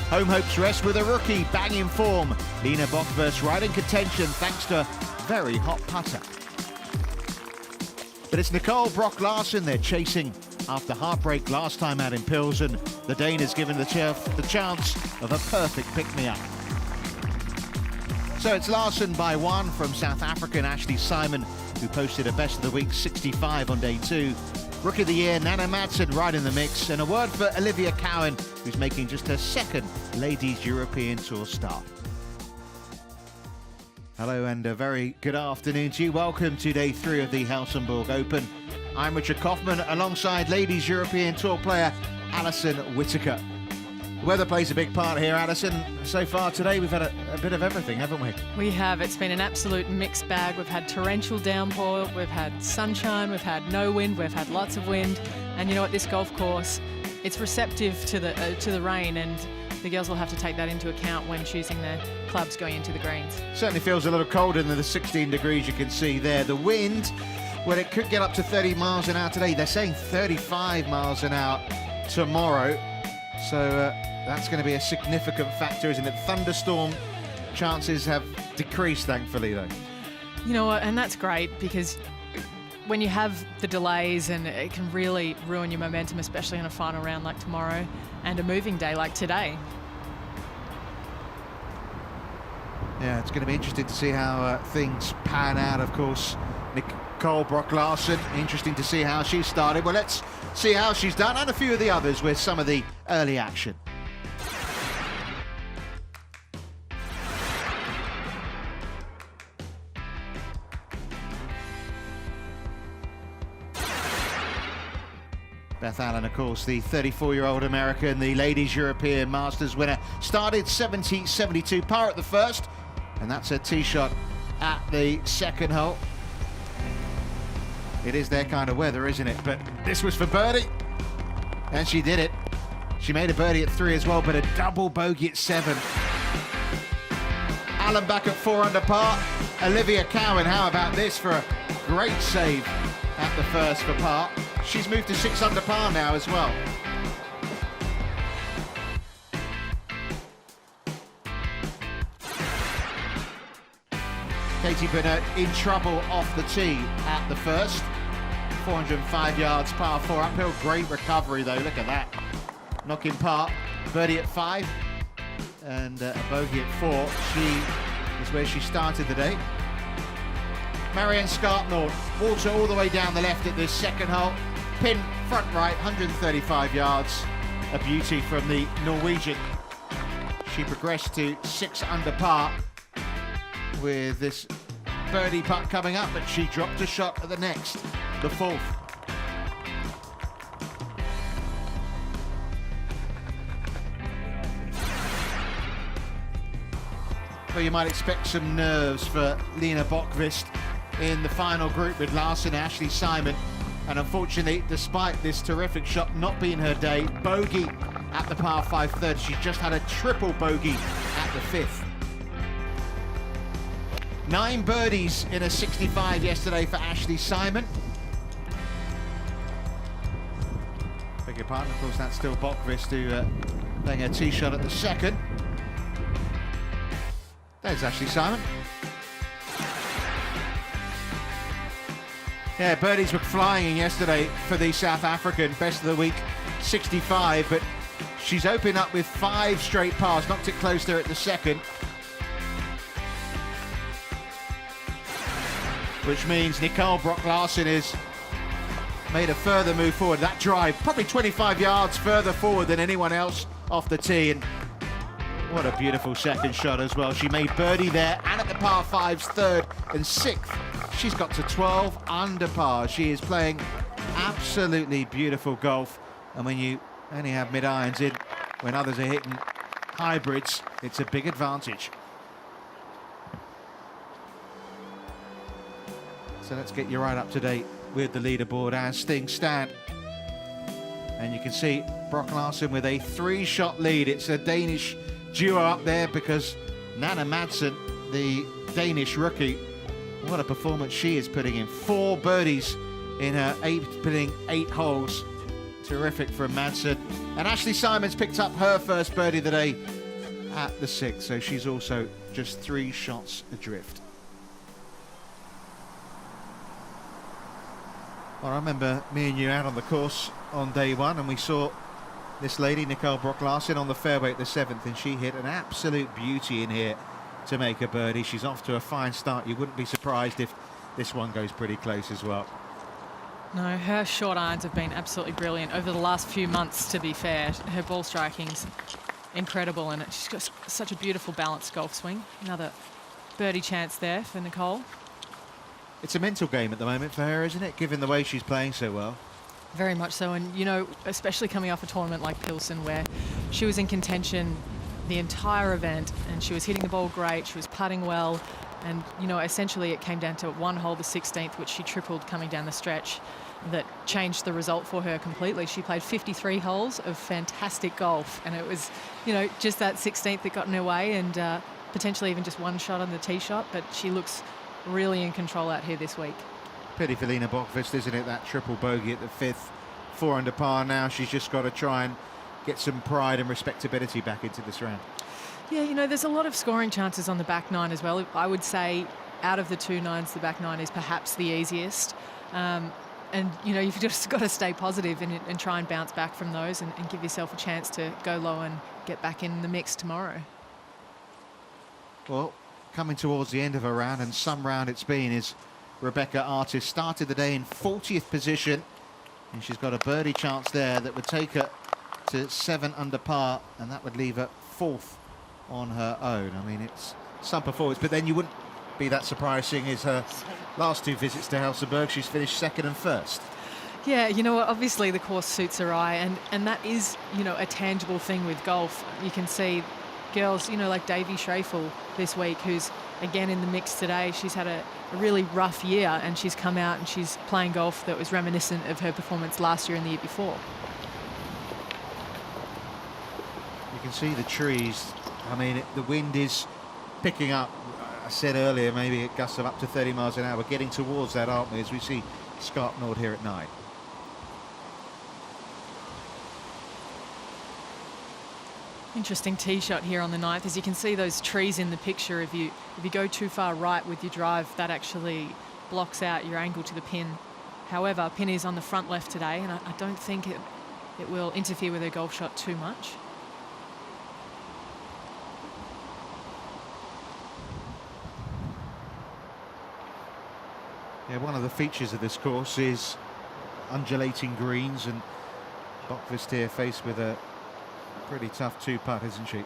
Home hopes rest with a rookie banging form. Lena Bockhorst right in contention thanks to a very hot putter. But it's Nicole Brock Larsen they're chasing after heartbreak last time out in Pilsen. The Dane has given the chance of a perfect pick-me-up. So it's Larsen by one from South African Ashley Simon, who posted a best of the week 65 on day 2. Rookie of the year, Nana Madsen, right in the mix. And a word for Olivia Cowan, who's making just her second Ladies European Tour start. Hello and a very good afternoon to you. Welcome to day 3 of the Helsingborg Open. I'm Richard Kaufman alongside Ladies European Tour player Alison Whitaker. The weather plays a big part here, Alison. So far today we've had a bit of everything, haven't we? We have. It's been an absolute mixed bag. We've had torrential downpour, we've had sunshine, we've had no wind, we've had lots of wind. And you know what, this golf course, it's receptive to the rain, and the girls will have to take that into account when choosing their clubs going into the greens. Certainly feels a little colder than the 16 degrees you can see there. The wind, well, it could get up to 30 miles an hour today. They're saying 35 miles an hour tomorrow. So that's going to be a significant factor, isn't it? Thunderstorm chances have decreased, thankfully, though. You know what, and that's great, because when you have the delays, and it can really ruin your momentum, especially on a final round like tomorrow and a moving day like today. Yeah, it's going to be interesting to see how things pan out, of course. Nicole Brock Larsen, interesting to see how she started. Well, let's see how she's done, and a few of the others with some of the early action. Beth Allen, of course, the 34-year-old American, the Ladies European Masters winner, started 70-72, par at the first, and that's her tee shot at the second hole. It is their kind of weather, isn't it? But this was for birdie, and she did it. She made a birdie at 3 as well, but a double bogey at 7. Allen back at 4 under par. Olivia Cowan, how about this for a great save at the first for par. She's moved to 6 under par now as well. Katie Bennett in trouble off the tee at the first. 405 yards, par 4 uphill. Great recovery though, look at that. Knocking par, birdie at 5 and a bogey at 4. She is where she started the day. Marianne Skarpnord, water all the way down the left at this second hole. Pin front right, 135 yards. A beauty from the Norwegian. She progressed to 6 under par with this birdie putt coming up, but she dropped a shot at the next, the 4th. Well, you might expect some nerves for Lena Bockhorst in the final group with Larsen, Ashley Simon. And unfortunately, despite this terrific shot not being her day, bogey at the par 5 third. She's just had a triple bogey at the 5th. 9 birdies in a 65 yesterday for Ashley Simon. Beg your pardon, of course, that's still Bockhorst who playing a tee shot at the second. There's Ashley Simon. Yeah, birdies were flying in yesterday for the South African, best of the week 65, but she's opened up with 5 straight pars, knocked it close there at the second. Which means Nicole Brock Larsen has made a further move forward. That drive, probably 25 yards further forward than anyone else off the tee. And what a beautiful second shot as well. She made birdie there and at the par 5's 3rd and 6th. She's got to 12 under par. She is playing absolutely beautiful golf. And when you only have mid-irons in, when others are hitting hybrids, it's a big advantage. So let's get you right up to date with the leaderboard as things stand. And you can see Brock Larsen with a 3-shot lead. It's a Danish duo up there because Nana Madsen, the Danish rookie, what a performance she is putting in. 4 birdies in her 8 holes. Terrific from Madsen. And Ashley Simon's picked up her first birdie of the day at the 6th, so she's also just 3 shots adrift. Well, I remember me and you out on the course on day 1, and we saw this lady, Nicole Brock-Larsen, on the fairway at the 7th, and she hit an absolute beauty in here to make a birdie. She's off to a fine start. You wouldn't be surprised if this one goes pretty close as well. No, her short irons have been absolutely brilliant over the last few months, to be fair. Her ball striking's incredible, and she's got such a beautiful balanced golf swing. Another birdie chance there for Nicole. It's a mental game at the moment for her, isn't it, given the way she's playing so well? Very much so, and you know, especially coming off a tournament like Pilsen, where she was in contention the entire event, and she was hitting the ball great, she was putting well, and you know, essentially it came down to one hole, the 16th, which she tripled coming down the stretch, that changed the result for her completely. She played 53 holes of fantastic golf, and it was, you know, just that 16th that got in her way, and potentially even just one shot on the tee shot, but she looks really in control out here this week. Pity for Lena Bokvist, isn't it, that triple bogey at the 5th, 4 under par. Now she's just got to try and get some pride and respectability back into this round. Yeah, you know, there's a lot of scoring chances on the back 9 as well. I would say out of the 2 nines, the back 9 is perhaps the easiest. And, you know, you've just got to stay positive and try and bounce back from those and give yourself a chance to go low and get back in the mix tomorrow. Well, coming towards the end of a round, and some round it's been, is Rebecca Artis. Started the day in 40th position, and she's got a birdie chance there that would take her to 7 under par, and that would leave her 4th on her own. I mean, it's some performance, but then you wouldn't be that surprised seeing as her last 2 visits to Helsingborg, she's finished 2nd and 1st. Yeah, you know, obviously the course suits her eye, and that is, you know, a tangible thing with golf. You can see girls, you know, like Davy Schraefel this week, who's again in the mix today. She's had a really rough year, and she's come out and she's playing golf that was reminiscent of her performance last year and the year before. You can see the trees. I mean, the wind is picking up. I said earlier, maybe it gusts of up to 30 miles an hour. We're getting towards that, aren't we, as we see Scarp Nord here at 9. Interesting tee shot here on the 9th. As you can see those trees in the picture, if you go too far right with your drive, that actually blocks out your angle to the pin. However, pin is on the front left today, and I don't think it will interfere with her golf shot too much. Yeah, one of the features of this course is undulating greens, and Bokvist here faced with a pretty tough 2-putt, isn't she?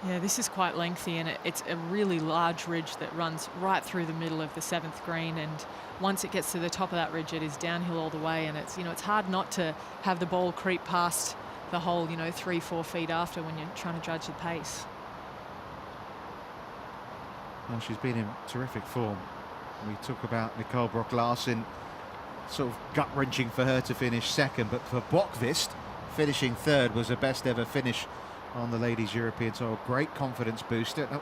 Yeah, this is quite lengthy, and it's a really large ridge that runs right through the middle of the 7th green, and once it gets to the top of that ridge, it is downhill all the way, and it's, you know, it's hard not to have the ball creep past the hole, you know, 3-4 feet after when you're trying to judge the pace. Well, she's been in terrific form. We talk about Nicole Brock-Larsen, sort of gut-wrenching for her to finish 2nd, but for Bokvist, finishing 3rd was her best ever finish on the Ladies European Tour. Great confidence booster. Now,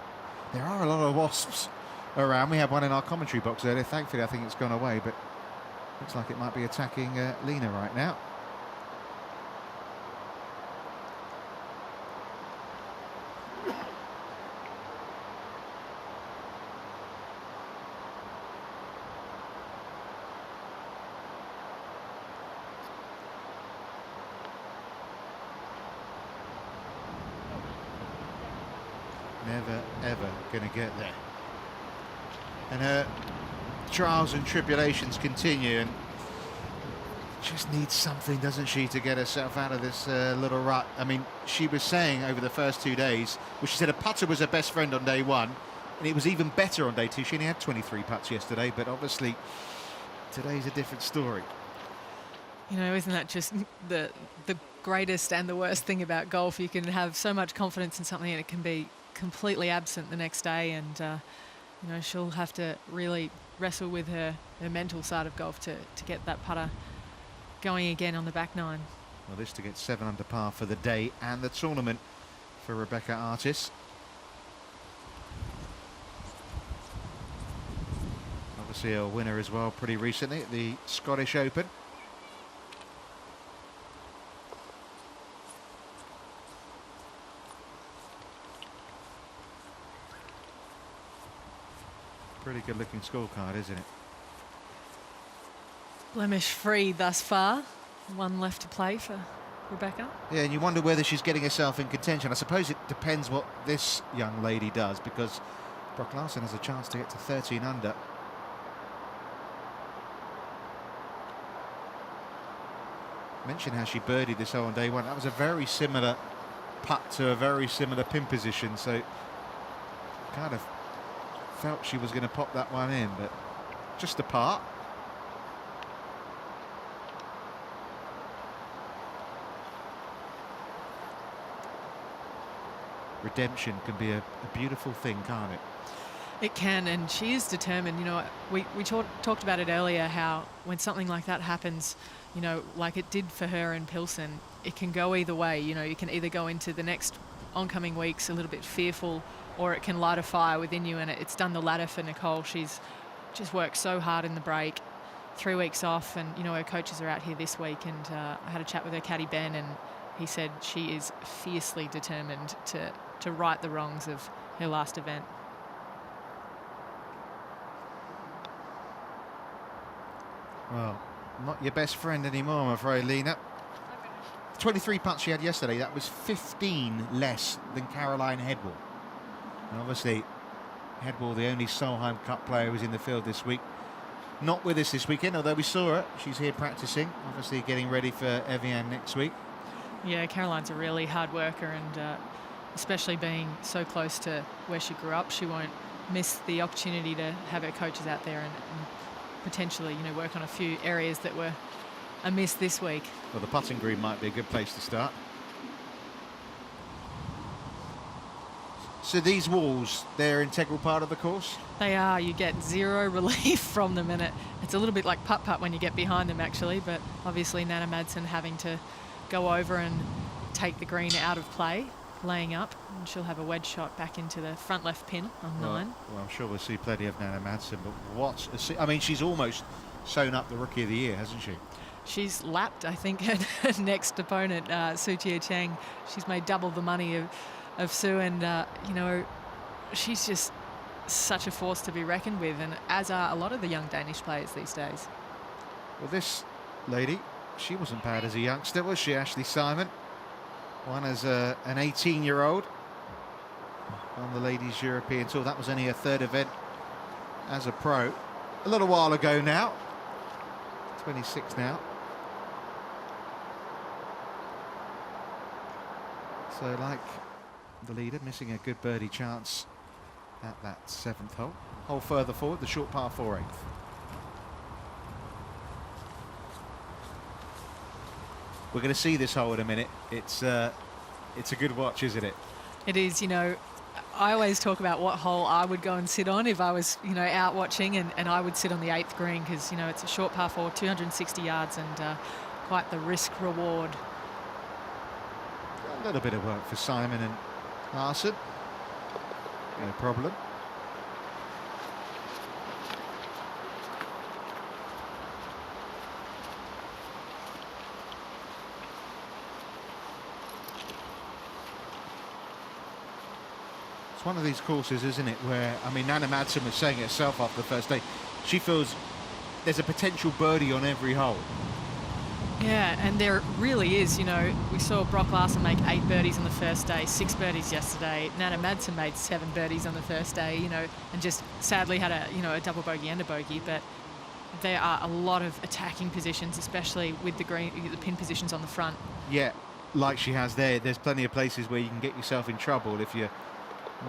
there are a lot of wasps around. We had one in our commentary box earlier. Thankfully, I think it's gone away, but looks like it might be attacking Lena right now. Never, ever going to get there. And her trials and tribulations continue, and just needs something, doesn't she, to get herself out of this little rut. I mean, she was saying over the first 2 days, well, she said a putter was her best friend on day 1, and it was even better on day 2. She only had 23 putts yesterday, but obviously today's a different story. You know, isn't that just the greatest and the worst thing about golf? You can have so much confidence in something, and it can be completely absent the next day, and you know, she'll have to really wrestle with her mental side of golf to get that putter going again on the back 9. Well, this to get 7 under par for the day and the tournament for Rebecca Artis. Obviously a winner as well pretty recently at the Scottish Open. Pretty good looking scorecard, isn't it? Blemish free thus far. One left to play for Rebecca. Yeah, and you wonder whether she's getting herself in contention. I suppose it depends what this young lady does, because Brock Larson has a chance to get to 13 under. Mentioned how she birdied this hole on day one. That was a very similar putt to a very similar pin position, so kind of felt she was going to pop that one in, but just a part. Redemption can be a beautiful thing, can't it? It can, and she is determined. You know, we talked about it earlier, how when something like that happens, you know, like it did for her in Pilsen, it can go either way. You know, you can either go into the next oncoming weeks a little bit fearful, or it can light a fire within you, and it's done the latter for Nicole. She's just worked so hard in the break, 3 weeks off, and, you know, her coaches are out here this week, and I had a chat with her caddy, Ben, and he said she is fiercely determined to right the wrongs of her last event. Well, not your best friend anymore, I'm afraid, Lena. 23 putts she had yesterday. That was 15 less than Caroline Headwall. And obviously, Headwall, the only Solheim Cup player who's in the field this week, not with us this weekend, although we saw her. She's here practicing, obviously getting ready for Evian next week. Yeah, Caroline's a really hard worker, and especially being so close to where she grew up, she won't miss the opportunity to have her coaches out there and potentially, you know, work on a few areas that were amiss this week. Well, the putting green might be a good place to start. So these walls, they're an integral part of the course? They are. You get zero relief from them, and it's a little bit like putt-putt when you get behind them, actually, but obviously Nana Madsen having to go over and take the green out of play, laying up, and she'll have a wedge shot back into the front left pin on 9. Well, I'm sure we'll see plenty of Nana Madsen, but what I mean, she's almost sewn up the Rookie of the Year, hasn't she? She's lapped, I think, her next opponent, Su Chia Cheng. She's made double the money of Sue, and you know, she's just such a force to be reckoned with, and as are a lot of the young Danish players these days. Well, this lady, she wasn't bad as a youngster, was she, Ashley Simon? Won as an 18-year-old on the Ladies European Tour. That was only her third event as a pro. A little while ago now. 26 now. So, like the leader, missing a good birdie chance at that 7th hole. Hole further forward, the short par 4/8. We're going to see this hole in a minute. It's a good watch, isn't it? It is. You know, I always talk about what hole I would go and sit on if I was, you know, out watching, and I would sit on the 8th green because, you know, it's a short par 4, 260 yards, and quite the risk reward. A little bit of work for Simon and Larson. No problem. It's one of these courses, isn't it, where, I mean, Nana Madsen was saying it herself after the first day, she feels there's a potential birdie on every hole. Yeah, and there really is. You know, we saw Brock Larson make 8 birdies on the first day, 6 birdies yesterday. Nana Madsen made 7 birdies on the first day, you know, and just sadly had a double bogey and a bogey. But there are a lot of attacking positions, especially with the pin positions on the front. Yeah, like she has there. There's plenty of places where you can get yourself in trouble if you're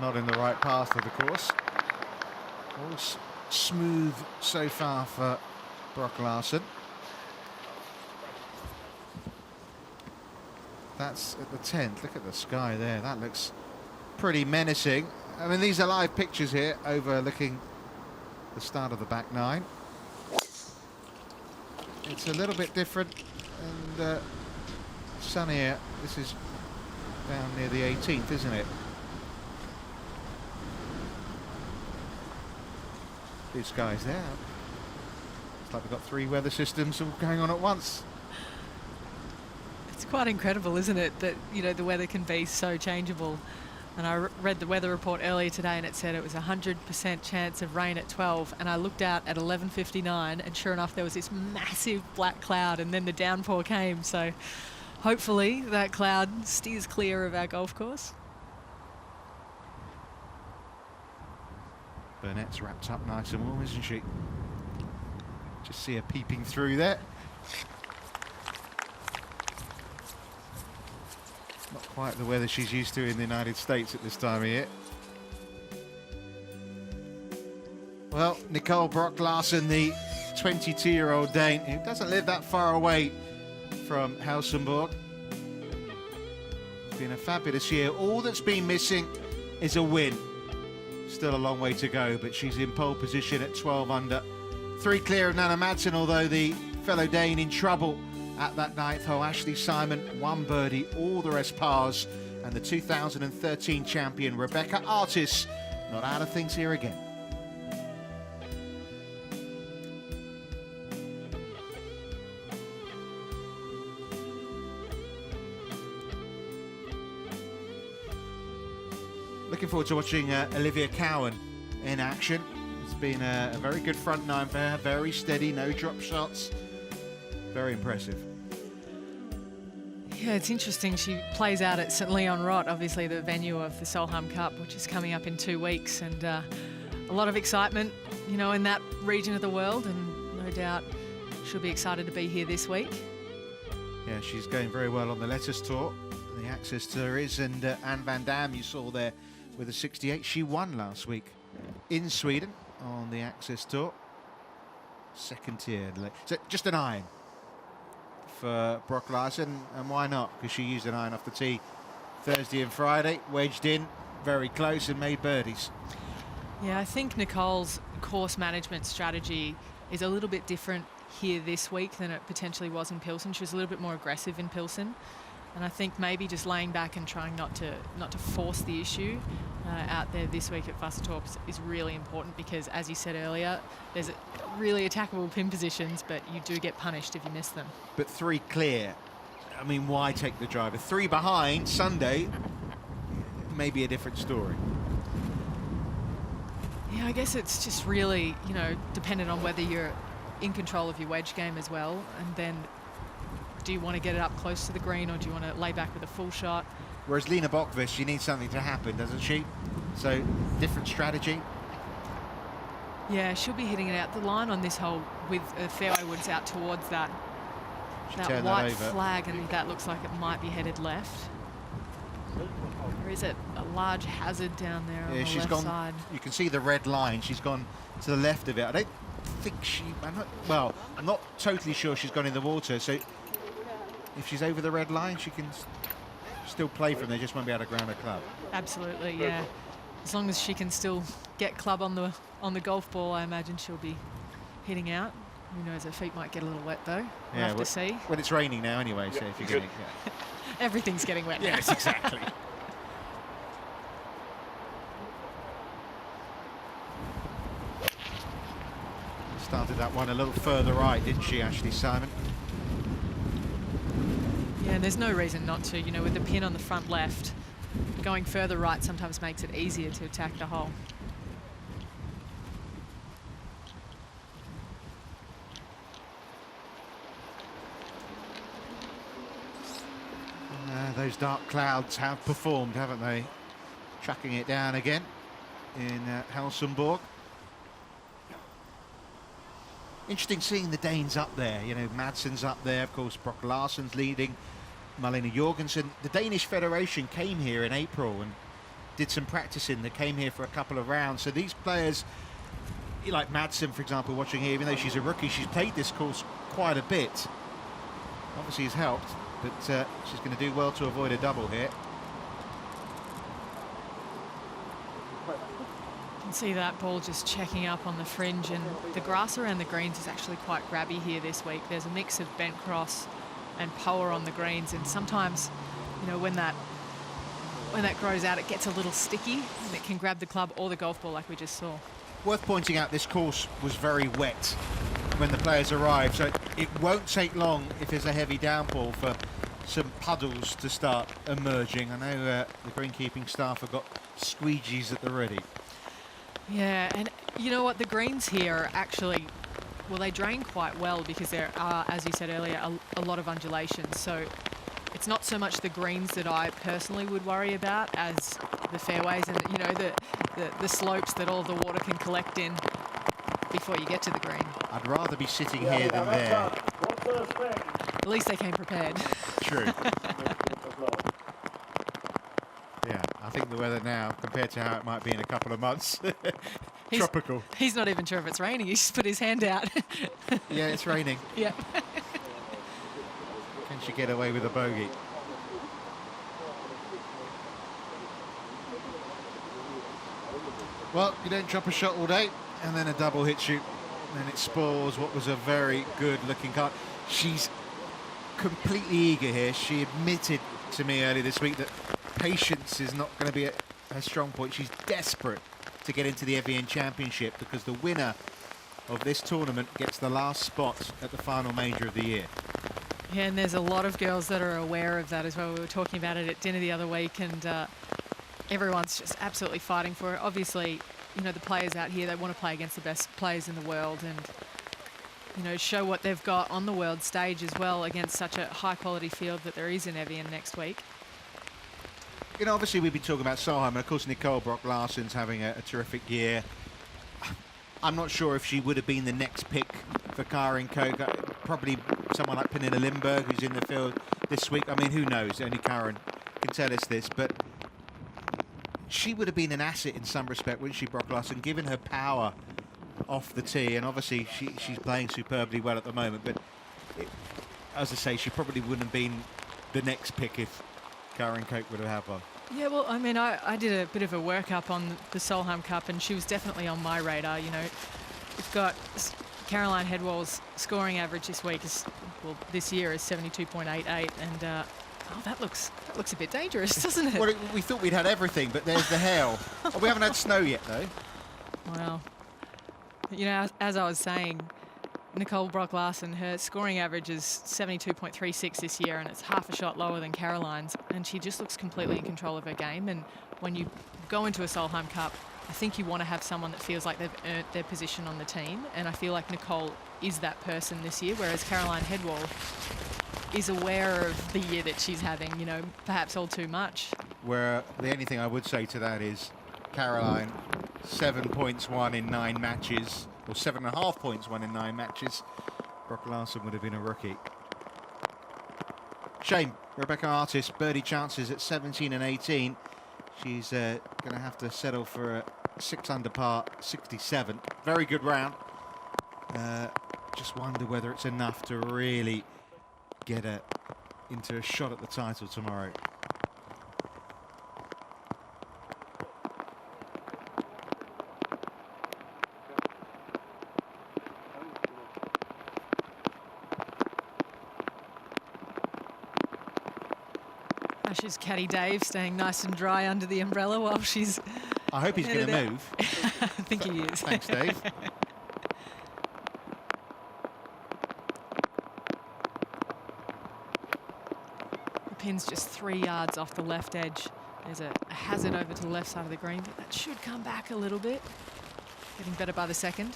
not in the right path of the course. All smooth so far for Brock Larson. That's at the 10th. Look at the sky there. That looks pretty menacing. I mean, these are live pictures here overlooking the start of the back 9. It's a little bit different and sunnier. This is down near the 18th, isn't it? Blue skies there. It's like we've got 3 weather systems all going on at once. It's quite incredible, isn't it, that, you know, the weather can be so changeable. And I read the weather report earlier today and it said it was 100% chance of rain at 12. And I looked out at 11:59 and sure enough there was this massive black cloud and then the downpour came. So hopefully that cloud steers clear of our golf course. Burnett's wrapped up nice and warm, isn't she? Just see her peeping through there. Not quite the weather she's used to in the United States at this time of year. Well, Nicole Brock-Larsen, the 22-year-old Dane, who doesn't live that far away from Helsingborg. It's been a fabulous year. All that's been missing is a win. Still a long way to go, but she's in pole position at 12 under. 3 clear of Nana Madsen, although the fellow Dane in trouble at that 9th hole. Ashley Simon, 1 birdie, all the rest pars. And the 2013 champion Rebecca Artis not out of things here again. Looking forward to watching Olivia Cowan in action. It's been a very good front 9 for her, very steady, no drop shots. Very impressive. Yeah, it's interesting. She plays out at St Leon Rott, obviously the venue of the Solheim Cup, which is coming up in 2 weeks, and a lot of excitement, you know, in that region of the world, and no doubt she'll be excited to be here this week. Yeah, she's going very well on the Letters Tour, the Access Tours, and Anne van Dam you saw there with a 68. She won last week in Sweden on the Access Tour. 2nd tier. So just an iron for Brock-Larsen, and why not? Because she used an iron off the tee Thursday and Friday, wedged in, very close, and made birdies. Yeah, I think Nicole's course management strategy is a little bit different here this week than it potentially was in Pilsen. She was a little bit more aggressive in Pilsen, and I think maybe just laying back and trying not to force the issue out there this week at Wassertorp is really important, because as you said earlier, there's really attackable pin positions, but you do get punished if you miss them. But 3 clear, I mean, why take the driver? 3 behind Sunday, maybe a different story. Yeah, I guess it's just really, you know, dependent on whether you're in control of your wedge game as well, and then do you want to get it up close to the green, or do you want to lay back with a full shot? Whereas Lena Bokvist, she needs something to happen, doesn't she? So, different strategy. Yeah, she'll be hitting it out the line on this hole with fairway woods out towards that white flag, and that looks like it might be headed left. Or is it a large hazard down there on the left side? You can see the red line. She's gone to the left of it. I don't think I'm not totally sure she's gone in the water. So if she's over the red line, she can still play from there, just won't be able to ground her club. Absolutely, yeah. As long as she can still get club on the golf ball, I imagine she'll be hitting out. Who knows, her feet might get a little wet though. We'll have to see. Well, it's raining now anyway, so if you're getting... Yeah. Everything's getting wet now. Yes, exactly. Started that one a little further right, didn't she, Ashley Simon? Yeah, and there's no reason not to. You know, with the pin on the front left, going further right sometimes makes it easier to attack the hole. Those dark clouds have performed, haven't they? Tracking it down again in Helsingborg. Interesting seeing the Danes up there. You know, Madsen's up there, of course, Brock-Larsen's leading, Malena Jorgensen. The Danish Federation came here in April and did some practicing. They came here for a couple of rounds. So these players, like Madsen, for example, watching here, even though she's a rookie, she's played this course quite a bit. Obviously has helped, but she's going to do well to avoid a double here. You can see that ball just checking up on the fringe, and the grass around the greens is actually quite grabby here this week. There's a mix of bent cross and power on the greens, and sometimes, you know, when that grows out, it gets a little sticky and it can grab the club or the golf ball like we just saw. Worth pointing out, this course was very wet when the players arrived, so it won't take long if there's a heavy downpour for some puddles to start emerging. I know the greenkeeping staff have got squeegees at the ready. Yeah, and you know what? The greens here actually, well, they drain quite well because there are, as you said earlier, a lot of undulations. So it's not so much the greens that I personally would worry about as the fairways and, you know, the slopes that all the water can collect in before you get to the green. I'd rather be sitting here than there. At least they came prepared. True. Yeah, I think the weather now, compared to how it might be in a couple of months, tropical. He's not even sure if it's raining. He's just put his hand out. Yeah, it's raining. Yeah. Can she get away with a bogey? Well, you don't drop a shot all day, and then a double hits you, and it spoils what was a very good-looking card. She's completely eager here. She admitted to me earlier this week that patience is not going to be her strong point. She's desperate to get into the Evian Championship because the winner of this tournament gets the last spot at the final major of the year. Yeah, and there's a lot of girls that are aware of that as well. We were talking about it at dinner the other week, and everyone's just absolutely fighting for it. Obviously, you know, the players out here, they want to play against the best players in the world and, you know, show what they've got on the world stage as well against such a high-quality field that there is in Evian next week. You know, obviously we've been talking about Solheim, and of course Nicole Brock-Larsen's having a terrific year. I'm not sure if she would have been the next pick for Karin Koch. Probably someone like Pernilla Lindberg, who's in the field this week. I mean, who knows? Only Karin can tell us this, but she would have been an asset in some respect, wouldn't she, Brock-Larsen, given her power off the tee, and obviously she's playing superbly well at the moment, but as I say, she probably wouldn't have been the next pick if Karin Koch would have had one. Yeah, well, I mean, I did a bit of a workup on the Solheim Cup, and she was definitely on my radar. You know, we've got Caroline Headwall's scoring average this week this year is 72.88, and oh, that looks a bit dangerous, doesn't it? Well, we thought we'd had everything, but there's the hail. Oh, we haven't had snow yet, though. Well, you know, as I was saying, Nicole Brock-Larsen, her scoring average is 72.36 this year, and it's half a shot lower than Caroline's, and she just looks completely in control of her game. And when you go into a Solheim Cup, I think you want to have someone that feels like they've earned their position on the team, and I feel like Nicole is that person this year, whereas Caroline Headwall is aware of the year that she's having, you know, perhaps all too much. Where the only thing I would say to that is Caroline, 7 points won in 9 matches, or 7.5 points won in 9 matches. Brock-Larsen would have been a rookie. Shame, Rebecca Artis, birdie chances at 17 and 18. She's going to have to settle for a 6 under par, 67. Very good round. Just wonder whether it's enough to really get her into a shot at the title tomorrow. She's caddy Dave staying nice and dry under the umbrella while she's... I hope he's going to move. I think he is. Thanks, Dave. The pin's just 3 yards off the left edge. There's a hazard over to the left side of the green, but that should come back a little bit. Getting better by the second.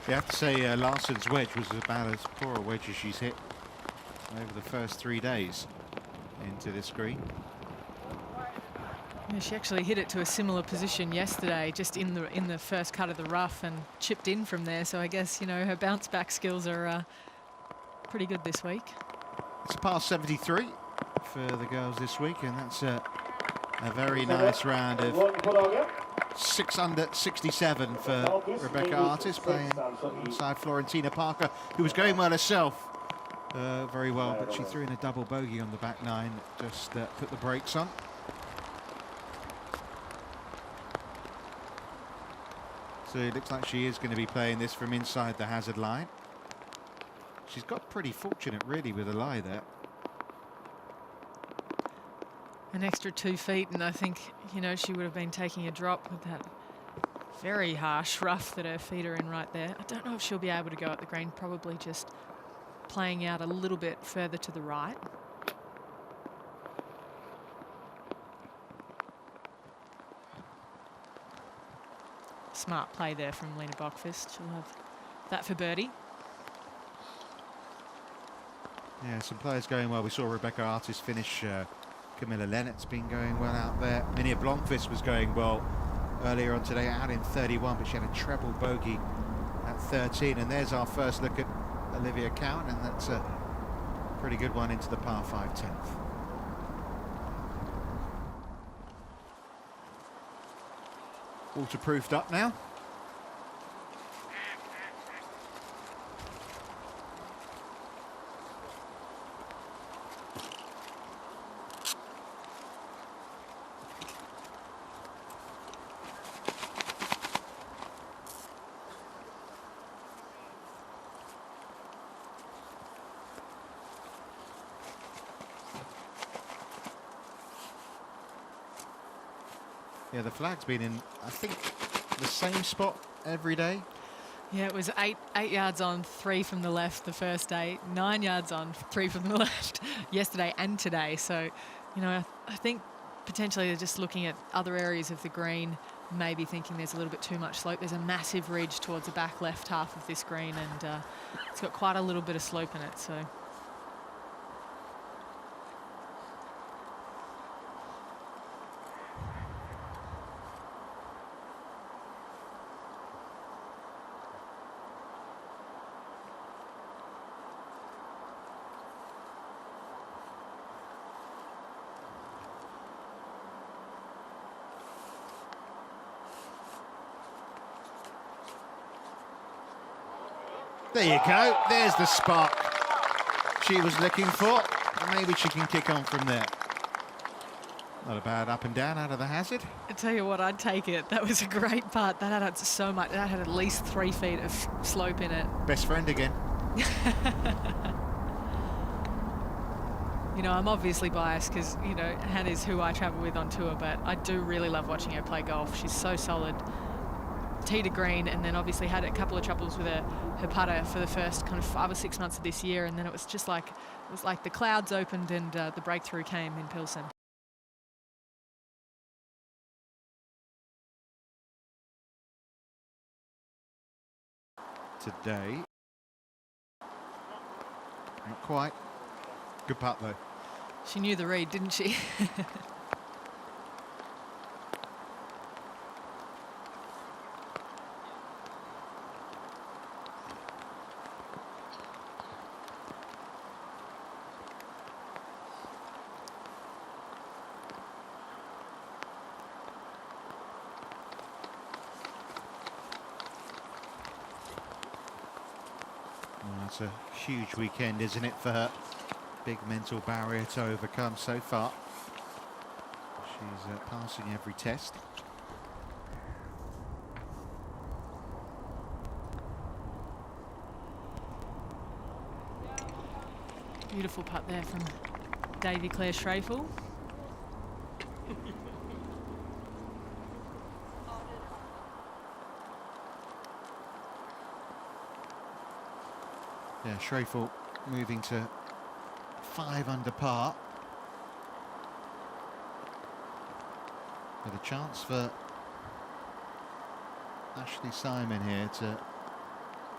You have to say Larsen's wedge was about as poor a wedge as she's hit over the first 3 days into this green. Yeah, she actually hit it to a similar position yesterday, just in the first cut of the rough, and chipped in from there. So I guess, you know, her bounce back skills are pretty good this week. It's past 73 for the girls this week, and that's a very nice round of 6 under 67 for Rebecca Artis, playing alongside Florentina Parker, who was going well herself. Very well, but she threw in a double bogey on the back nine, just put the brakes on. So it looks like she is going to be playing this from inside the hazard line. She's got pretty fortunate, really, with a lie there. An extra 2 feet, and I think, you know, she would have been taking a drop with that very harsh rough that her feet are in right there. I don't know if she'll be able to go at the green, probably just playing out a little bit further to the right. Smart play there from Lena Bokvist. She'll have that for birdie. Yeah, some players going well. We saw Rebecca Artis finish. Camilla Lennett's been going well out there. Minia Blomqvist was going well earlier on today, out in 31, but she had a treble bogey at 13. And there's our first look at Olivia Cowan, and that's a pretty good one into the par 5 10th. Waterproofed up now. Yeah, the flag's been in, I think, the same spot every day. Yeah, it was eight yards on, 3 from the left the first day, 9 yards on, 3 from the left yesterday and today. So, you know, I think potentially they're just looking at other areas of the green, maybe thinking there's a little bit too much slope. There's a massive ridge towards the back left half of this green, and it's got quite a little bit of slope in it. So. There you go, there's the spark she was looking for. Maybe she can kick on from there. Not a bad up and down out of the hazard. I tell you what, I'd take it. That was a great putt. That had so much, that had at least 3 feet of slope in it. Best friend again. You know, I'm obviously biased because, you know, Hannah's who I travel with on tour, but I do really love watching her play golf. She's so solid. Tee to green, and then obviously had a couple of troubles with her putter for the first kind of 5 or 6 months of this year, and then it was just like, the clouds opened and the breakthrough came in Pilsen. Today, not quite. Good putt though. She knew the read, didn't she? It's a huge weekend, isn't it, for her? Big mental barrier to overcome so far. She's passing every test. Beautiful putt there from Davy Claire Schrafel. Yeah, Schrafel moving to 5 under par. With a chance for Ashley Simon here to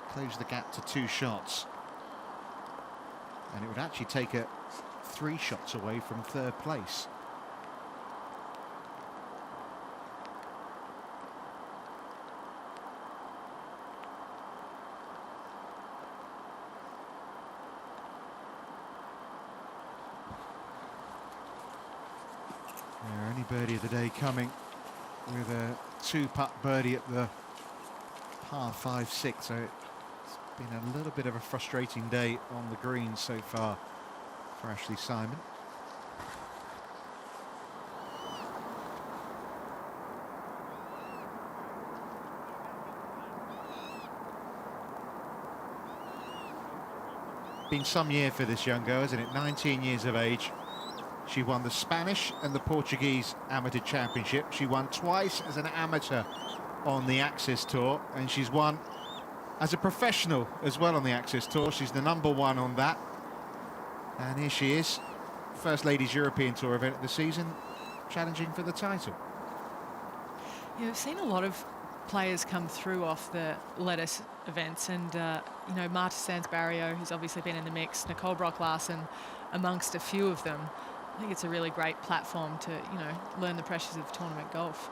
close the gap to 2 shots. And it would actually take her 3 shots away from 3rd place. Only birdie of the day coming with a 2-putt birdie at the par 5-6. So it's been a little bit of a frustrating day on the green so far for Ashley Simon. Been some year for this young girl, isn't it? 19 years of age. She won the Spanish and the Portuguese Amateur Championship. She won twice as an amateur on the Axis Tour, and she's won as a professional as well on the Access Tour. She's the #1 on that. And here she is, first Ladies European Tour event of the season, challenging for the title. Yeah, we've seen a lot of players come through off the lettuce events, and you know, Marta Sands Barrio, who's obviously been in the mix, Nicole Brock-Larsen amongst a few of them. I think it's a really great platform to, you know, learn the pressures of tournament golf.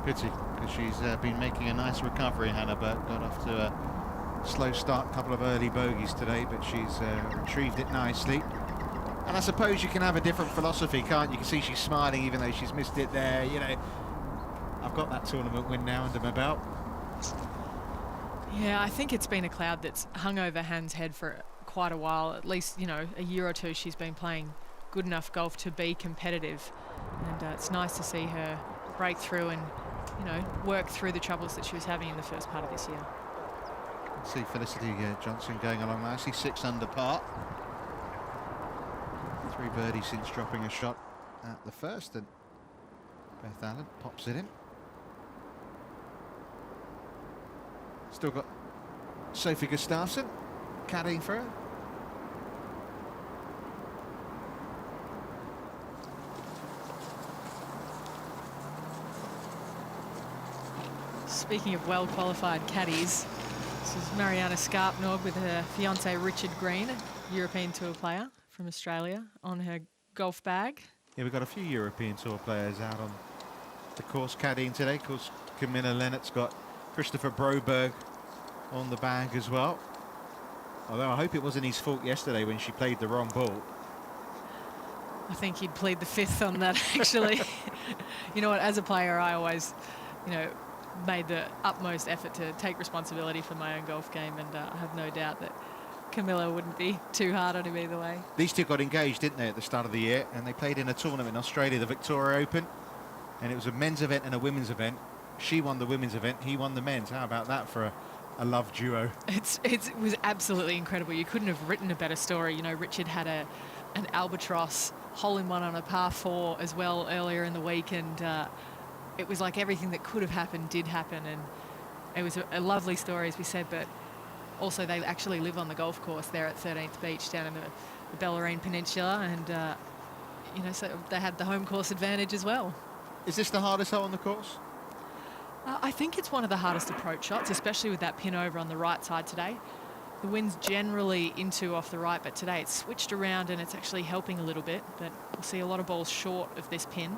Pity, because she's been making a nice recovery, Hannah Burke. Got off to a slow start, a couple of early bogeys today, but she's retrieved it nicely. And I suppose you can have a different philosophy, can't you? You can see she's smiling even though she's missed it there. You know, I've got that tournament win now under my belt. Yeah, I think it's been a cloud that's hung over Han's head for quite a while. At least, you know, a year or two she's been playing good enough golf to be competitive. And it's nice to see her break through and, you know, work through the troubles that she was having in the first part of this year. Let's see Felicity Johnson going along nicely, 6 under par. 3 birdies since dropping a shot at the first, and Beth Allen pops it in. Still got Sophie Gustafsson caddying for her. Speaking of well-qualified caddies, this is Mariana Skarpnorg with her fiancé Richard Green, European Tour player from Australia, on her golf bag. Yeah, we've got a few European Tour players out on the course caddying today. Of course, Camilla Lennert's got Christopher Broberg on the bag as well. Although I hope it wasn't his fault yesterday when she played the wrong ball. I think he'd plead the fifth on that, actually. You know what, as a player, I always, you know, made the utmost effort to take responsibility for my own golf game, and I have no doubt that Camilla wouldn't be too hard on him either way. These two got engaged, didn't they, at the start of the year, and they played in a tournament in Australia, the Victoria Open, and it was a men's event and a women's event. She won the women's event, he won the men's. How about that for a love duo? It was absolutely incredible. You couldn't have written a better story. You know, Richard had an albatross hole-in-one on a par 4 as well earlier in the week, and it was like everything that could have happened did happen, and it was a lovely story, as we said, but also they actually live on the golf course there at 13th Beach down in the Bellarine Peninsula, and you know, so they had the home course advantage as well. Is this the hardest hole on the course? I think it's one of the hardest approach shots, especially with that pin over on the right side today. The wind's generally into off the right, but today it's switched around and it's actually helping a little bit, but we'll see a lot of balls short of this pin.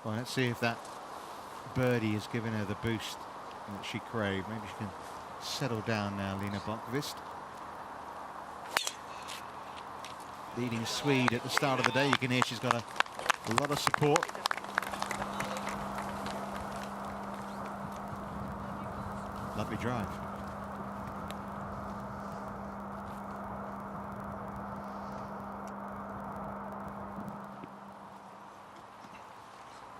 Well, let's see if that birdie has given her the boost that she craved. Maybe she can settle down now, Lena Bokvist. Leading Swede at the start of the day. You can hear she's got a lot of support. Lovely drive.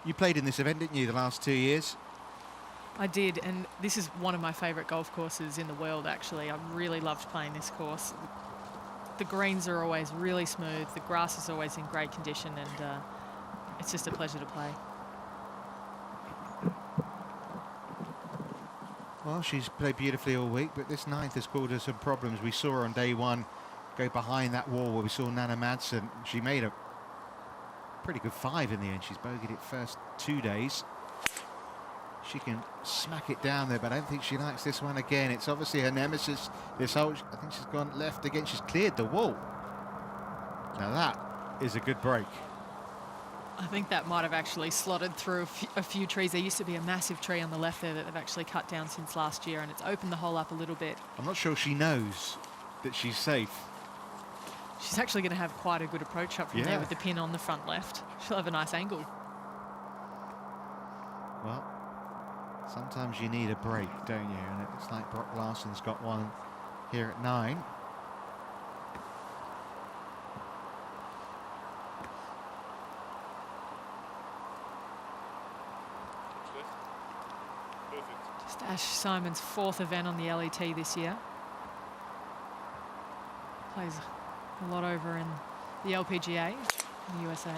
You played in this event, didn't you, the last 2 years? I did, and this is one of my favourite golf courses in the world, actually. I really loved playing this course. The greens are always really smooth, the grass is always in great condition, and it's just a pleasure to play. Well, she's played beautifully all week, but this 9th has caused her some problems. We saw her on day 1 go behind that wall where we saw Nana Madsen. She made a pretty good 5 in the end. She's bogeyed it first 2 days. She can smack it down there, but I don't think she likes this one again. It's obviously her nemesis this hole. I think she's gone left again. She's cleared the wall. Now that is a good break. I think that might have actually slotted through a few trees. There used to be a massive tree on the left there that they've actually cut down since last year, and it's opened the hole up a little bit. I'm not sure she knows that she's safe. She's actually going to have quite a good approach shot from there with the pin on the front left. She'll have a nice angle. Well, sometimes you need a break, don't you? And it looks like Brock Larson's got one here at 9. Ash Simon's 4th event on the LET this year. Plays a lot over in the LPGA in the USA.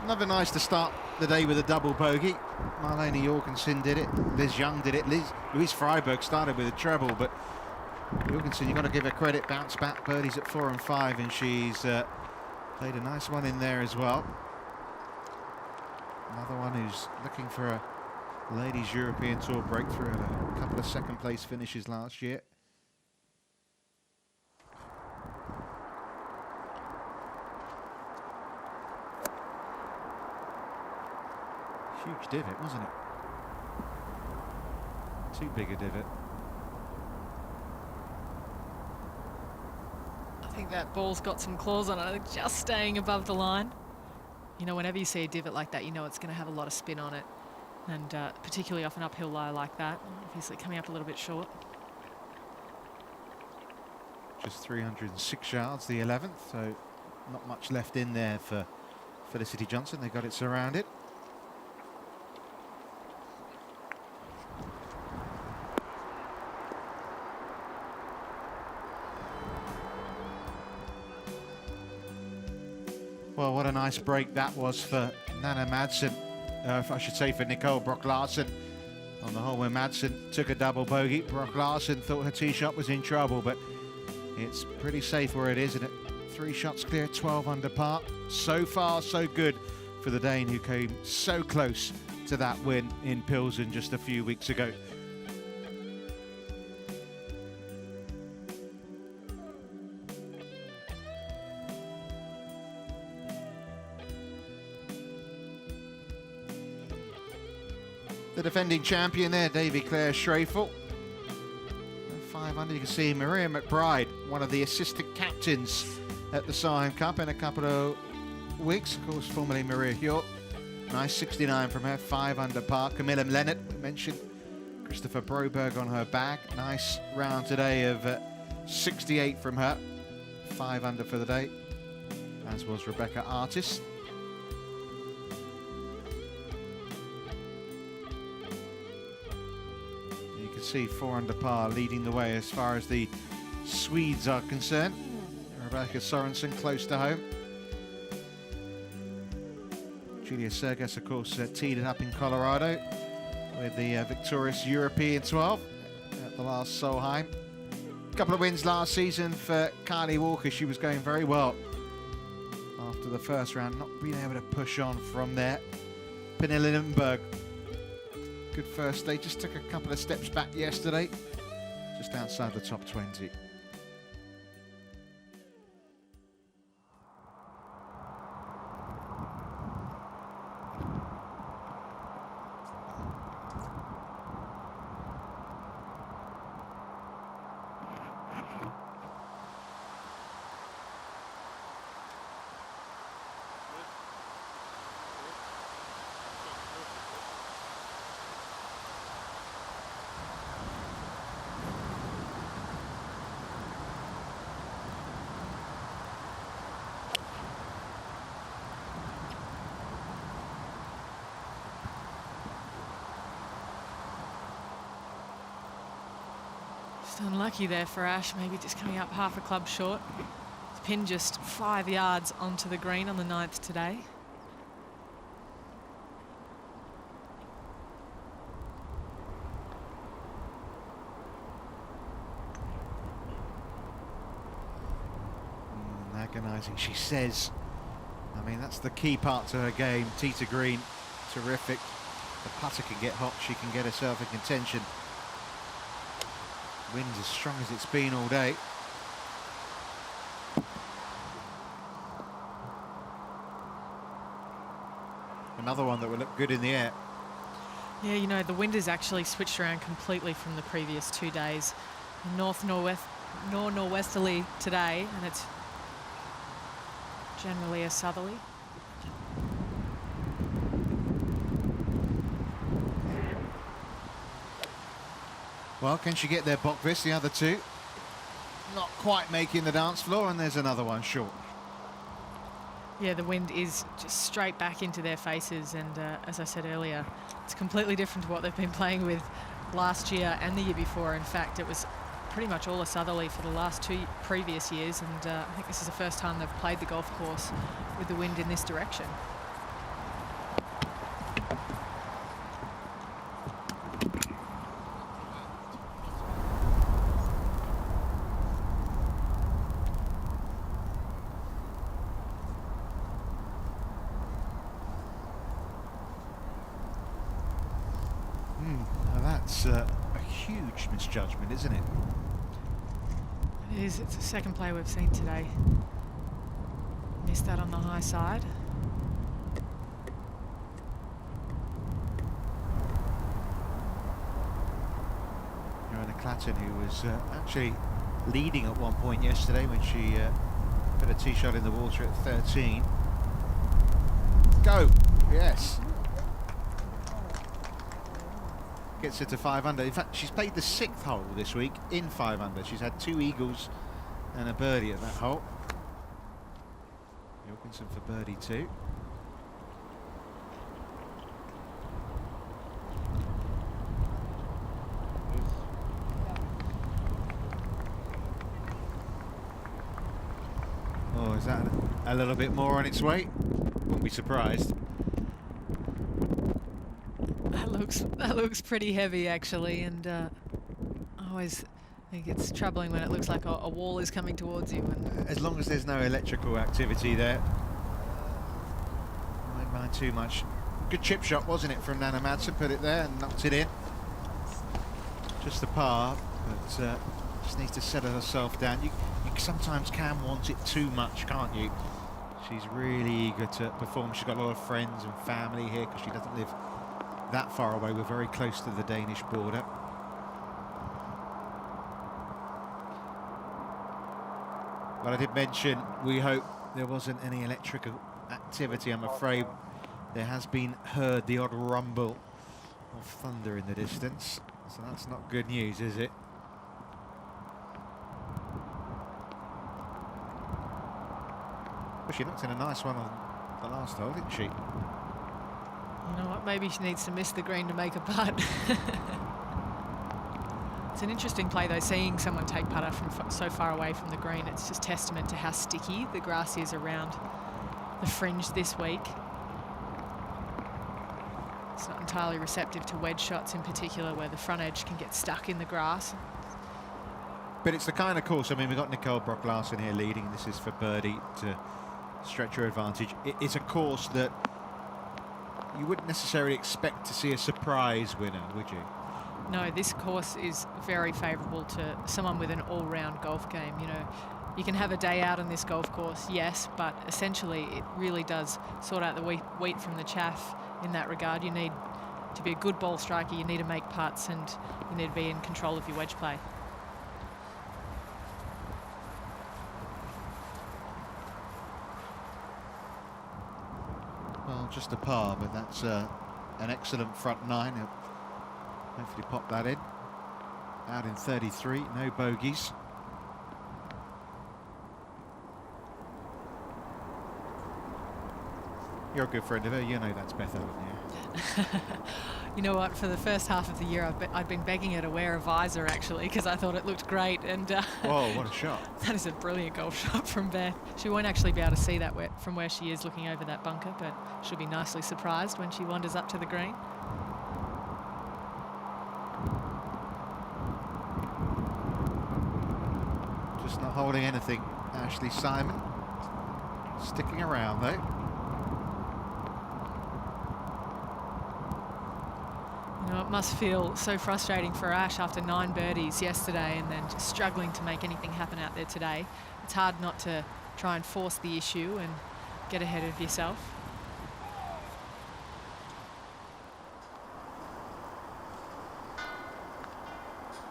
Never nice to start the day with a double bogey. Marlene Jorgensen did it. Liz Young did it. Louise Freiberg started with a treble, but Jorgensen, you've got to give her credit. Bounce back birdies at 4 and 5, and she's played a nice one in there as well. Another one who's looking for a Ladies European Tour breakthrough. Had a couple of second place finishes last year. Huge divot, wasn't it? Too big a divot. I think that ball's got some claws on it. I think just staying above the line. You know, whenever you see a divot like that, you know it's going to have a lot of spin on it. And particularly off an uphill lie like that. Obviously coming up a little bit short. Just 306 yards, the 11th, so not much left in there for Felicity Johnson. They got it surrounded. Well, what a nice break that was for Nana Madsen. I should say for Nicole Brock-Larsen. On the hole where Madsen took a double bogey, Brock-Larsen thought her tee shot was in trouble, but it's pretty safe where it is, and at 3 shots clear, 12 under par. So far, so good for the Dane, who came so close to that win in Pilsen just a few weeks ago. The defending champion there, Davy Claire Schrafel. 5 under, you can see Maria McBride, one of the assistant captains at the Saheim Cup in a couple of weeks. Of course, formerly Maria Hjort. Nice 69 from her, 5 under par. Camilla Leonard, we mentioned. Christopher Broberg on her bag. Nice round today of 68 from her. 5 under for the day, as was Rebecca Artis. See 4 under par leading the way as far as the Swedes are concerned. Rebecca Sorensen close to home. Julia Sergas, of course, teed it up in Colorado with the victorious European 12 at the last Solheim. A couple of wins last season for Kylie Walker. She was going very well after the first round, not being able to push on from there. Pernille Lindberg, good first day, just took a couple of steps back yesterday, just outside the top 20. Just unlucky there for Ash, maybe just coming up half a club short. It's pinned just 5 yards onto the green on the 9th today. Agonising, she says. I mean, that's the key part to her game. Tee to green, terrific. The putter can get hot, she can get herself in contention. Wind's as strong as it's been all day. Another one that will look good in the air. Yeah, you know, the wind has actually switched around completely from the previous 2 days. North-northwesterly today, and it's generally a southerly. Well, can she get there, Bokvis? The other two not quite making the dance floor, and there's another one short. Yeah, the wind is just straight back into their faces, and as I said earlier, it's completely different to what they've been playing with last year and the year before. In fact, it was pretty much all a southerly for the last 2 previous years, and I think this is the first time they've played the golf course with the wind in this direction. Now that's a huge misjudgment, isn't it? It is. It's the second play we've seen today. Missed that on the high side. Joanna Clatton, who was actually leading at one point yesterday when she put a tee shot in the water at 13. Go! Yes. Gets her to 5 under. In fact, she's played the 6th hole this week in 5 under. She's had 2 eagles and a birdie at that hole. Wilkinson for birdie 2. Oh, is that a little bit more on its way? Wouldn't be surprised. That looks pretty heavy, actually, and I always think it's troubling when it looks like a wall is coming towards you. And as long as there's no electrical activity there, I don't mind too much. Good chip shot, wasn't it, from Nana Madsen? Put it there and knocked it in. Just a par, but just needs to settle herself down. You sometimes can want it too much, can't you? She's really eager to perform. She's got a lot of friends and family here because she doesn't live that far away. We're very close to the Danish border. But I did mention we hope there wasn't any electrical activity. I'm afraid there has been heard the odd rumble of thunder in the distance, so that's not good news, is it? Well, she knocked in a nice one on the last hole, didn't she? you know what? Maybe she needs to miss the green to make a putt. It's an interesting play, though, seeing someone take putter from so far away from the green. It's just testament to how sticky the grass is around the fringe this week. It's not entirely receptive to wedge shots in particular, where the front edge can get stuck in the grass. But it's the kind of course, I mean, we've got Nicole Brock-Larsen here leading. This is for birdie to stretch her advantage. It's a course that you wouldn't necessarily expect to see a surprise winner, would you? No, this course is very favourable to someone with an all-round golf game. You know, you can have a day out on this golf course, yes, but essentially it really does sort out the wheat from the chaff in that regard. You need to be a good ball striker, you need to make putts, and you need to be in control of your wedge play. Well, just a par, but that's an excellent front nine. He'll hopefully pop that in. Out in 33, no bogeys. You're a good friend of her, you know that's Beth, haven't you? You know what, for the first half of the year I've been begging her to wear a visor, actually, because I thought it looked great. And whoa, what a shot. That is a brilliant golf shot from Beth. She won't actually be able to see that from where she is looking over that bunker, but she'll be nicely surprised when she wanders up to the green. Just not holding anything, Ashley Simon. Sticking around, though. You know, it must feel so frustrating for Ash after 9 birdies yesterday and then just struggling to make anything happen out there today. It's hard not to try and force the issue and get ahead of yourself.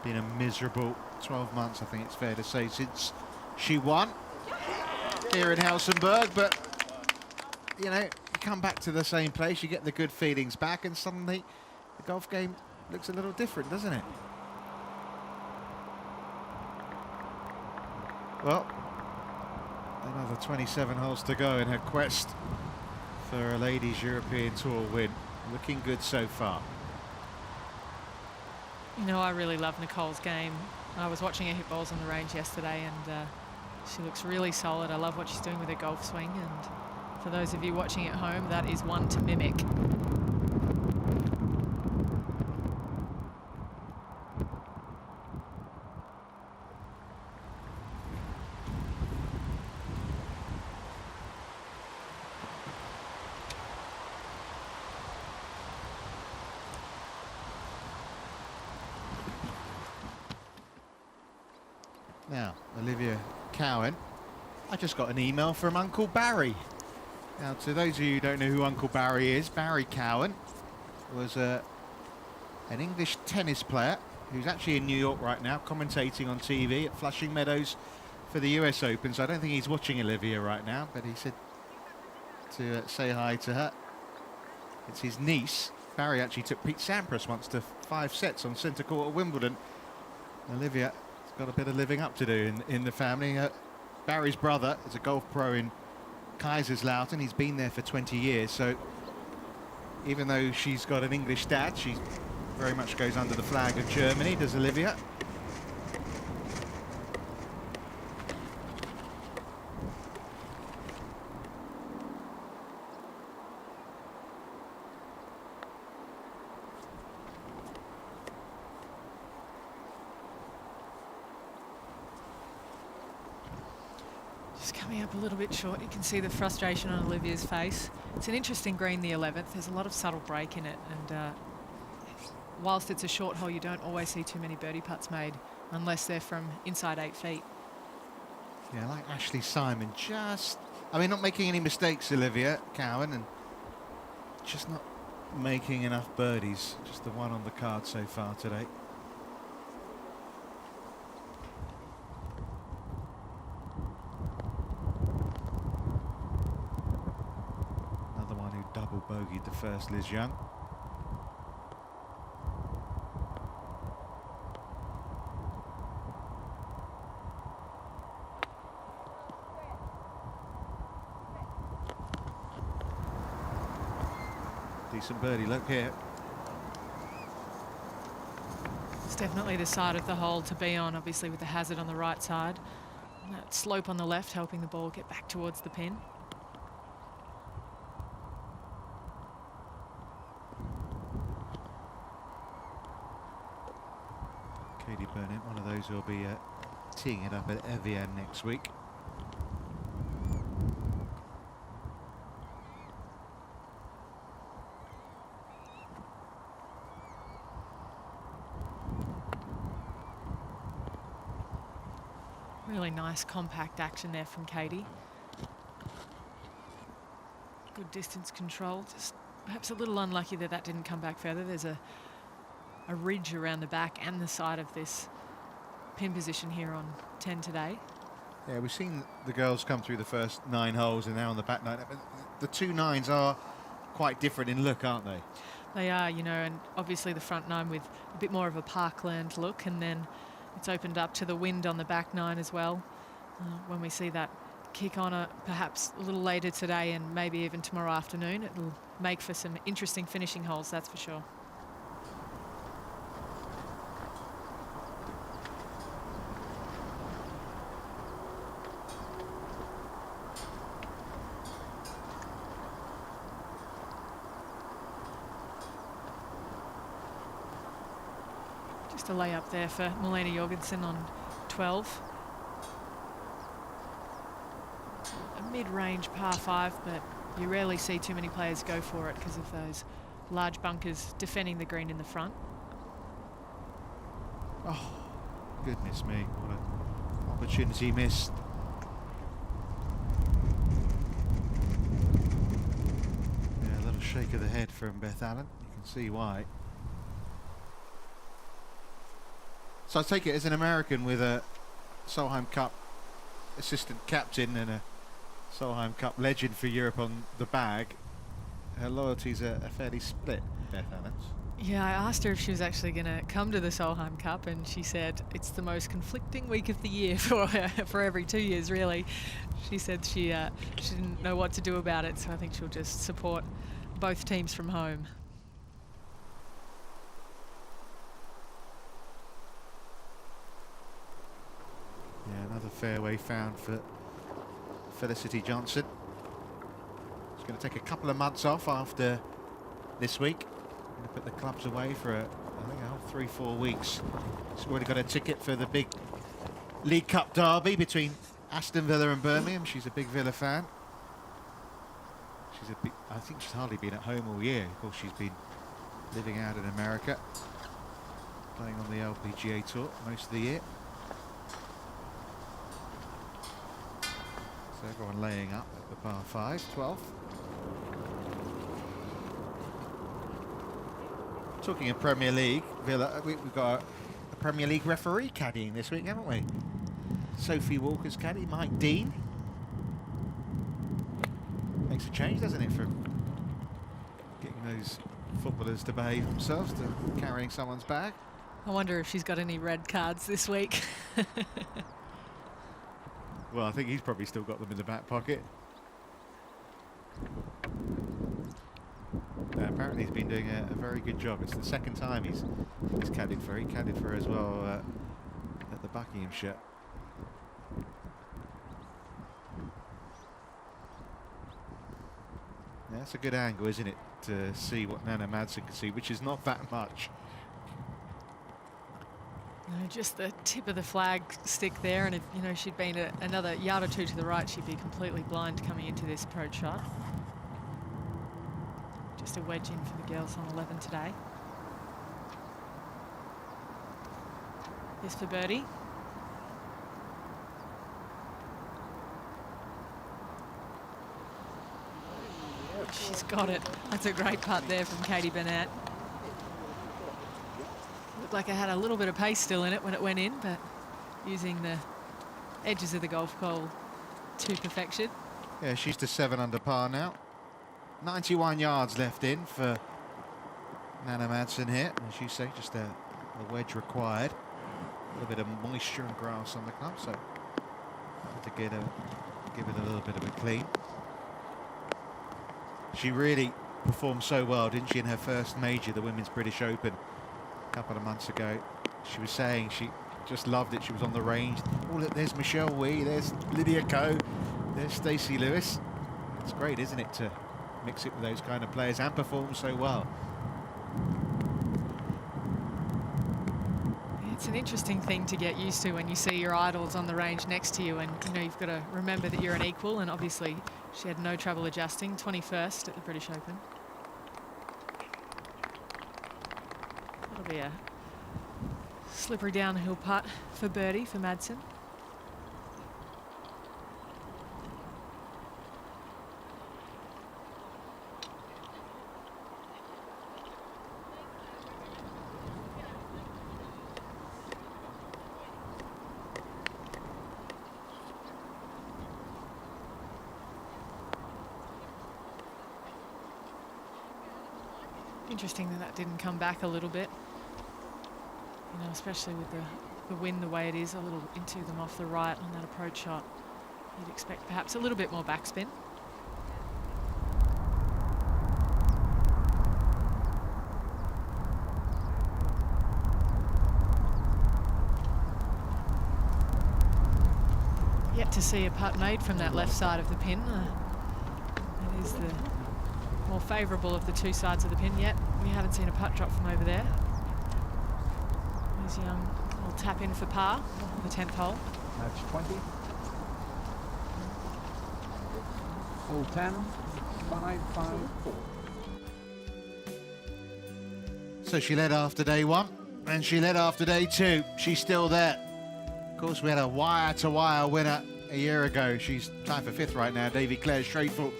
Been a miserable 12 months, I think it's fair to say, since she won. here in Helsingborg, but you know, you come back to the same place, you get the good feelings back, and suddenly the golf game looks a little different, doesn't it? Well, another 27 holes to go in her quest for a Ladies European Tour win. Looking good so far. You know, I really love Nicole's game. I was watching her hit balls on the range yesterday, and she looks really solid. I love what she's doing with her golf swing, and for those of you watching at home, that is one to mimic. Now, Olivia Cowan. I just got an email from Uncle Barry. Now, to those of you who don't know who Uncle Barry is, Barry Cowan was an English tennis player who's actually in New York right now, commentating on TV at Flushing Meadows for the US Open. So I don't think he's watching Olivia right now, but he said to say hi to her. It's his niece. Barry actually took Pete Sampras once to 5 sets on centre court at Wimbledon. Olivia got a bit of living up to do in the family. Barry's brother is a golf pro in Kaiserslautern. He's been there for 20 years, so even though she's got an English dad, she very much goes under the flag of Germany, does Olivia. Just coming up a little bit short. You can see the frustration on Olivia's face. It's an interesting green, the 11th. There's a lot of subtle break in it, and whilst it's a short hole, you don't always see too many birdie putts made unless they're from inside 8 feet. Yeah, like Ashley Simon, not making any mistakes, Olivia Cowan, and just not making enough birdies. Just the one on the card so far today. Double bogeyed the first, Liz Young. Decent birdie look here. It's definitely the side of the hole to be on, obviously with the hazard on the right side. And that slope on the left helping the ball get back towards the pin. Katie Burnett, one of those who'll be teeing it up at Evian next week. Really nice compact action there from Katie. Good distance control. Just perhaps a little unlucky that that didn't come back further. There's a ridge around the back and the side of this pin position here on 10 today. Yeah, we've seen the girls come through the first 9 holes and now on the back 9. The 2 9s are quite different in look, aren't they? They are, you know, and obviously the front 9 with a bit more of a parkland look, and then it's opened up to the wind on the back 9 as well. When we see that kick on perhaps a little later today and maybe even tomorrow afternoon, it'll make for some interesting finishing holes, that's for sure. Just a layup there for Melina Jorgensen on 12. A mid-range par 5, but you rarely see too many players go for it because of those large bunkers defending the green in the front. Oh, goodness me, what an opportunity missed. Yeah, a little shake of the head from Beth Allen. You can see why. So I take it as an American with a Solheim Cup assistant captain and a Solheim Cup legend for Europe on the bag. Her loyalties are fairly split, Beth Adams. Yeah, I asked her if she was actually going to come to the Solheim Cup, and she said it's the most conflicting week of the year for her, for every 2 years, really. She said she didn't know what to do about it, so I think she'll just support both teams from home. Yeah, another fairway found for Felicity Johnson. She's going to take a couple of months off after this week. Going to put the clubs away for, I think, a whole 3-4 weeks. She's already got a ticket for the big League Cup derby between Aston Villa and Birmingham. She's a big Villa fan. I think she's hardly been at home all year. Of course, she's been living out in America, playing on the LPGA Tour most of the year. So everyone laying up at the par 5, 12. Talking of Premier League, Villa, we've got a Premier League referee caddying this week, haven't we? Sophie Walker's caddy, Mike Dean. Makes a change, doesn't it, from getting those footballers to behave themselves to carrying someone's bag. I wonder if she's got any red cards this week. Well, I think he's probably still got them in the back pocket. Apparently he's been doing a very good job. It's the second time he's caddied for her. He caddied for her as well at the Buckinghamshire. Yeah, that's a good angle, isn't it, to see what Nana Madsen can see, which is not that much. No, just the tip of the flag stick there, and if she'd been another yard or two to the right, she'd be completely blind coming into this approach shot. Just a wedge in for the girls on 11 today. This for birdie. She's got it. That's a great putt there from Katie Burnett. Looked like it had a little bit of pace still in it when it went in, but using the edges of the golf ball to perfection. Yeah, she's to 7 under par now. 91 yards left in for Nana Madsen here. As you say, just a wedge required. A little bit of moisture and grass on the club, so to give it a little bit of a clean. She really performed so well, didn't she, in her first major, the Women's British Open, a couple of months ago. She was saying she just loved it. She was on the range. Oh, look, there's Michelle Wee, there's Lydia Ko, there's Stacey Lewis. It's great, isn't it, to mix it with those kind of players and perform so well. It's an interesting thing to get used to when you see your idols on the range next to you, and you've got to remember that you're an equal, and obviously she had no trouble adjusting. 21st at the British Open. That'll be a slippery downhill putt for birdie for Madsen. Interesting that didn't come back a little bit, especially with the wind the way it is, a little into them off the right on that approach shot. You'd expect perhaps a little bit more backspin. Yet to see a putt made from that left side of the pin. That is the more favourable of the two sides of the pin. Yet we haven't seen a putt drop from over there. Liz Young will tap in for par on the 10th hole. Match 20. Hole 10. 5, 5, 4. So she led after day 1, and she led after day 2. She's still there. Of course, we had a wire-to-wire winner a year ago. She's tied for 5th right now. Davy Clare Straightful.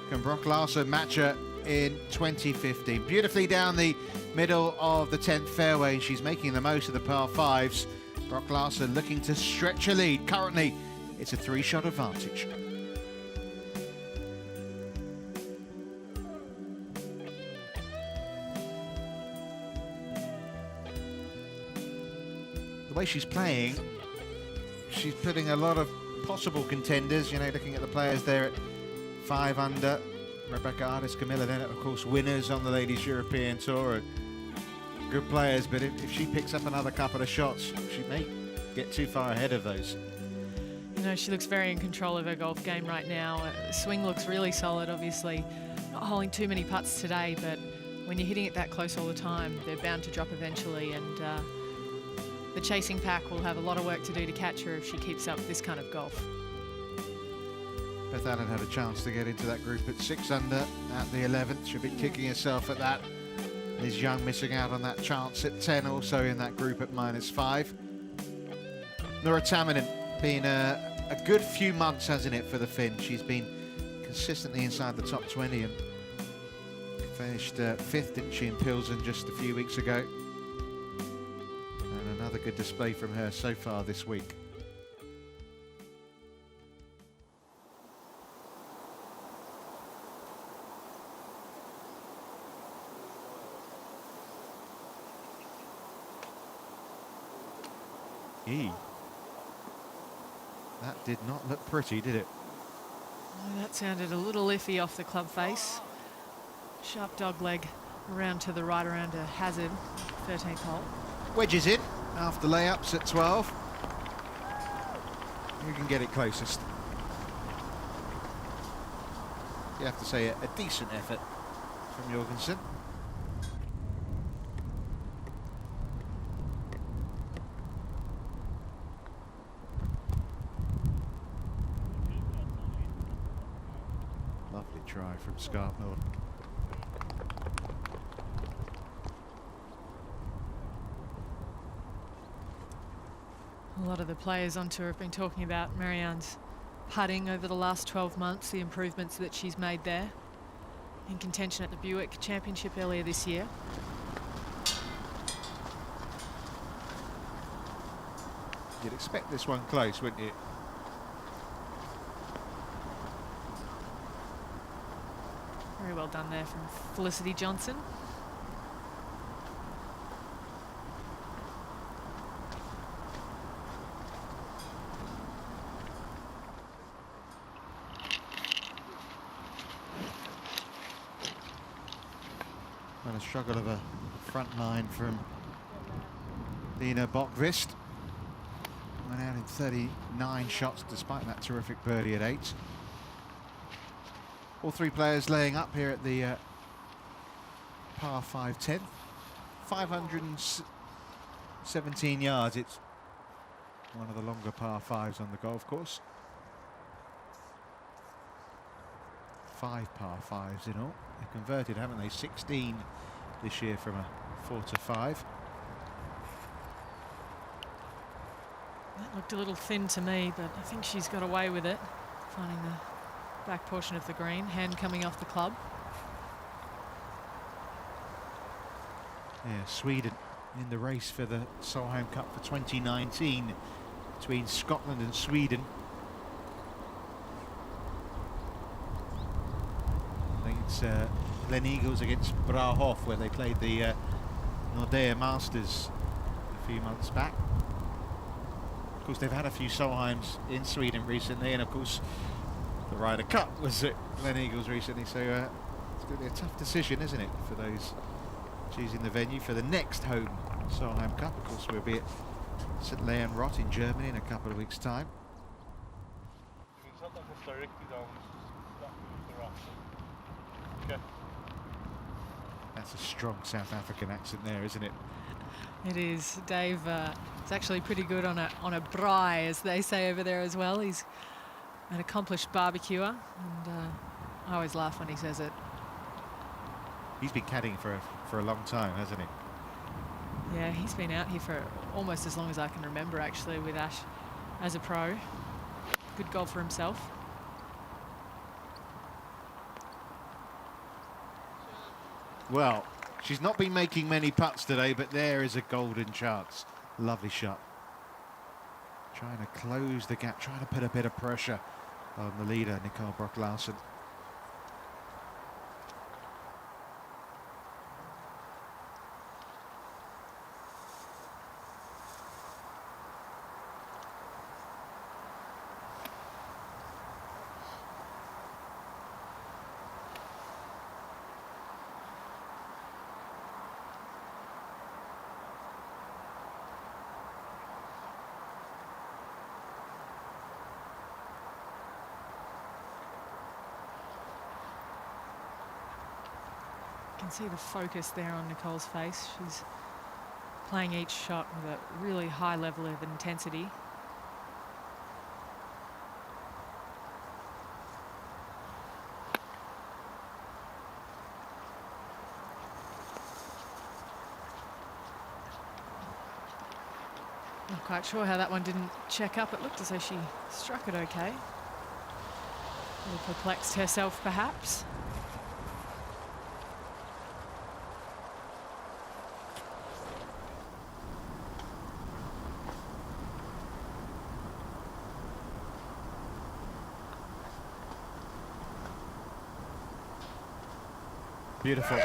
Can Brock Larson match her in 2015? Beautifully down the middle of the 10th fairway. She's making the most of the par 5s. Brock Larson looking to stretch a lead. Currently, it's a 3-shot advantage. the way she's playing, she's putting a lot of possible contenders, you know, looking at the players there at 5 under. Rebecca Artis, Camilla Dennett, of course, winners on the Ladies European Tour. Good players, but if she picks up another couple of shots, she may get too far ahead of those. You know, she looks very in control of her golf game right now. Swing looks really solid, obviously. Not holding too many putts today, but when you're hitting it that close all the time, they're bound to drop eventually, and the chasing pack will have a lot of work to do to catch her if she keeps up this kind of golf. Beth Allen had a chance to get into that group at 6 under at the 11th. She'll be kicking herself at that. Liz Young missing out on that chance at 10, also in that group at -5. Nora Tamminen, been a good few months, hasn't it, for the Finn? She's been consistently inside the top 20 and finished 5th, didn't she, in Pilsen just a few weeks ago. And another good display from her so far this week. That did not look pretty, did it? Oh, that sounded a little iffy off the club face. Sharp dog leg around to the right around a hazard, 13th hole. Wedges in after layups at 12. Who can get it closest? You have to say a decent effort from Jorgensen. Lovely try from Scarpnell. A lot of the players on tour have been talking about Marianne's putting over the last 12 months, the improvements that she's made there. In contention at the Buick Championship earlier this year. You'd expect this one close, wouldn't you? Very well done there from Felicity Johnson. And a struggle of a front line from Lena Bokvist. Went out in 39 shots despite that terrific birdie at 8. All three players laying up here at the par 5 10th. 517 yards. It's one of the longer par 5s on the golf course. 5 par 5s in all. They've converted, haven't they? 16 this year from a 4 to 5. That looked a little thin to me, but I think she's got away with it. Finding the back portion of the green, hand coming off the club. Yeah, Sweden in the race for the Solheim Cup for 2019 between Scotland and Sweden. I think it's Glen Eagles against Brahoff, where they played the Nordea Masters a few months back. Of course, they've had a few Solheims in Sweden recently, and of course the Ryder Cup was at Glen Eagles recently, so it's going to be a tough decision, isn't it, for those choosing the venue for the next home Solheim Cup. Of course, we'll be at St. Leonrod in Germany in a couple of weeks' time. That's a strong South African accent there, isn't it? It is. Dave is actually pretty good on a braai, as they say over there as well. He's an accomplished barbecuer, and I always laugh when he says it. He's been caddying for a long time, hasn't he? Yeah, he's been out here for almost as long as I can remember, actually, with Ash as a pro. Good golfer himself. Well, she's not been making many putts today, but there is a golden chance. Lovely shot. Trying to close the gap, trying to put a bit of pressure on the leader, Nicole Brock-Larsen. can see the focus there on Nicole's face. She's playing each shot with a really high level of intensity. Not quite sure how that one didn't check up. It looked as though she struck it okay. A little perplexed herself, perhaps. Beautiful.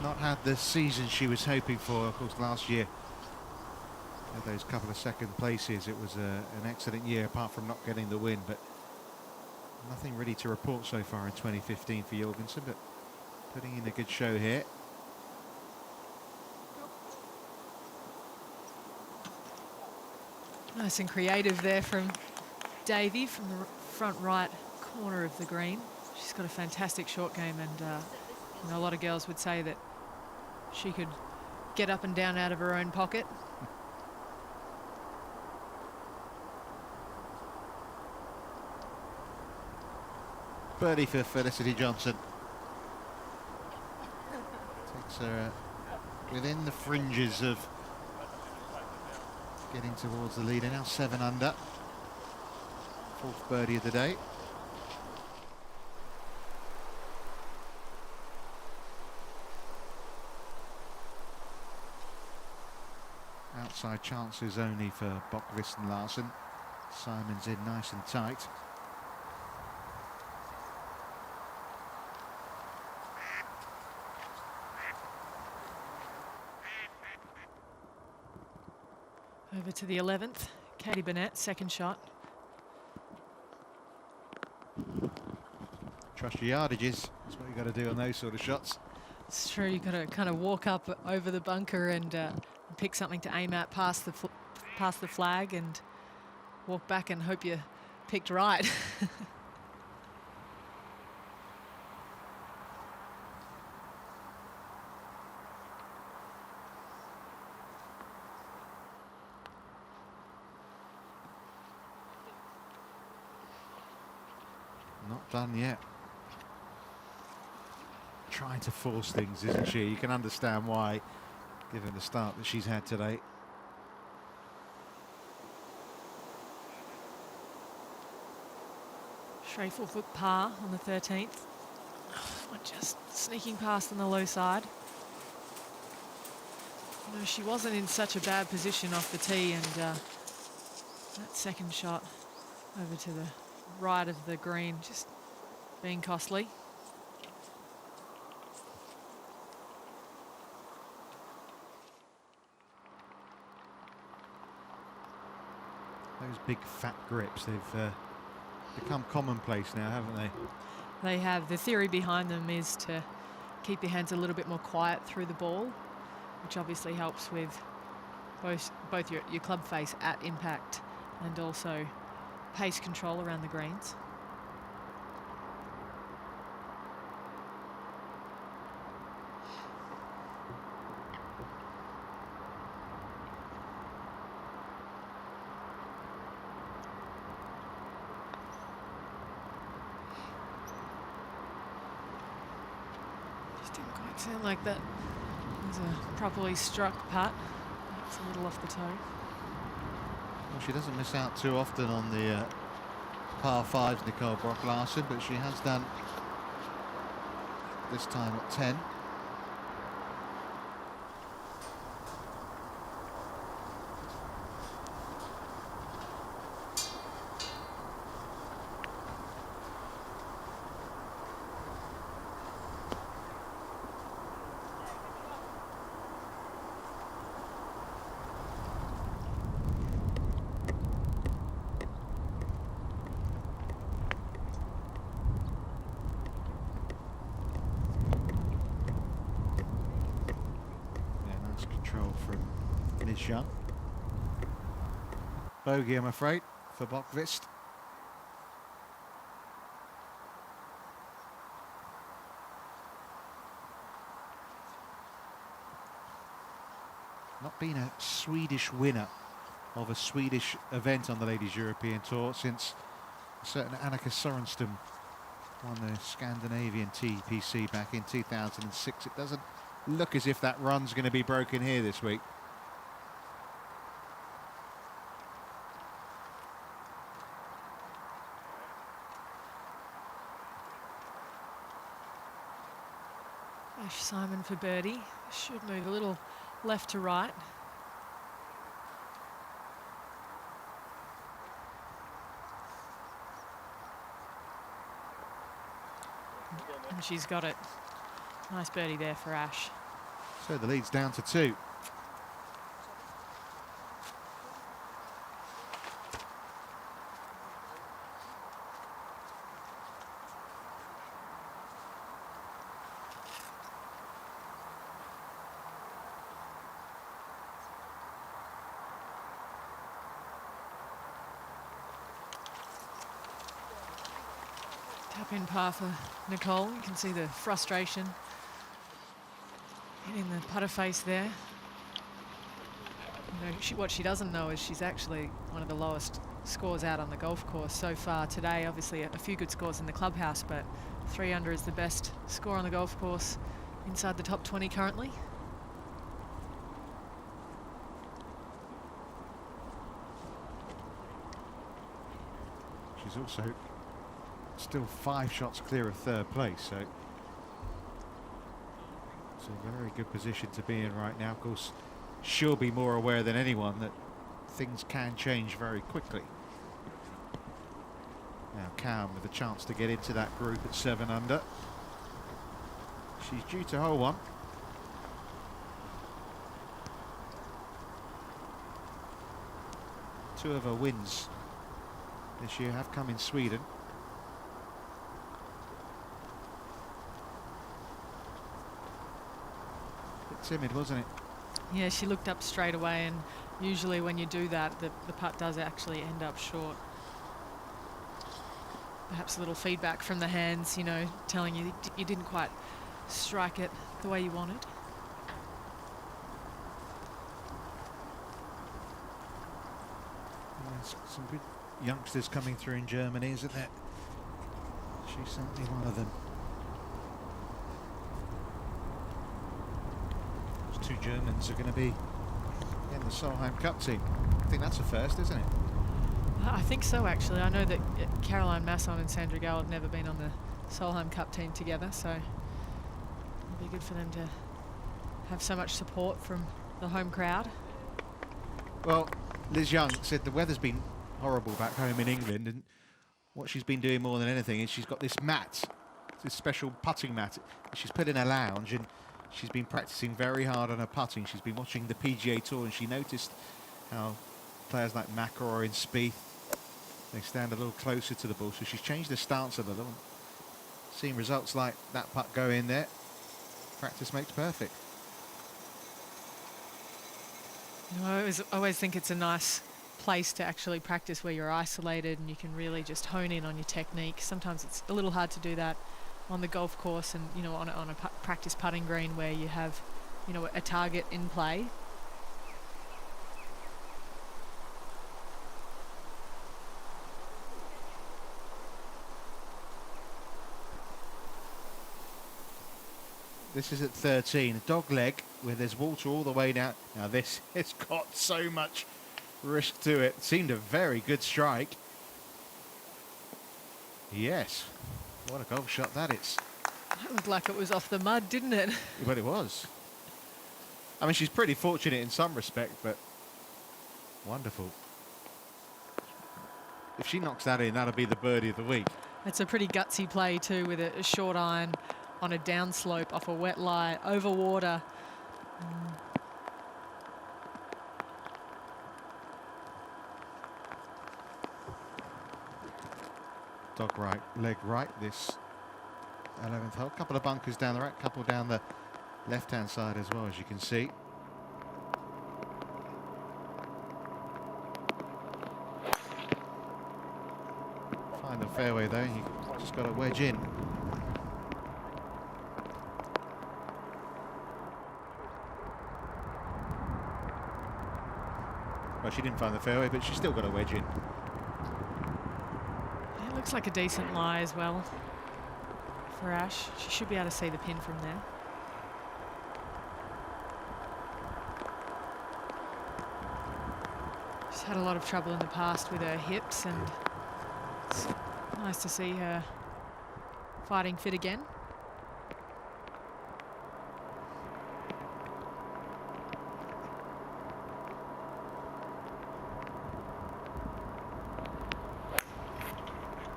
Not had the season she was hoping for. Of course, last year, with those couple of second places, it was an excellent year, apart from not getting the win. But nothing really to report so far in 2015 for Jorgensen, but putting in a good show here. Nice and creative there from Davey from the front right corner of the green. She's got a fantastic short game, and you know, a lot of girls would say that she could get up and down out of her own pocket. Birdie for Felicity Johnson. Takes her within the fringes of getting towards the leader. Now 7 under. 4th birdie of the day. Outside chances only for Bokvist and Larsen. Simon's in nice and tight. Over to the 11th, Katie Burnett, second shot. Trust your yardages. That's what you got to do on those sort of shots. It's true, you've got to kind of walk up over the bunker and pick something to aim at past the flag and walk back and hope you picked right. Not done yet. Trying to force things, isn't she? You can understand why, given the start that she's had today. Straight 4-foot par on the 13th. Just sneaking past on the low side. You know, she wasn't in such a bad position off the tee, and that second shot over to the right of the green just being costly. Those big fat grips, they've become commonplace now, haven't they? They have. The theory behind them is to keep your hands a little bit more quiet through the ball, which obviously helps with both your club face at impact and also pace control around the greens. Didn't quite sound like that was a properly struck putt. It's a little off the toe. Well, she doesn't miss out too often on the par 5s, Nicole Brock-Larsen, but she has done this time at 10. From Liz Young. Bogey, I'm afraid, for Bokvist. Not been a Swedish winner of a Swedish event on the Ladies European Tour since a certain Annika Sorenstam won the Scandinavian TPC back in 2006. It doesn't look as if that run's going to be broken here this week. Ash Simon for birdie. Should move a little left to right. And she's got it. Nice birdie there for Ash. So the lead's down to 2. Tap in par for Nicole. You can see the frustration hitting the putter face there. You know, what she doesn't know is she's actually one of the lowest scores out on the golf course so far today. Obviously a few good scores in the clubhouse, but 3 under is the best score on the golf course inside the top 20 currently. She's also still 5 shots clear of 3rd place, so it's a very good position to be in right now. Of course, she'll be more aware than anyone that things can change very quickly. Now Cam with a chance to get into that group at 7 under. She's due to hole 1. Two of her wins this year have come in Sweden. Timid, wasn't it? Yeah, she looked up straight away, and usually when you do that, the putt does actually end up short. Perhaps a little feedback from the hands, you know, telling you you didn't quite strike it the way you wanted. There's some good youngsters coming through in Germany, isn't there? She's certainly one of them. 2 Germans are going to be in the Solheim Cup team. I think that's a first, isn't it? I think so, actually. I know that Caroline Masson and Sandra Gale have never been on the Solheim Cup team together, so it'll be good for them to have so much support from the home crowd. Well, Liz Young said the weather's been horrible back home in England, and what she's been doing more than anything is she's got this mat, this special putting mat she's put in her lounge, and she's been practicing very hard on her putting. She's been watching the PGA Tour, and she noticed how players like McIlroy and Spieth, they stand a little closer to the ball, so she's changed her stance a little. Seeing results like that putt go in there, practice makes perfect. You know, I always think it's a nice place to actually practice where you're isolated and you can really just hone in on your technique. Sometimes it's a little hard to do that on the golf course and, you know, on a practice putting green where you have, you know, a target in play. This is at 13, a dog leg where there's water all the way down. Now this, it's got so much risk to it. Seemed a very good strike. Yes, what a golf shot that is. That looked like it was off the mud, didn't it? But it was. I mean, she's pretty fortunate in some respect, but wonderful. If she knocks that in, that'll be the birdie of the week. It's a pretty gutsy play too, with a short iron on a downslope off a wet lie over water. Dog right, leg right, this 11th hole. Couple of bunkers down the right, couple down the left-hand side as well, as you can see. Find the fairway though, you just got to wedge in. Well, she didn't find the fairway, but she still got a wedge in. It looks like a decent lie as well for Ash. She should be able to see the pin from there. She's had a lot of trouble in the past with her hips, and it's nice to see her fighting fit again.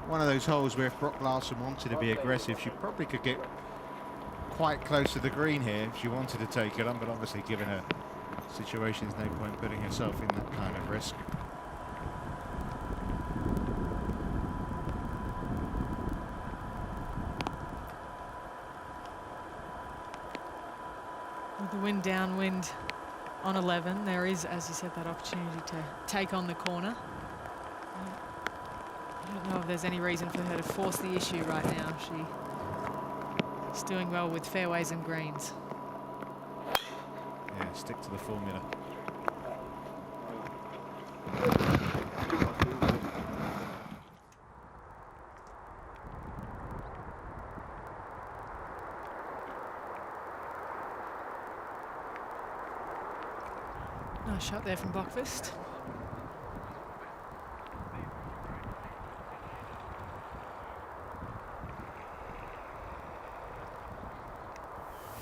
One of those holes where if Brock Larson wanted to be aggressive, she probably could get quite close to the green here if she wanted to take it on, but obviously given her situation, there's no point putting herself in that kind of risk. With the wind downwind on 11, there is, as you said, that opportunity to take on the corner. I don't know if there's any reason for her to force the issue right now. She's doing well with fairways and greens. Yeah, stick to the formula. Nice shot there from Bokvist.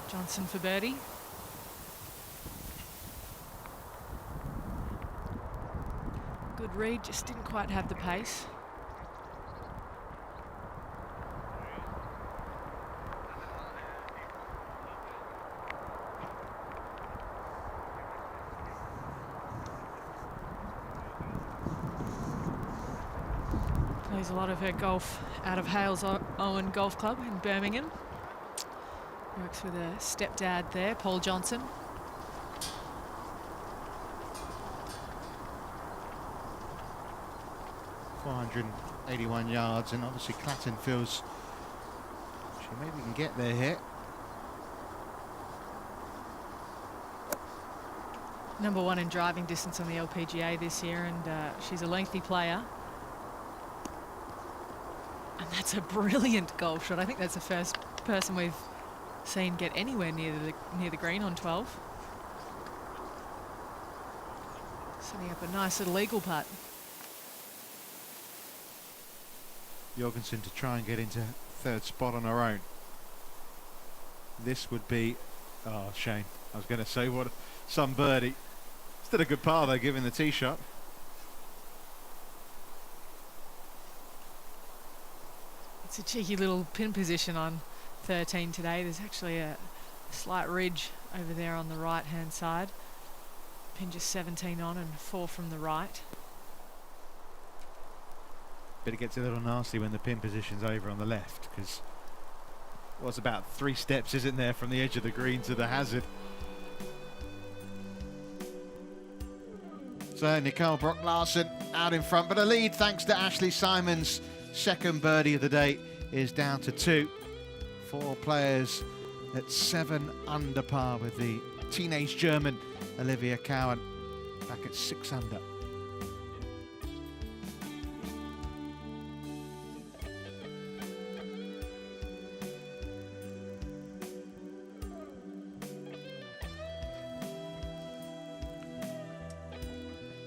Johnson for birdie. Good read, just didn't quite have the pace. Plays a lot of her golf out of Hales Owen Golf Club in Birmingham. Works with her stepdad there, Paul Johnson. .481 yards, and obviously Clatton feels she maybe can get there here. Number one in driving distance on the LPGA this year, and she's a lengthy player. And that's a brilliant golf shot. I think that's the first person we've seen get anywhere near the green on 12. Setting up a nice little eagle putt. Jorgensen to try and get into third spot on her own. This would be, oh shame, I was going to say what some birdie. Still a good par though, given the tee shot. It's a cheeky little pin position on 13 today. There's actually a slight ridge over there on the right hand side. Pin just 17 on and 4 from the right. But it gets a little nasty when the pin position's over on the left, because it was about 3 steps, isn't there, from the edge of the green to the hazard. So Nicole Brock Larson out in front, but a lead thanks to Ashley Simon's second birdie of the day is down to 2. 4 players at 7 under par, with the teenage German Olivia Cowan back at 6 under.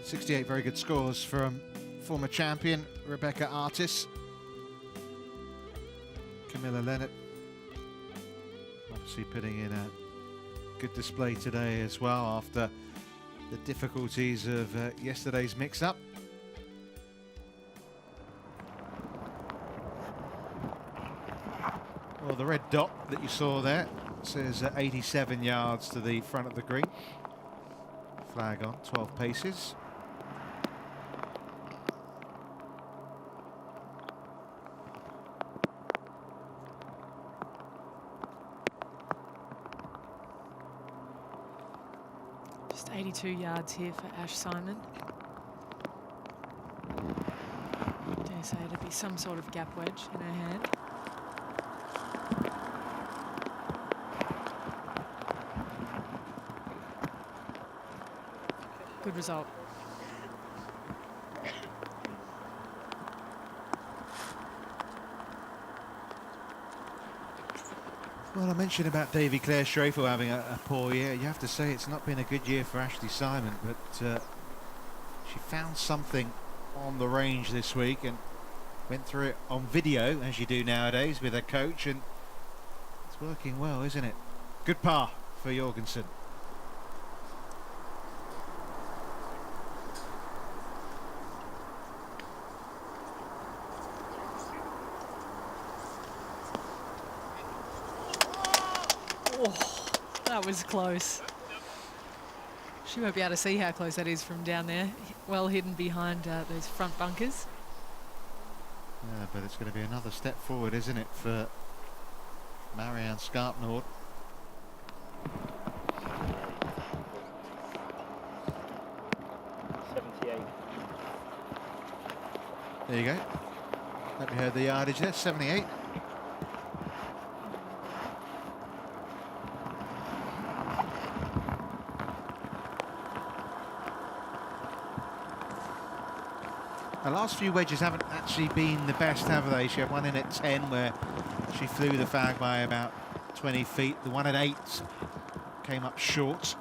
.68 very good scores from former champion Rebecca Artis. Camilla Leonard obviously putting in a good display today as well after the difficulties of yesterday's mix-up. Well, the red dot that you saw there says 87 yards to the front of the green. Flag on, 12 paces. Just 82 yards here for Ash Simon. Dare say it'd be some sort of gap wedge in her hand. Good result. Well, I mentioned about Davy Clare Schrafer having a poor year. You have to say it's not been a good year for Ashley Simon, but she found something on the range this week and went through it on video, as you do nowadays, with her coach, and it's working well, isn't it? Good par for Jorgensen. Oh, that was close. She won't be able to see how close that is from down there. Well hidden behind those front bunkers. Yeah, but it's going to be another step forward, isn't it, for Marianne Skarpnord. There you go. Let me hear the yardage there, 78. The last few wedges haven't actually been the best, have they? She had one in at 10 where she flew the fag by about 20 feet. The one at 8 came up short.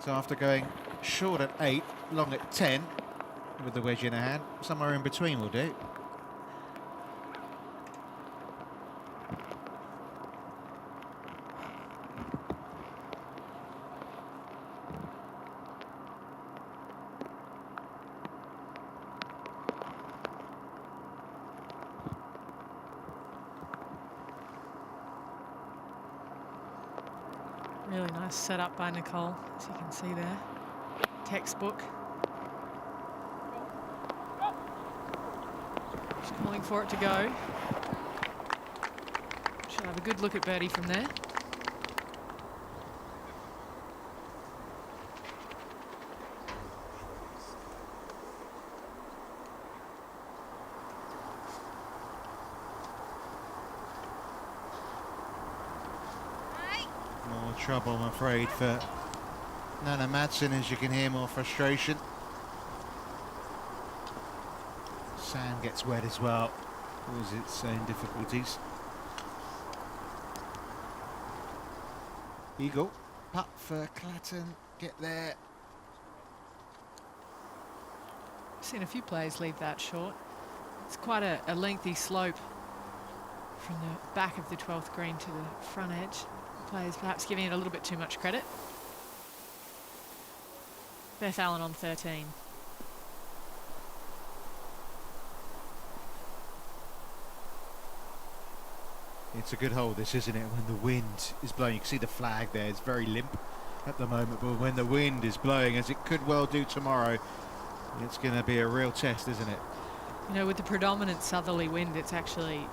So after going short at 8, long at 10, with the wedge in her hand, somewhere in between will do. Really nice setup by Nicole, as you can see there. Textbook. She's calling for it to go. She'll have a good look at birdie from there. Trouble, I'm afraid, for Nana Madsen, as you can hear, more frustration. Sand gets wet as well, causes its own difficulties. Eagle, putt for Clatton, get there. I've seen a few players leave that short. It's quite a lengthy slope from the back of the 12th green to the front edge. Players perhaps giving it a little bit too much credit. Beth Allen on 13. It's a good hole, this, isn't it? When the wind is blowing, you can see the flag there, it's very limp at the moment, but when the wind is blowing, as it could well do tomorrow, it's going to be a real test, isn't it? You know, with the predominant southerly wind, it's actually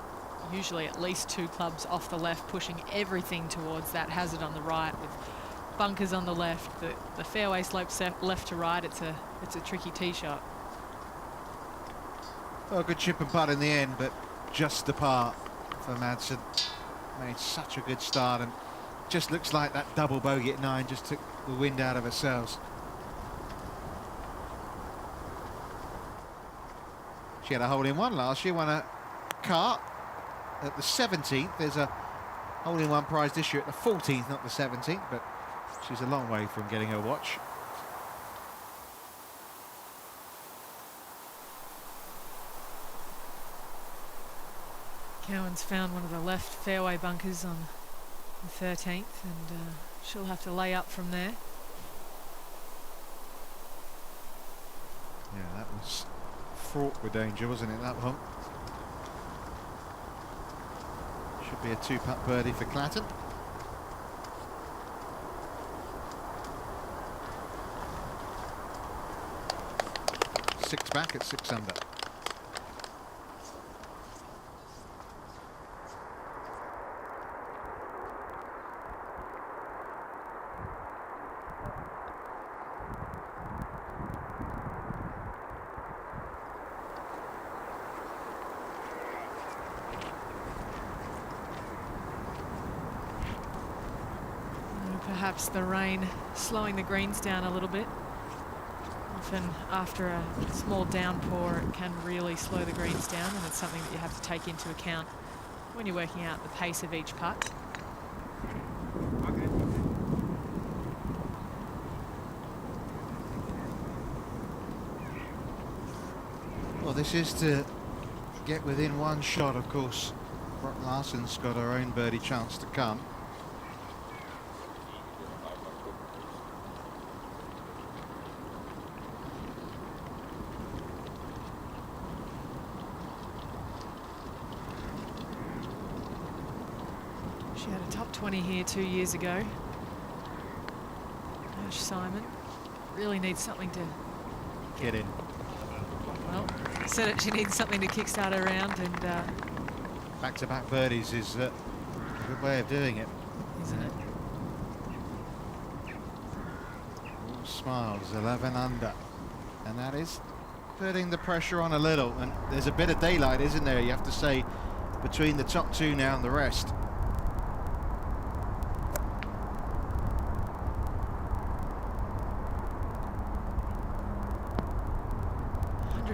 usually at least 2 clubs off the left, pushing everything towards that hazard on the right, with bunkers on the left. The fairway slopes left to right. It's a tricky tee shot. Well, good chip and putt in the end, but just the par for Madsen. Made such a good start, and just looks like that double bogey at 9 just took the wind out of her sails. She had a hole-in-one last year, won a cart at the 17th. There's a hole-in-one prize this year at the 14th, not the 17th, but she's a long way from getting her watch. Cowan's found one of the left fairway bunkers on the 13th, and she'll have to lay up from there. Yeah, that was fraught with danger, wasn't it, that one? Should be a 2-putt birdie for Clatton. Six back at 6 under. Perhaps the rain slowing the greens down a little bit. Often after a small downpour, it can really slow the greens down, and it's something that you have to take into account when you're working out the pace of each putt. Well, this is to get within one shot, of course. Brock Larson's got her own birdie chance to come. She had a top 20 here 2 years ago. Ash Simon really needs something to Get in. well, said it, she needs something to kickstart her round, and Back-to-back birdies is a good way of doing it. isn't it? All smiles, 11 under. And that is putting the pressure on a little. And there's a bit of daylight, isn't there, you have to say, between the top two now and the rest.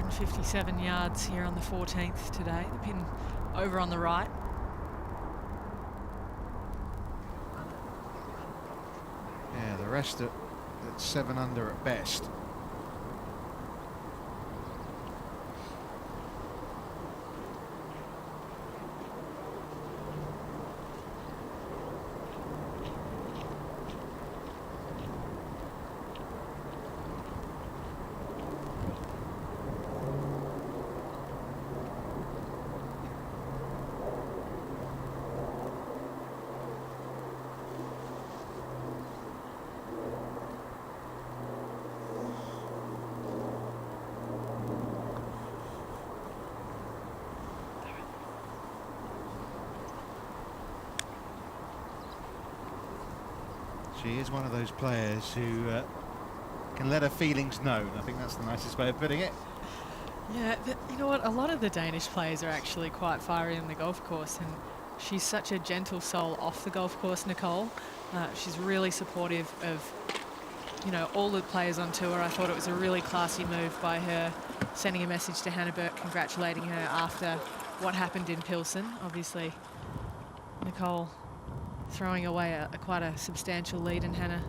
.57 yards here on the 14th today. The pin over on the right. Yeah, the rest at 7 under at best. She is one of those players who can let her feelings known. I think that's the nicest way of putting it. Yeah, you know what? A lot of the Danish players are actually quite fiery on the golf course, and she's such a gentle soul off the golf course, Nicole. She's really supportive of, you know, all the players on tour. I thought it was a really classy move by her, sending a message to Hannah Burke, congratulating her after what happened in Pilsen. Obviously, Nicole throwing away quite a substantial lead, and Hannah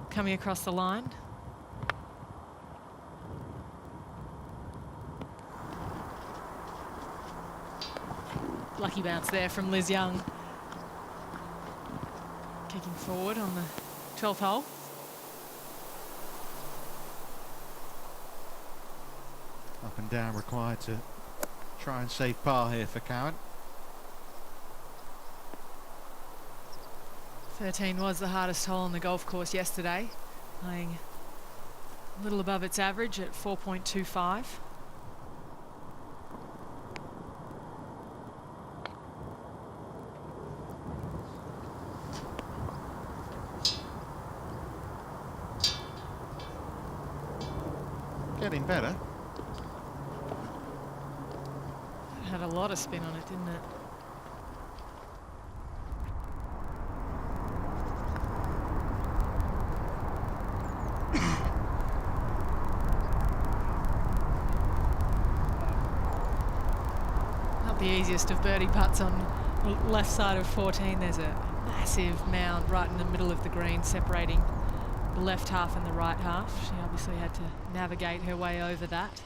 coming across the line. Lucky bounce there from Liz Young. Kicking forward on the 12th hole. Up and down required to try and save par here for Cowan. 13 was the hardest hole on the golf course yesterday, playing a little above its average at 4.25. Getting better. It had a lot of spin on it, didn't it? Not the easiest of birdie putts on the left side of 14. There's a massive mound right in the middle of the green separating the left half and the right half. She obviously had to navigate her way over that.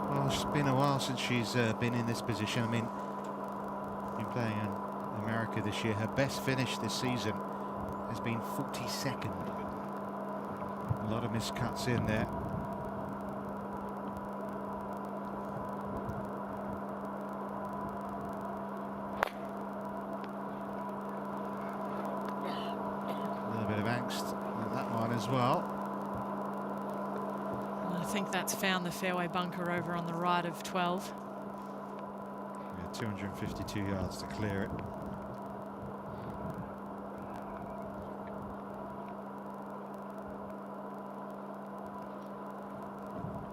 Well, it's been a while since she's been in this position. I mean, been playing in America this year. Her best finish this season has been 42nd. A lot of miscuts in there. A little bit of angst in that one as well. Well, think that's found the fairway bunker over on the right of 12. Yeah, 252 yards to clear it.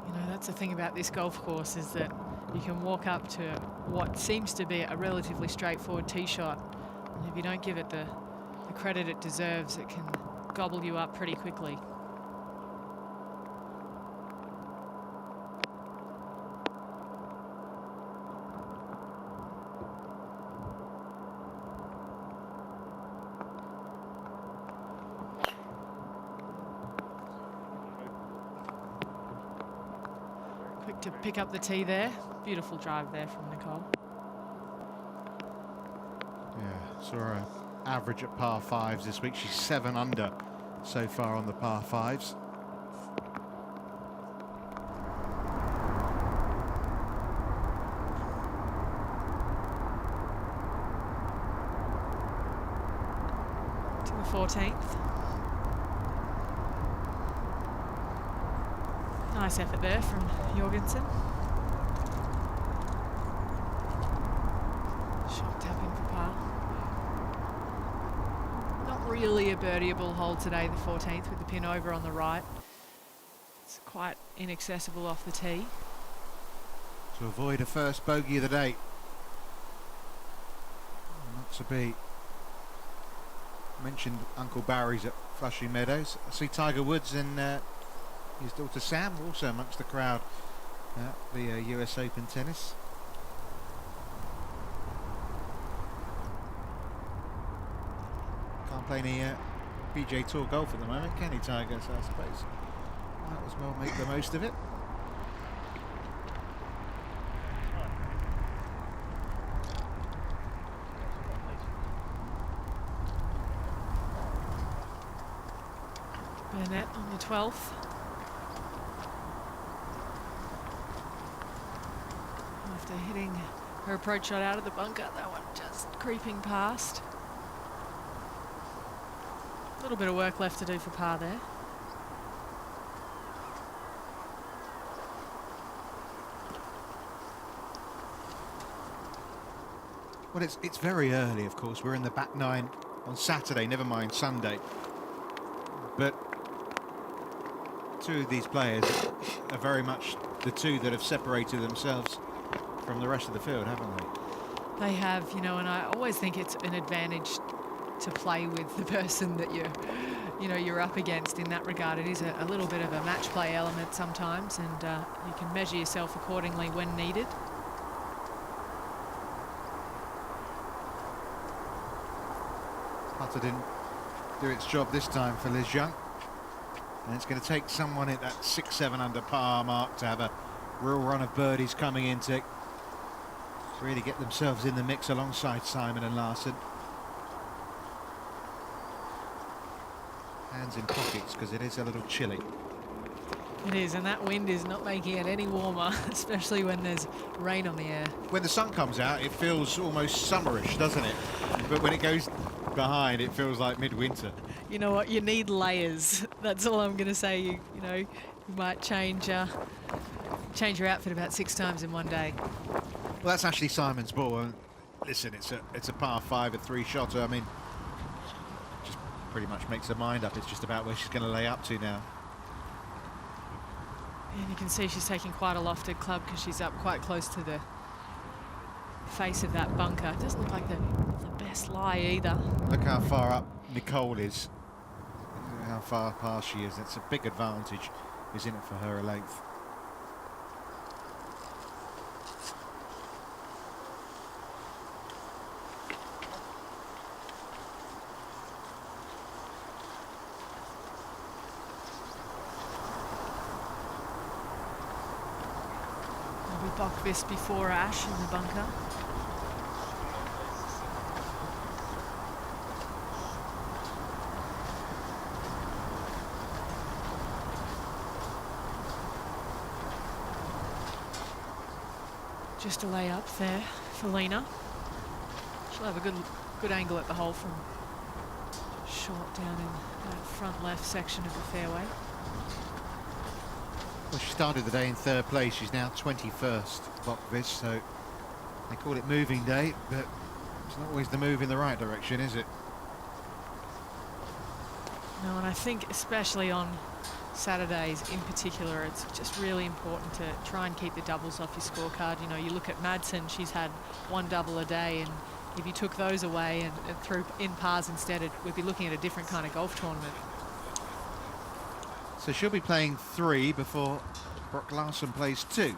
You know, that's the thing about this golf course, is that you can walk up to what seems to be a relatively straightforward tee shot, and if you don't give it the credit it deserves, it can gobble you up pretty quickly. Quick to pick up the tee there. Beautiful drive there from Nicole. Yeah, saw her average at par 5s this week. She's 7 under so far on the par 5s. To the 14th. Nice effort there from Jorgensen. Shot tapping for par. Not really a birdieable hole today, the 14th, with the pin over on the right. It's quite inaccessible off the tee. To avoid a first bogey of the day. Not to be. Mentioned Uncle Barry's at Flushing Meadows. I see Tiger Woods and his daughter Sam also amongst the crowd at the US Open tennis. Can't play any PGA Tour golf at the moment, can he, Tiger? So I suppose might as well make the most of it. Burnett on the 12th. After hitting her approach shot out of the bunker, that one just creeping past. A little bit of work left to do for par there. Well, it's very early, of course. We're in the back nine on Saturday, never mind Sunday. But two of these players are very much the two that have separated themselves from the rest of the field, haven't they? They have, you know, and I always think it's an advantage to play with the person that you're up against in that regard. It is a little bit of a match play element sometimes, and you can measure yourself accordingly when needed. Putter didn't do its job this time for Liz Young, and it's going to take someone at that 6-7 under par mark to have a real run of birdies coming in to really get themselves in the mix alongside Simon and Larson. Hands in pockets because it is a little chilly. It is, and that wind is not making it any warmer, especially when there's rain on the air. When the sun comes out, it feels almost summerish, doesn't it? But when it goes behind, it feels like midwinter. You know what? You need layers. That's all I'm going to say. You might change your outfit about 6 times in one day. Well, that's actually Simon's ball. And listen, it's a par 5 at 3-shotter. I mean, just pretty much makes her mind up. It's just about where she's going to lay up to now. And you can see she's taking quite a lofted club because she's up quite close to the face of that bunker. It doesn't look like the best lie either. Look how far up Nicole is. Look how far past she is. It's a big advantage, isn't it, for her length? Bokvis before Ash in the bunker. Just a layup there for Lena. She'll have a good angle at the hole from short down in that front left section of the fairway. Well, she started the day in 3rd place. She's now 21st, Bokvis, so they call it moving day, but it's not always the move in the right direction, is it? No, and I think especially on Saturdays in particular, it's just really important to try and keep the doubles off your scorecard. You know, you look at Madsen, she's had 1 double a day, and if you took those away and threw in pars instead, we'd be looking at a different kind of golf tournament. So she'll be playing 3 before Brooke Larson plays 2.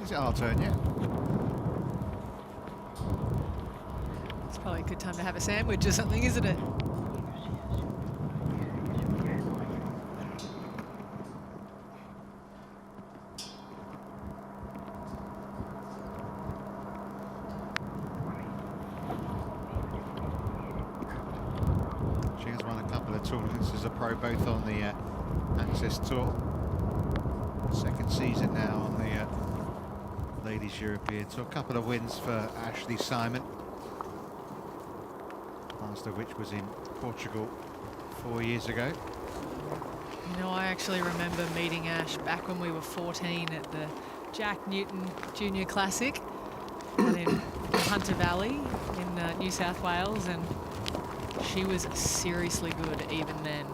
Is it our turn yet? It's probably a good time to have a sandwich or something, isn't it? She has won a couple of tournaments as a pro, both on the Access Tour. 2nd season now on the Ladies European Tour. A couple of wins for Ashley Simon, last of which was in Portugal 4 years ago. You know, I actually remember meeting Ash back when we were 14 at the Jack Newton Junior Classic out in Hunter Valley in New South Wales, and she was seriously good even then.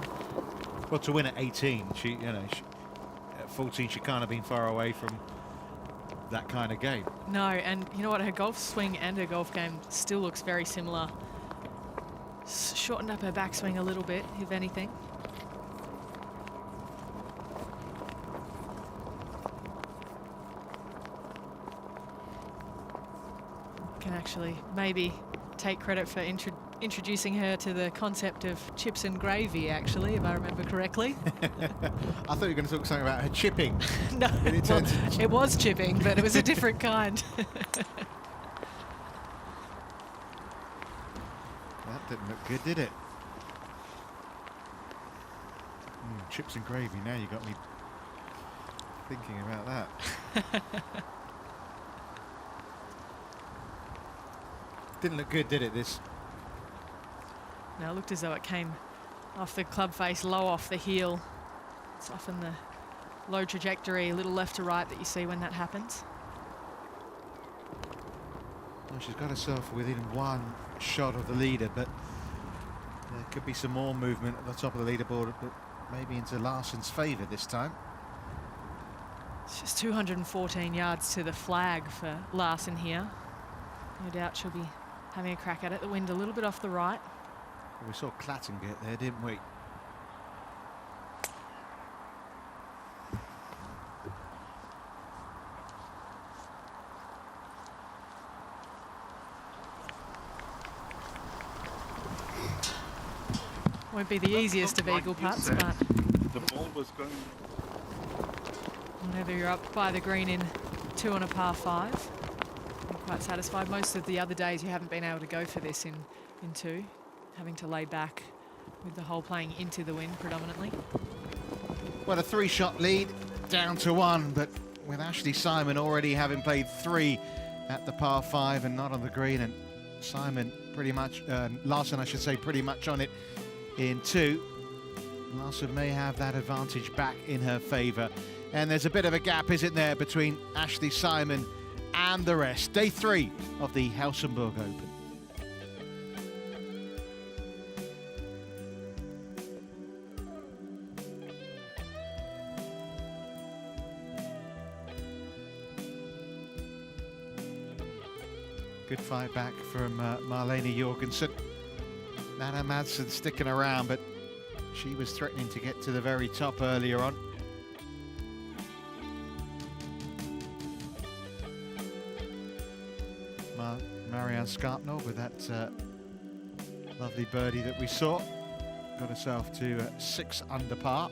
Well, to win at 18, at 14, she can't have been far away from that kind of game. No, and you know what? Her golf swing and her golf game still looks very similar. Shortened up her backswing a little bit, if anything. Can actually maybe take credit for introducing her to the concept of chips and gravy, actually, if I remember correctly. I thought you were going to talk something about her chipping. No, well, it was chipping, but it was a different kind. That didn't look good, did it? Chips and gravy, now you got me thinking about that. Didn't look good, did it, this? No, it looked as though it came off the club face, low off the heel. It's often the low trajectory, a little left to right, that you see when that happens. Well, she's got herself within 1 shot of the leader, but there could be some more movement at the top of the leaderboard, but maybe into Larson's favour this time. It's just 214 yards to the flag for Larson here. No doubt she'll be having a crack at it. The wind a little bit off the right. We saw Clatton get there, didn't we? Won't be the easiest of eagle putts, but the ball was going. whenever you're up by the green in 2 on a par 5, I'm quite satisfied. Most of the other days you haven't been able to go for this in 2, having to lay back with the hole playing into the wind predominantly. Well, a 3-shot lead down to 1, but with Ashley Simon already having played 3 at the par 5 and not on the green, and Simon pretty much, Larson I should say, pretty much on it in 2. Larson may have that advantage back in her favour. And there's a bit of a gap, isn't there, between Ashley Simon and the rest. Day 3 of the Helsingborg Open. Good fight back from Marlene Jorgensen. Nana Madsen sticking around, but she was threatening to get to the very top earlier on. Marianne Skarpnor with that lovely birdie that we saw. Got herself to 6 under par.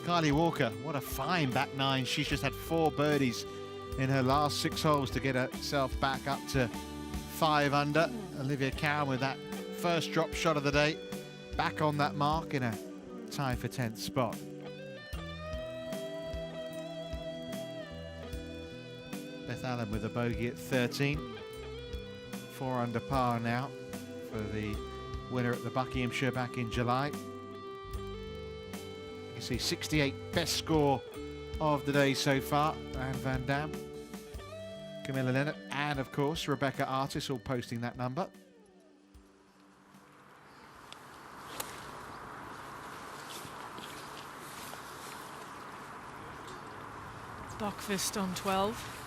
Kylie Walker, what a fine back 9. She's just had 4 birdies in her last 6 holes to get herself back up to 5 under. Olivia Cowan with that first drop shot of the day, back on that mark in a tie for 10th spot. Beth Allen with a bogey at 13. 4 under par now for the winner at the Buckinghamshire back in July. You see 68, best score of the day so far. Anne Van Dam, Camilla Leonard, and of course Rebecca Artis all posting that number. Bockfist on 12.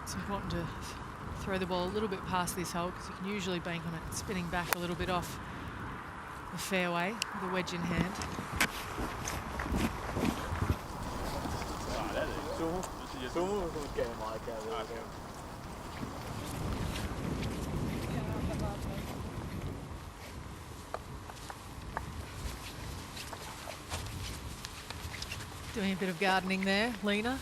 It's important to throw the ball a little bit past this hole because you can usually bank on it spinning back a little bit off the fairway with a wedge in hand. Doing a bit of gardening there, Lena.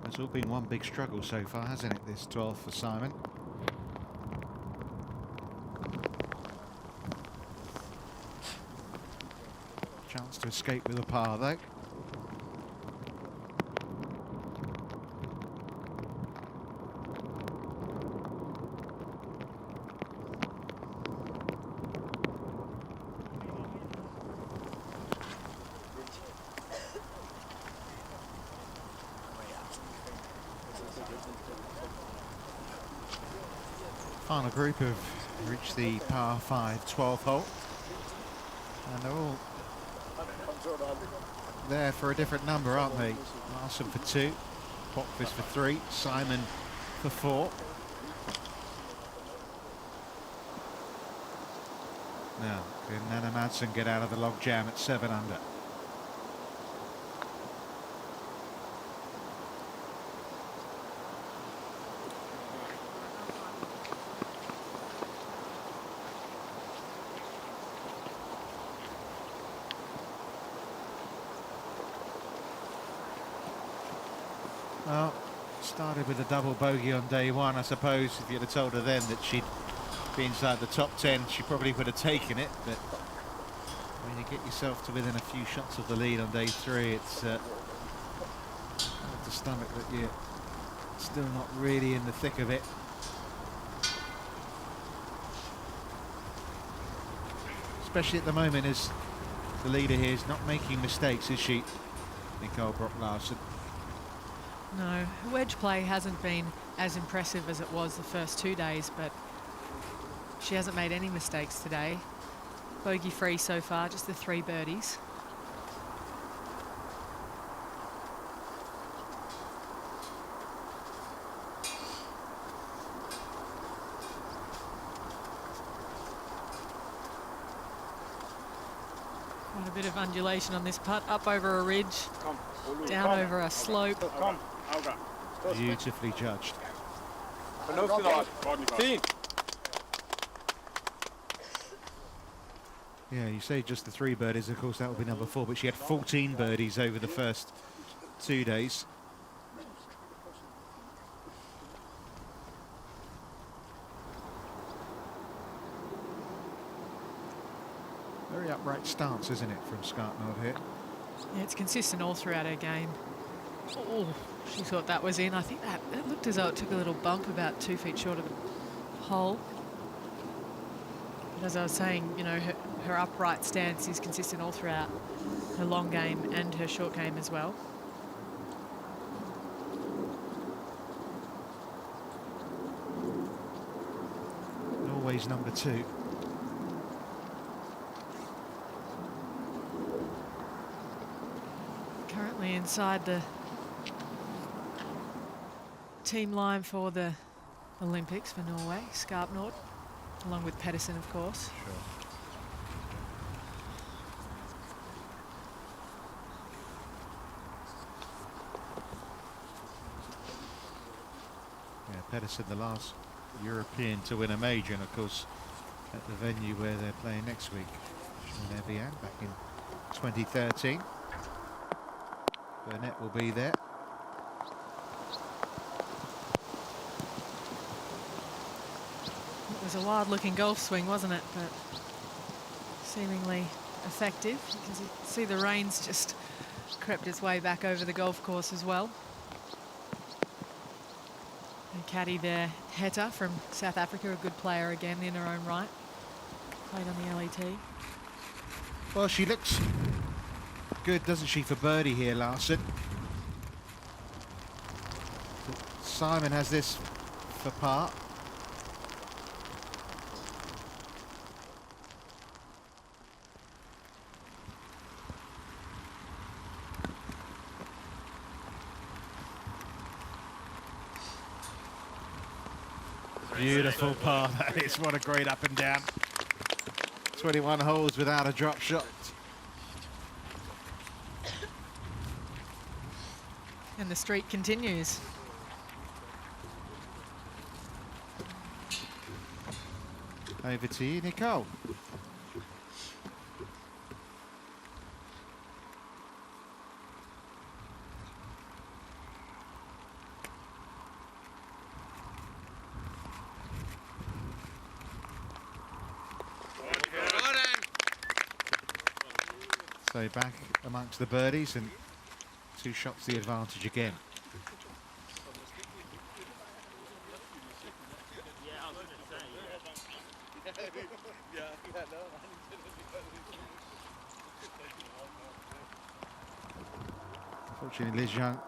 It's all been one big struggle so far, hasn't it, this 12 for Simon? Chance to escape with a par though. Final group have reached the par 5 12th hole, and they're all there for a different number, aren't they? Larson for 2, Bockfist for 3, Simon for 4. Now, can Nana Madsen get out of the log jam at 7 under? Well, started with a double bogey on day one. I suppose if you'd have told her then that she'd be inside the top 10, she probably would have taken it. But when you get yourself to within a few shots of the lead on day 3, it's hard to stomach that you're still not really in the thick of it. Especially at the moment, as the leader here is not making mistakes, is she, Nicole Brock-Larson? No, her wedge play hasn't been as impressive as it was the first 2 days, but she hasn't made any mistakes today. Bogey free so far, just the 3 birdies. Quite a bit of undulation on this putt, up over a ridge, down over a slope. Beautifully judged. Yeah, you say just the 3 birdies, of course that would be number 4, but she had 14 birdies over the first 2 days. Very upright stance, isn't it, from Skartnod here? Yeah, it's consistent all throughout her game. Oh, she thought that was in. I think that looked as though it took a little bump about 2 feet short of the hole. But as I was saying, you know, her upright stance is consistent all throughout her long game and her short game as well. Always number 2. Currently inside the team line for the Olympics for Norway, Skarpnord, along with Pedersen, of course. Sure. Yeah, Pedersen, the last European to win a major, and of course at the venue where they're playing next week, Evian, back in 2013. Burnett will be there. was a wild-looking golf swing, wasn't it? But seemingly effective. You can see the rain's just crept its way back over the golf course as well. And caddy there, Heta from South Africa, a good player again in her own right. Played on the LET. Well, she looks good, doesn't she, for birdie here, Larson? Simon has this for par. Beautiful par that is. What a great up and down. 21 holes without a drop shot. And the streak continues. Over to you, Nicole. So back amongst the birdies and 2 shots the advantage again. Unfortunately, Liz Young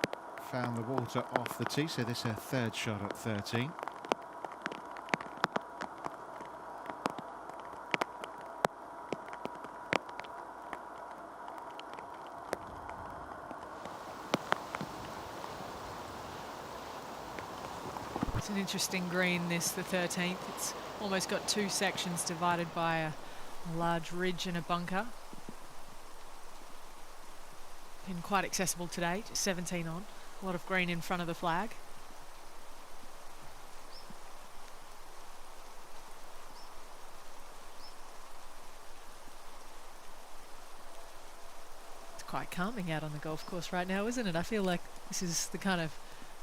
found the water off the tee, so this is her 3rd shot at 13. It's an interesting green, this, the 13th. It's almost got 2 sections divided by a large ridge and a bunker. Been quite accessible today, just 17 on. A lot of green in front of the flag. It's quite calming out on the golf course right now, isn't it? I feel like this is the kind of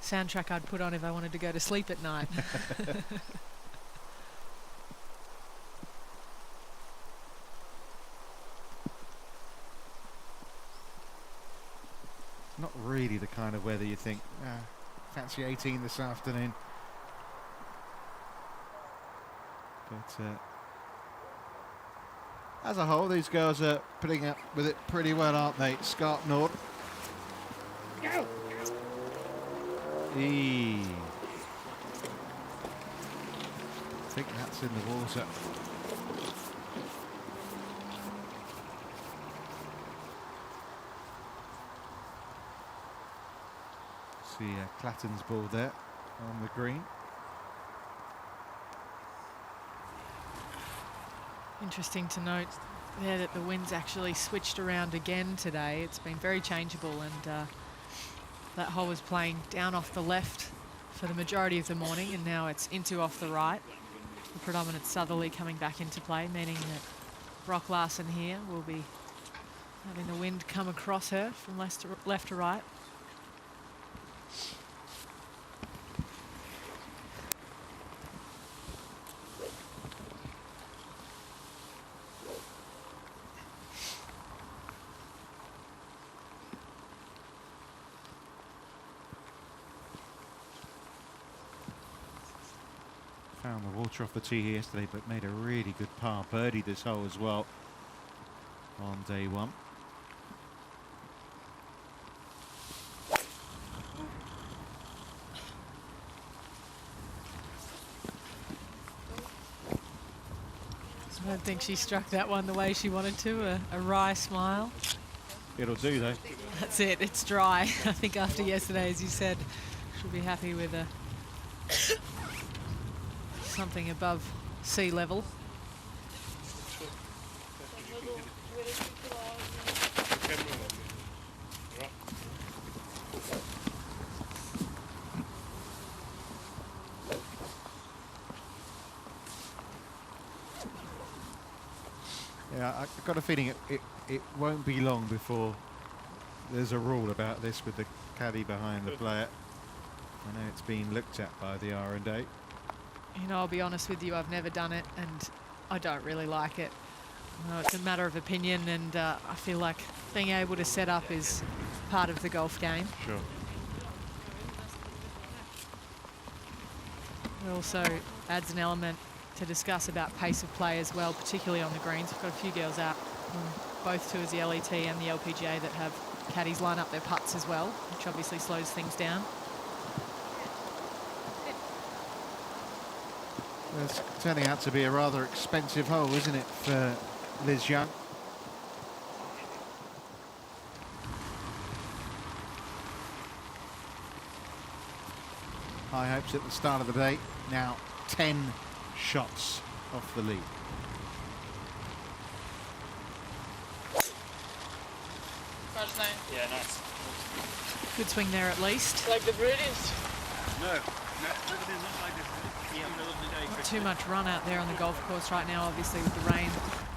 soundtrack I'd put on if I wanted to go to sleep at night. Not really the kind of weather you think, fancy 18 this afternoon. But as a whole, these girls are putting up with it pretty well, aren't they? Scarp Nord. Go! I think that's in the water. See Clatton's ball there on the green. Interesting to note there that the wind's actually switched around again today. It's been very changeable, and that hole was playing down off the left for the majority of the morning, and now it's into off the right. The predominant southerly coming back into play, meaning that Brock Larson here will be having the wind come across her from left to right. Found the water off the tee here yesterday, but made a really good par birdie this hole as well on day 1. I don't think she struck that one the way she wanted to, a wry smile. It'll do though. That's it, it's dry. I think after yesterday, as you said, she'll be happy with a something above sea level. Yeah, I've got a feeling it won't be long before there's a rule about this with the caddy behind the player. I know it's been looked at by the R&A. You know, I'll be honest with you, I've never done it and I don't really like it. It's a matter of opinion, and I feel like being able to set up is part of the golf game. Sure. It also adds an element to discuss about pace of play as well, particularly on the greens. We've got a few girls out on both tours, the LET and the LPGA, that have caddies line up their putts as well, which obviously slows things down. It's turning out to be a rather expensive hole, isn't it, for Liz Young? High hopes at the start of the day. Now 10 shots off the lead. First name? Yeah, nice. Good swing there at least. Like the British? No, everything's not like this. Yeah, I'm gonna look at Not too much run out there on the golf course right now, obviously with the rain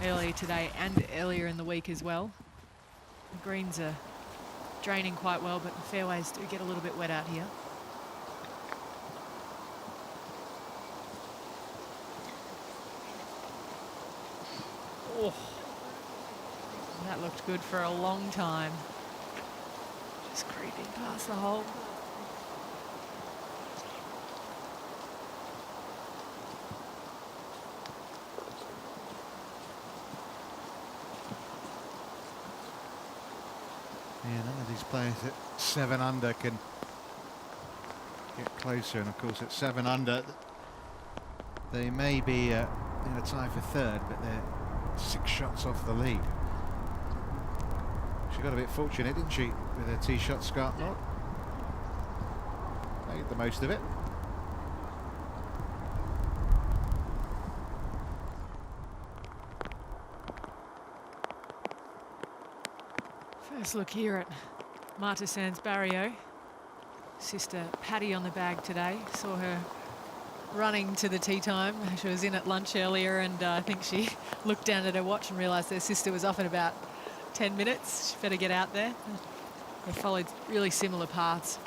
earlier today and earlier in the week as well. The greens are draining quite well, but the fairways do get a little bit wet out here. Oh, that looked good for a long time. Just creeping past the hole. Yeah, none of these players at 7 under can get closer, and of course at 7 under they may be in a tie for third, but they're 6 shots off the lead. She got a bit fortunate, didn't she, with her tee shot scarf knot? Made the most of it. First look here at Marta Sands Barrio. Sister Patty on the bag today. Saw her running to the tee time. She was in at lunch earlier, and I think she looked down at her watch and realised her sister was off in about 10 minutes. She better get out there. They followed really similar paths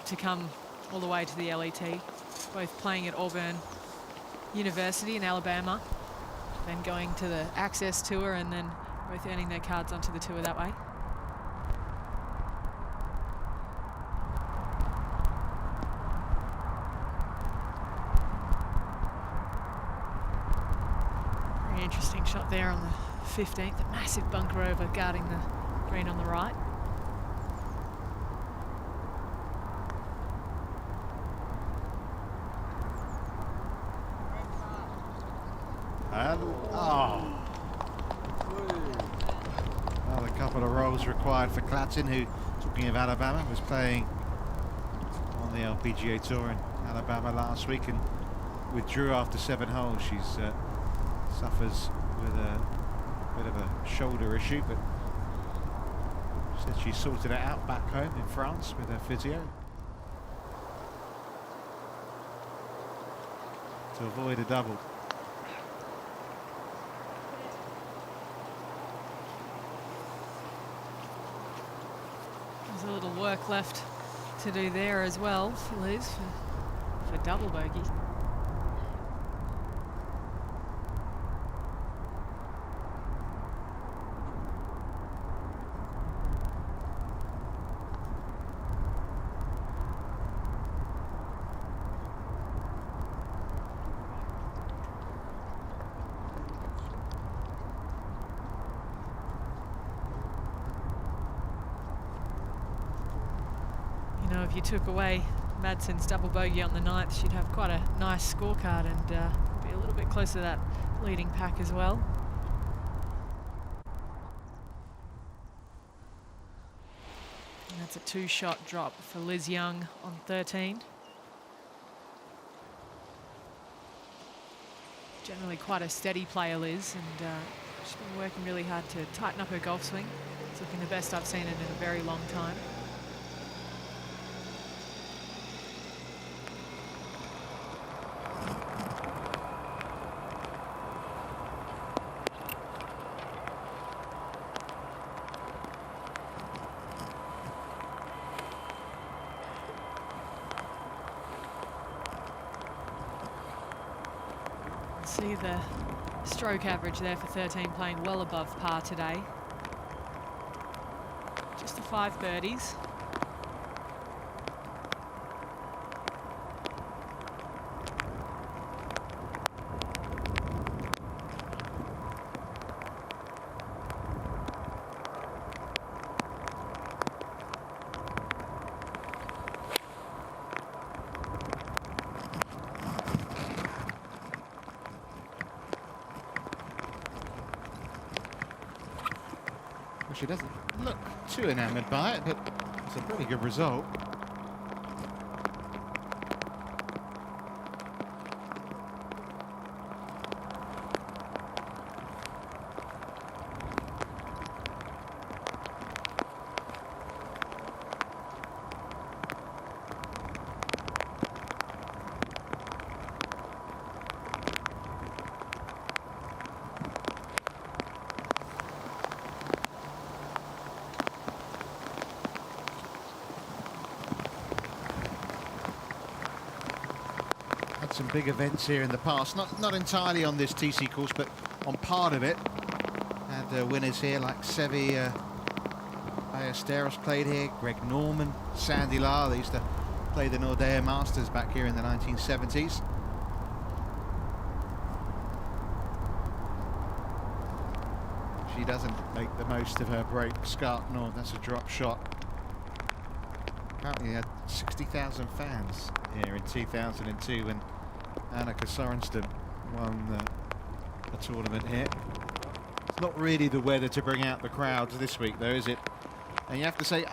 to come all the way to the LET, both playing at Auburn University in Alabama, then going to the Access Tour, and then both earning their cards onto the tour that way. Very interesting shot there on the 15th, a massive bunker over guarding the green on the right. Well, a couple of rolls required for Clatton, who, talking of Alabama, was playing on the LPGA Tour in Alabama last week and withdrew after 7 holes. She's suffers with a bit of a shoulder issue, but said she sorted it out back home in France with her physio to avoid a double. There's a little work left to do there as well for Liz for double bogey. You know, if you took away Madsen's double bogey on the 9th, she'd have quite a nice scorecard and be a little bit closer to that leading pack as well. And that's a 2-shot drop for Liz Young on 13. Generally quite a steady player, Liz, and she's been working really hard to tighten up her golf swing. It's looking the best I've seen it in a very long time. See the stroke average there for 13 playing well above par today. Just the 5 birdies. She doesn't look too enamoured by it, but it's a pretty good result. Some big events here in the past, not entirely on this TC course, but on part of it. Had winners here like Sevi Ballesteros played here, Greg Norman, Sandy Lar. They used to play the Nordea Masters back here in the 1970s. She doesn't make the most of her break. Scarp Nord, that's a drop shot. Apparently had 60,000 fans here in 2002 when Annika Sorenstam won a tournament here. It's not really the weather to bring out the crowds this week, though, is it? And you have to say,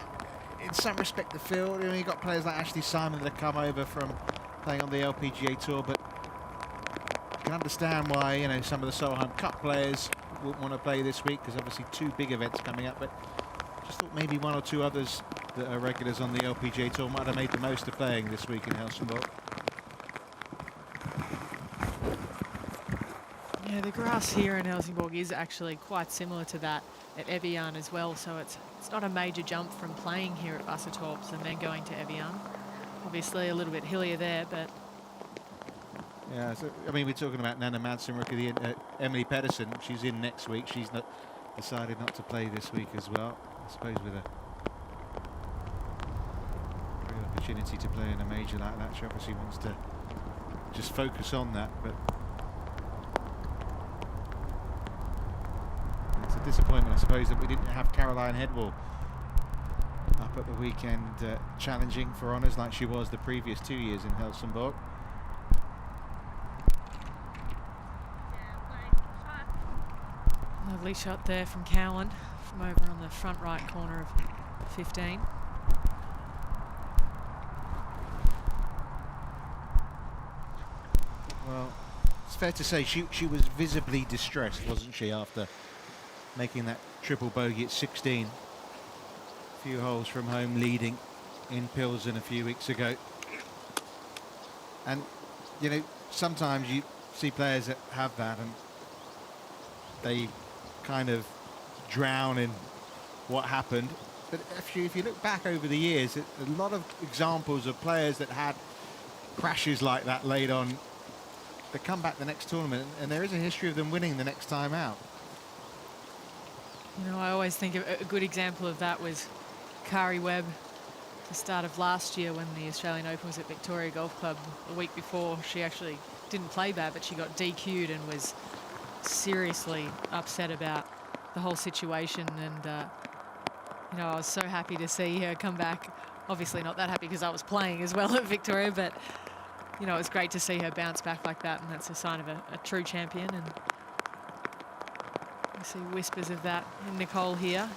in some respect, the field, you know, you've got players like Ashley Simon that have come over from playing on the LPGA Tour, but you can understand why, you know, some of the Solheim Cup players wouldn't want to play this week, because obviously 2 big events coming up, but just thought maybe 1 or 2 others that are regulars on the LPGA Tour might have made the most of playing this week in Helsingborg. Yeah, the grass here in Helsingborg is actually quite similar to that at Evian as well, so it's not a major jump from playing here at Wassertorps and then going to Evian. Obviously a little bit hillier there, but... Yeah, so, I mean, we're talking about Nana Madsen, rookie, Emily Pedersen. She's in next week. She's decided not to play this week as well. I suppose with a great opportunity to play in a major like that, she obviously wants to just focus on that, but it's a disappointment, I suppose, that we didn't have Caroline Headwall up at the weekend challenging for honours like she was the previous 2 years in Helsingborg. Lovely shot there from Cowan from over on the front right corner of 15. Well, it's fair to say she was visibly distressed, wasn't she, after making that triple bogey at 16. A few holes from home leading in Pilsen a few weeks ago. And, you know, sometimes you see players that have that and they kind of drown in what happened. But if you look back over the years, a lot of examples of players that had crashes like that late on, they come back the next tournament and there is a history of them winning the next time out. You know, I always think a good example of that was Kari Webb, the start of last year when the Australian Open was at Victoria Golf Club. A week before, she actually didn't play bad, but she got DQ'd and was seriously upset about the whole situation. And you know, I was so happy to see her come back. Obviously not that happy because I was playing as well at Victoria, but you know, it was great to see her bounce back like that, and that's a sign of a true champion. And I see whispers of that in Nicole here.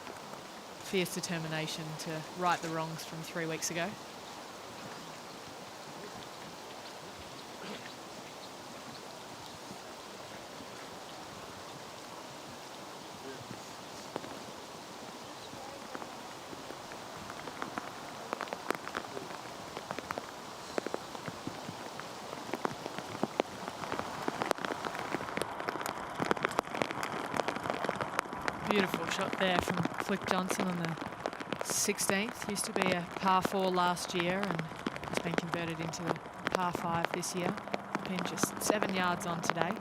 Fierce determination to right the wrongs from 3 weeks ago. Beautiful shot there from Flick Johnson on the 16th. Used to be a par 4 last year and has been converted into a par 5 this year. Been just 7 yards on today.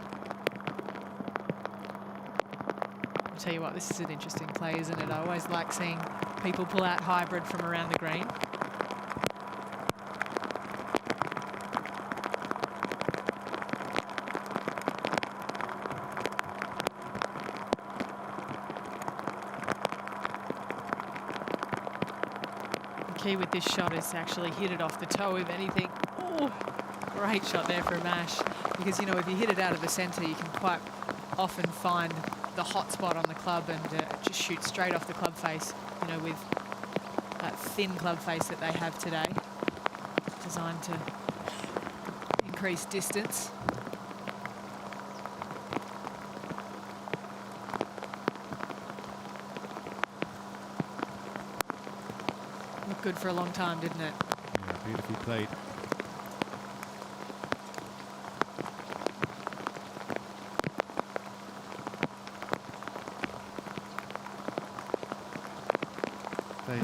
I'll tell you what, this is an interesting play, isn't it? I always like seeing people pull out hybrid from around the green. The key with this shot is to actually hit it off the toe, if anything. Oh, great shot there from Ash. Because, you know, if you hit it out of the centre, you can quite often find the hot spot on the club and just shoot straight off the club face, you know, with that thin club face that they have today, designed to increase distance. Looked good for a long time, didn't it? Yeah, beautifully played.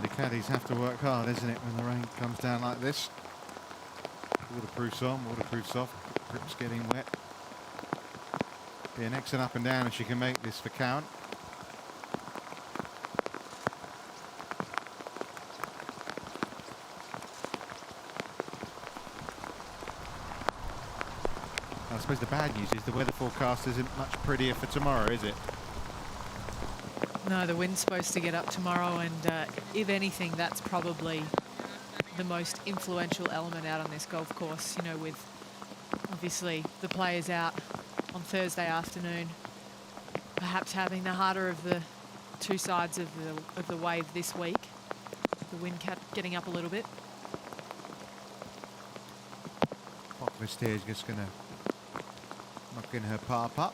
The caddies have to work hard, isn't it, when the rain comes down like this? Waterproof's on, waterproof's off, grip's getting wet. Be an excellent up and down if she can make this for count. I suppose the bad news is the weather forecast isn't much prettier for tomorrow, is it? No, the wind's supposed to get up tomorrow, and if anything, that's probably the most influential element out on this golf course, you know, with obviously the players out on Thursday afternoon, perhaps having the harder of the two sides of the wave this week. The wind getting up a little bit. Bockvist here is just going to knock in her par putt.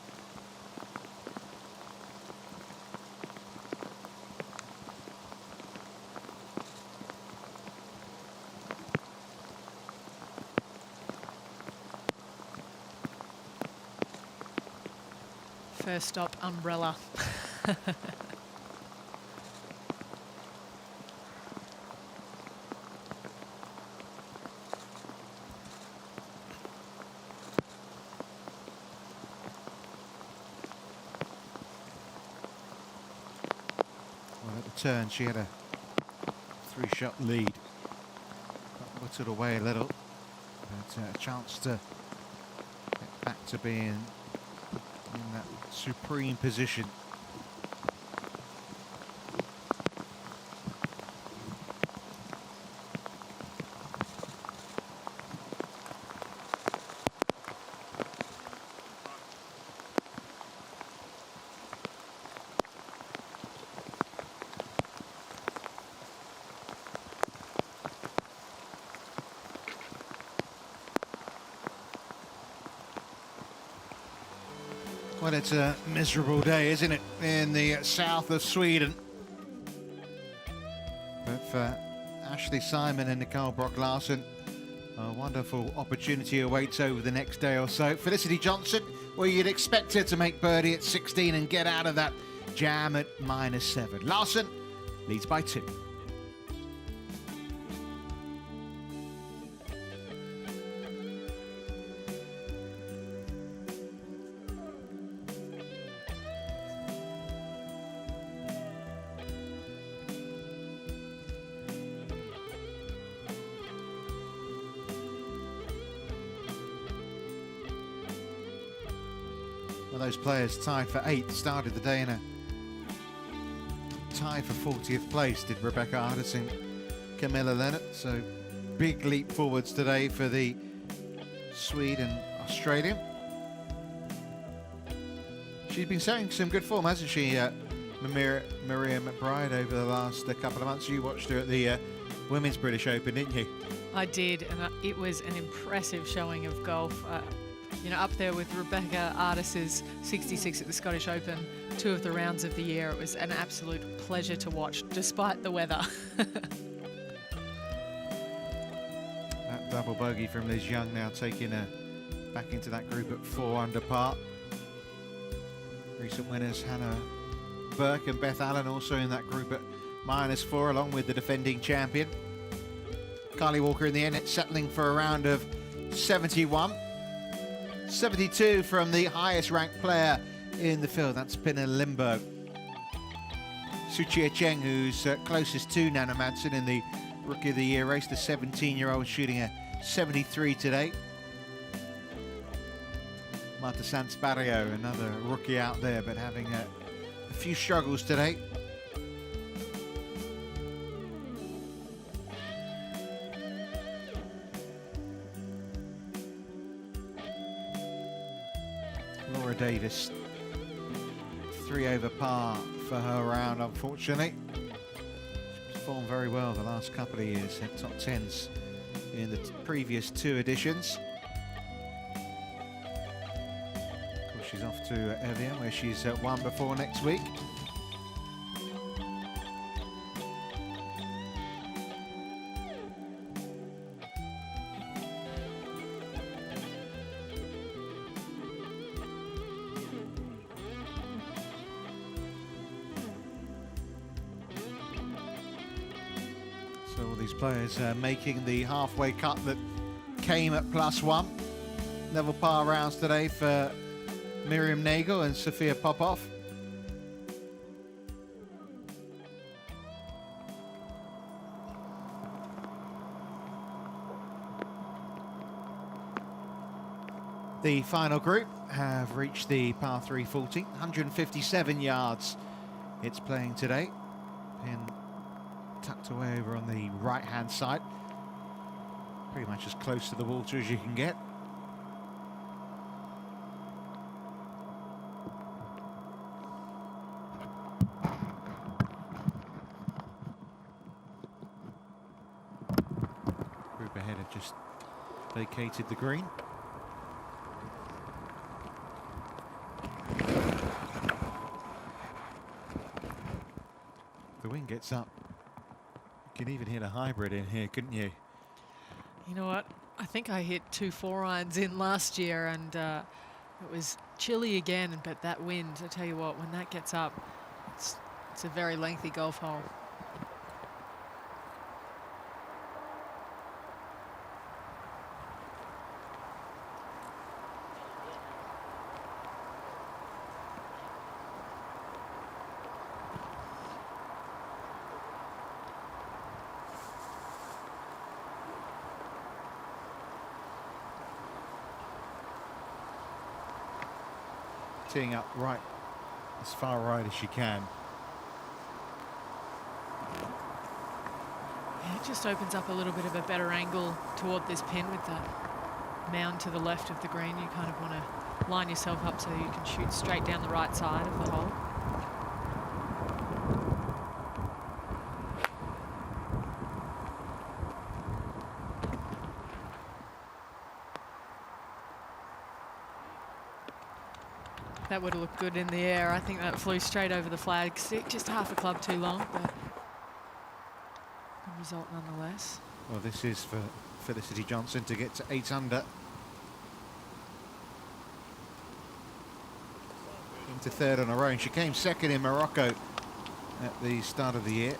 First stop, umbrella. Well, at the turn, she had a 3-shot lead. Got whittled away a little, but a chance to get back to being in that supreme position. Well, it's a miserable day, isn't it, in the south of Sweden. But for Ashley Simon and Nicole Brock-Larsen, a wonderful opportunity awaits over the next day or so. Felicity Johnson, well, you'd expect her to make birdie at 16 and get out of that jam at -7. Larsen leads by 2. Well, those players tied for 8th started the day in a tie for 40th place, did Rebecca Ardis and Camilla Leonard. So big leap forwards today for the Swede and Australian. She's been showing some good form, hasn't she, Maria McBride, over the last couple of months? You watched her at the Women's British Open, didn't you? I did, and it was an impressive showing of golf. You know, up there with Rebecca Ardis's 66 at the Scottish Open, 2 of the rounds of the year. It was an absolute pleasure to watch, despite the weather. That double bogey from Liz Young now taking her back into that group at 4 under par. Recent winners Hannah Burke and Beth Allen also in that group at -4, along with the defending champion. Carly Walker in the end settling for a round of 71. 72 from the highest ranked player in the field, that's Pernille Lindberg. Suchia Cheng, who's closest to Nana Madsen in the Rookie of the Year race, the 17-year-old shooting a 73 today. Marta Sanz Barrio, another rookie out there, but having a few struggles today. Laura Davis, 3 over par for her round, unfortunately. She's performed very well the last couple of years, had top 10s in the previous 2 editions. Of course, she's off to Evian, where she's won before next week. So all these players making the halfway cut that came at +1. Level par rounds today for Miriam Nagel and Sophia Popov. The final group have reached the par 3 40, 157 yards it's playing today. Pin tucked away over on the right-hand side. Pretty much as close to the water as you can get. Group ahead have just vacated the green. The wind gets up. You can even hit a hybrid in here, couldn't you? You know what? I think I hit 2 4-irons in last year, and it was chilly again, but that wind, I tell you what, when that gets up, it's a very lengthy golf hole. Teeing up right, as far right as she can. Yeah, it just opens up a little bit of a better angle toward this pin with that mound to the left of the green. You kind of want to line yourself up so you can shoot straight down the right side of the hole. That would have looked good in the air. I think that flew straight over the flag. Just half a club too long, but good result nonetheless. Well, this is for Felicity Johnson to get to 8 under. Into 3rd on her own. She came 2nd in Morocco at the start of the year.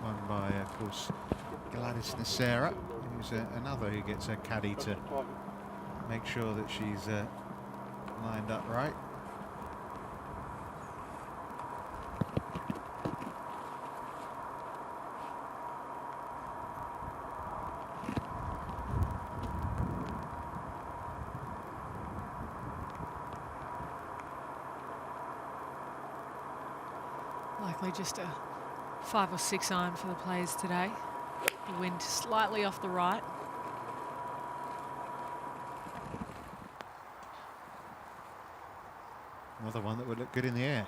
Won by, of course, Gladys Nacera, who's another who gets a caddy to make sure that she's lined up right. Likely just a 5 or 6 iron for the players today. The wind slightly off the right. Another one that would look good in the air.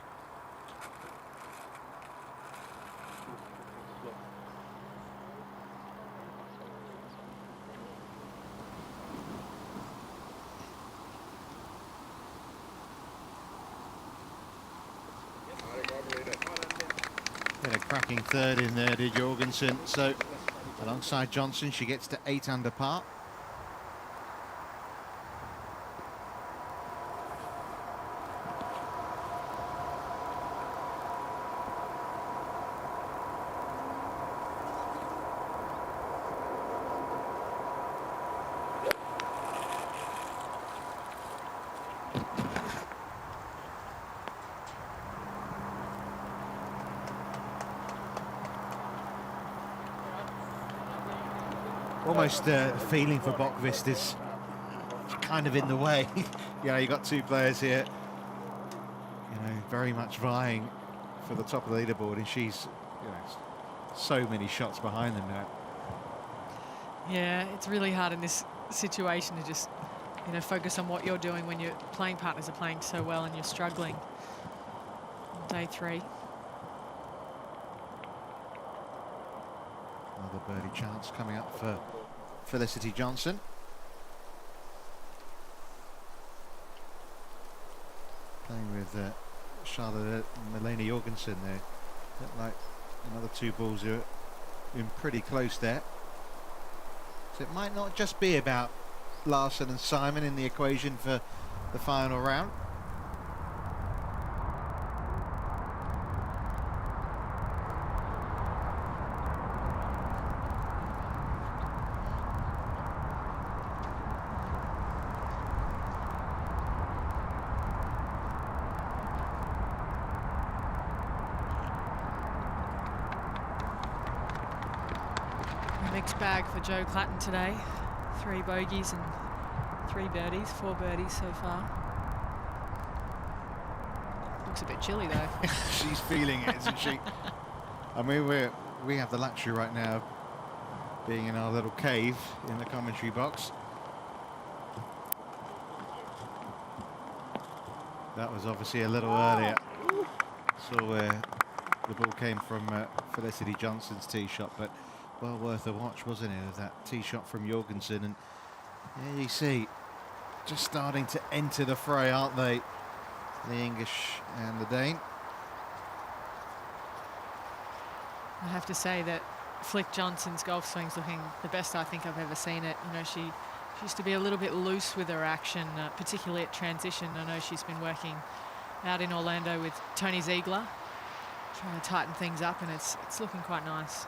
Had a cracking 3rd in there, did Jorgensen. So alongside Johnson, she gets to 8 under par. almost feeling for Bokvist is kind of in the way. You know, you got two players here, you know, very much vying for the top of the leaderboard, and she's, you know, so many shots behind them now. Yeah, it's really hard in this situation to just, you know, focus on what you're doing when your playing partners are playing so well and you're struggling. On day 3. Another birdie chance coming up for Felicity Johnson. Playing with Charlotte and Melanie Jorgensen there. Look like another 2 balls are in pretty close there. So it might not just be about Larson and Simon in the equation for the final round. Mixed bag for Jo Clatton today. 3 bogeys and 3 birdies, 4 birdies so far. Looks a bit chilly though. She's feeling it, isn't she? I mean, we have the luxury right now of being in our little cave in the commentary box. That was obviously a little earlier. Saw where the ball came from Felicity Johnson's tee shot, but well worth a watch, wasn't it, of that tee shot from Jorgensen. And there you see, just starting to enter the fray, aren't they, the English and the Dane. I have to say that Flick Johnson's golf swing's looking the best I think I've ever seen it. You know, she used to be a little bit loose with her action, particularly at transition. I know she's been working out in Orlando with Tony Ziegler, trying to tighten things up, and it's looking quite nice.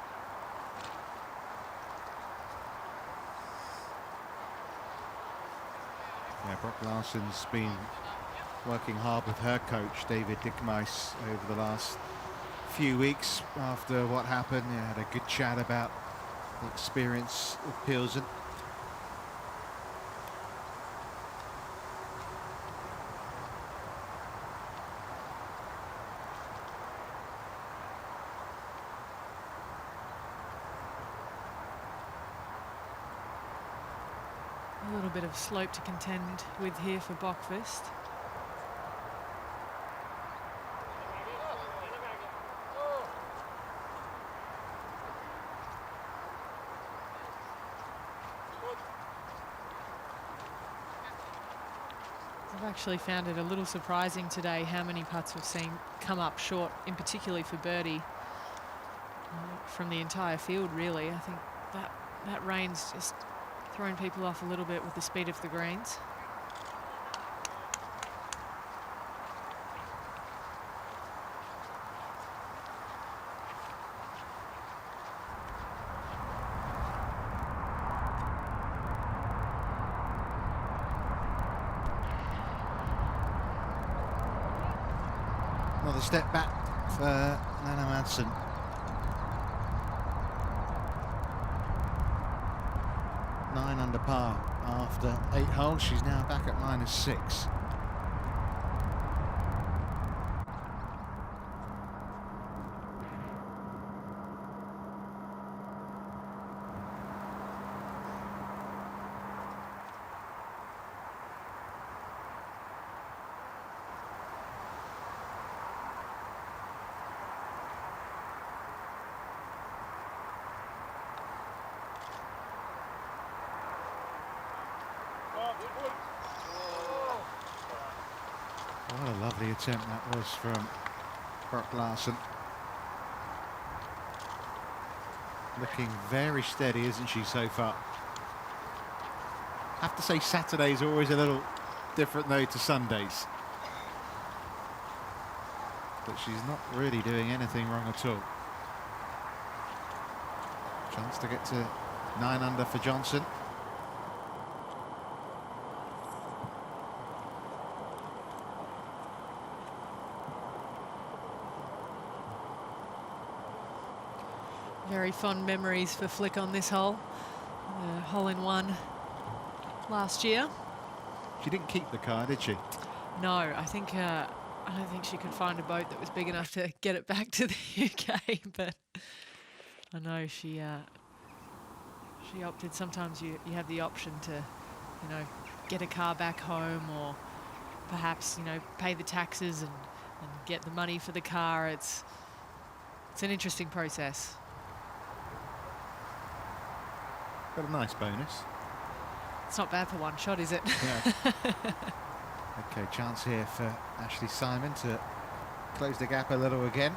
Yeah, Brock Larson's been working hard with her coach, David Dickmeis, over the last few weeks after what happened. They had a good chat about the experience of Pilsen. A little bit of slope to contend with here for Bokvist. I've actually found it a little surprising today how many putts we've seen come up short, in particularly for birdie, from the entire field really. I think that rain's just throwing people off a little bit with the speed of the greens. Another step back for Nana Madsen. Nine under par after 8 holes. She's now back at -6. What a lovely attempt that was from Brock Larson. Looking very steady, isn't she, so far? Have to say Saturdays are always a little different though to Sundays. But she's not really doing anything wrong at all. Chance to get to 9 under for Johnson. Very fond memories for Flick on this hole. hole-in-one last year. She didn't keep the car, did she? No, I don't think she could find a boat that was big enough to get it back to the UK. But I know she opted. Sometimes you have the option to, you know, get a car back home, or perhaps, you know, pay the taxes and get the money for the car. It's an interesting process. Got a nice bonus. It's not bad for one shot, is it? Yeah. Okay, chance here for Ashley Simon to close the gap a little again.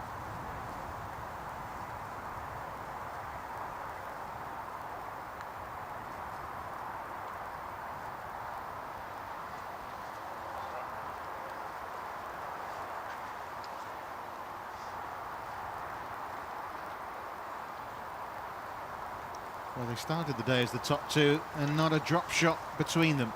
Well, they started the day as the top two and not a drop shot between them.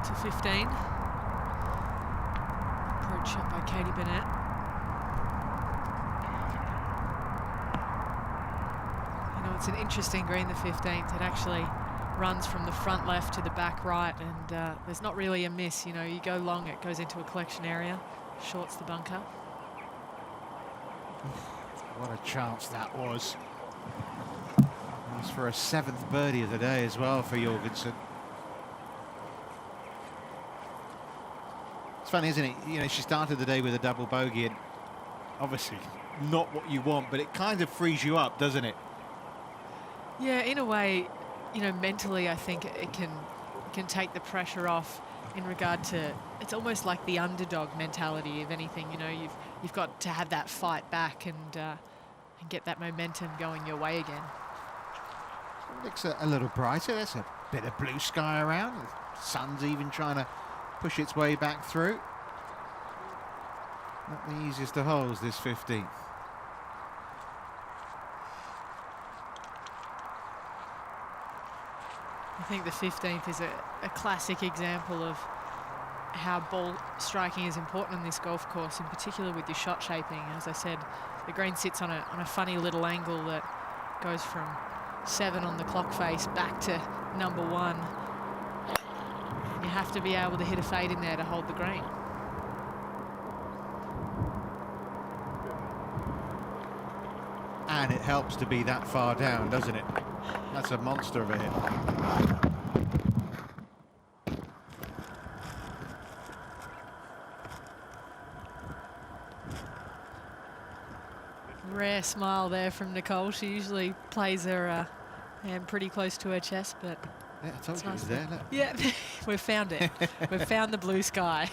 To 15. Approach shot by Katie Burnett. It's an interesting green, the 15th. It actually runs from the front left to the back right, and there's not really a miss. You know, you go long, it goes into a collection area, shorts the bunker. What a chance that was. It was for a 7th birdie of the day as well for Jorgensen. It's funny, isn't it? You know, she started the day with a double bogey, and obviously not what you want, but it kind of frees you up, doesn't it? Yeah, in a way, you know, mentally I think it can take the pressure off in regard to, it's almost like the underdog mentality, if anything. You know, you've got to have that fight back and get that momentum going your way again. It looks a little brighter. There's a bit of blue sky around. The sun's even trying to push its way back through. Not the easiest of holes, this 15th. I think the 15th is a classic example of how ball striking is important on this golf course, in particular with your shot shaping. As I said, the green sits on a funny little angle that goes from 7 on the clock face back to number 1. You have to be able to hit a fade in there to hold the green. And it helps to be that far down, doesn't it? That's a monster of a hit. Rare smile there from Nicole. She usually plays her hand pretty close to her chest, but yeah, I told you it was there. Look. Yeah, we've found it. We've found the blue sky.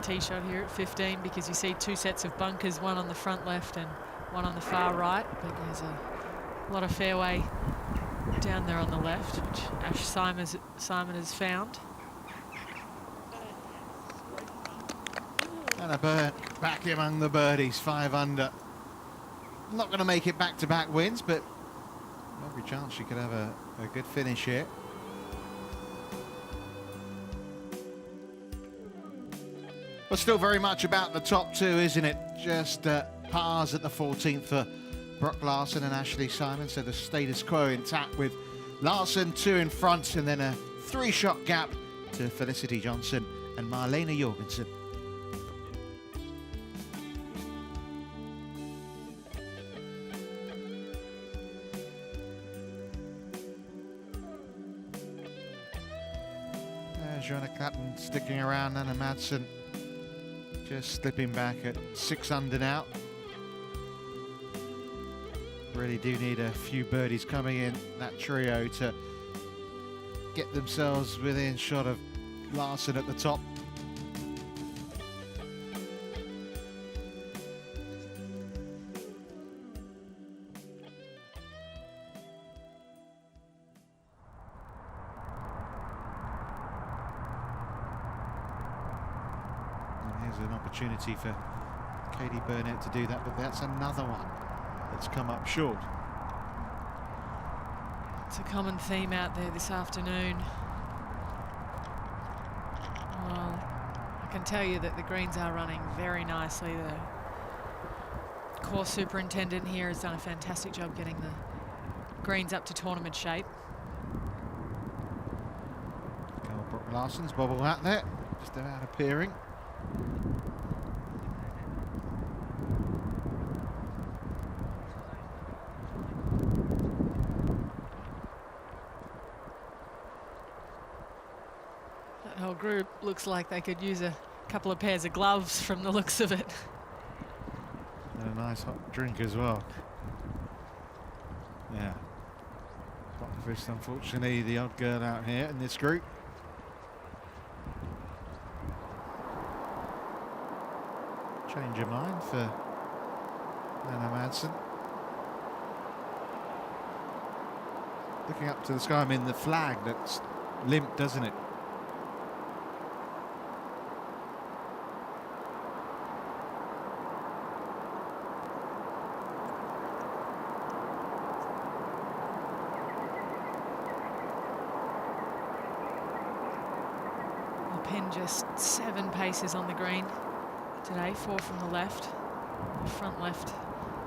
Tee shot here at 15, because you see 2 sets of bunkers, one on the front left and one on the far right, but there's a lot of fairway down there on the left, which Ash Simon has found. And a bird back among the birdies, 5 under. Not going to make it back-to-back wins, but every chance she could have a good finish here. But still very much about the top 2, isn't it? Just pars at the 14th for Brooke Larson and Ashley Simon. So the status quo intact with Larson 2 in front, and then a 3-shot gap to Felicity Johnson and Marlena Jorgensen. Joanna Clapton sticking around, Anna Madsen just slipping back at 6 under now. Really do need a few birdies coming in that trio to get themselves within shot of Larson at the top. And here's an opportunity for Katie Burnett to do that, but that's another one that's come up short. It's a common theme out there this afternoon. Well, I can tell you that the greens are running very nicely. The course superintendent here has done a fantastic job getting the greens up to tournament shape. Brooke Larson's bobble out there, just about appearing. That whole group looks like they could use a couple of pairs of gloves from the looks of it. And a nice hot drink as well. Yeah. Bottomfist, unfortunately, the odd girl out here in this group. Change of mind for Anna Madsen. Looking up to the sky, I mean, the flag that's limp, doesn't it? The pin just 7 paces on the green today, 4 from the left. The front left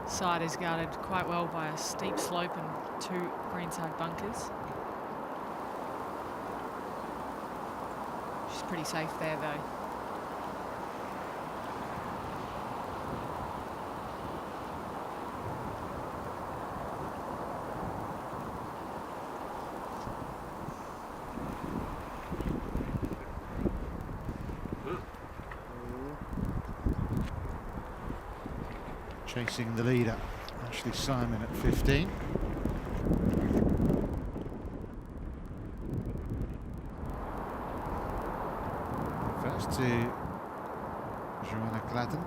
side is guarded quite well by a steep slope and 2 greenside bunkers. She's pretty safe there though. Chasing the leader, Ashley Simon at 15. First to Joanna Gladden.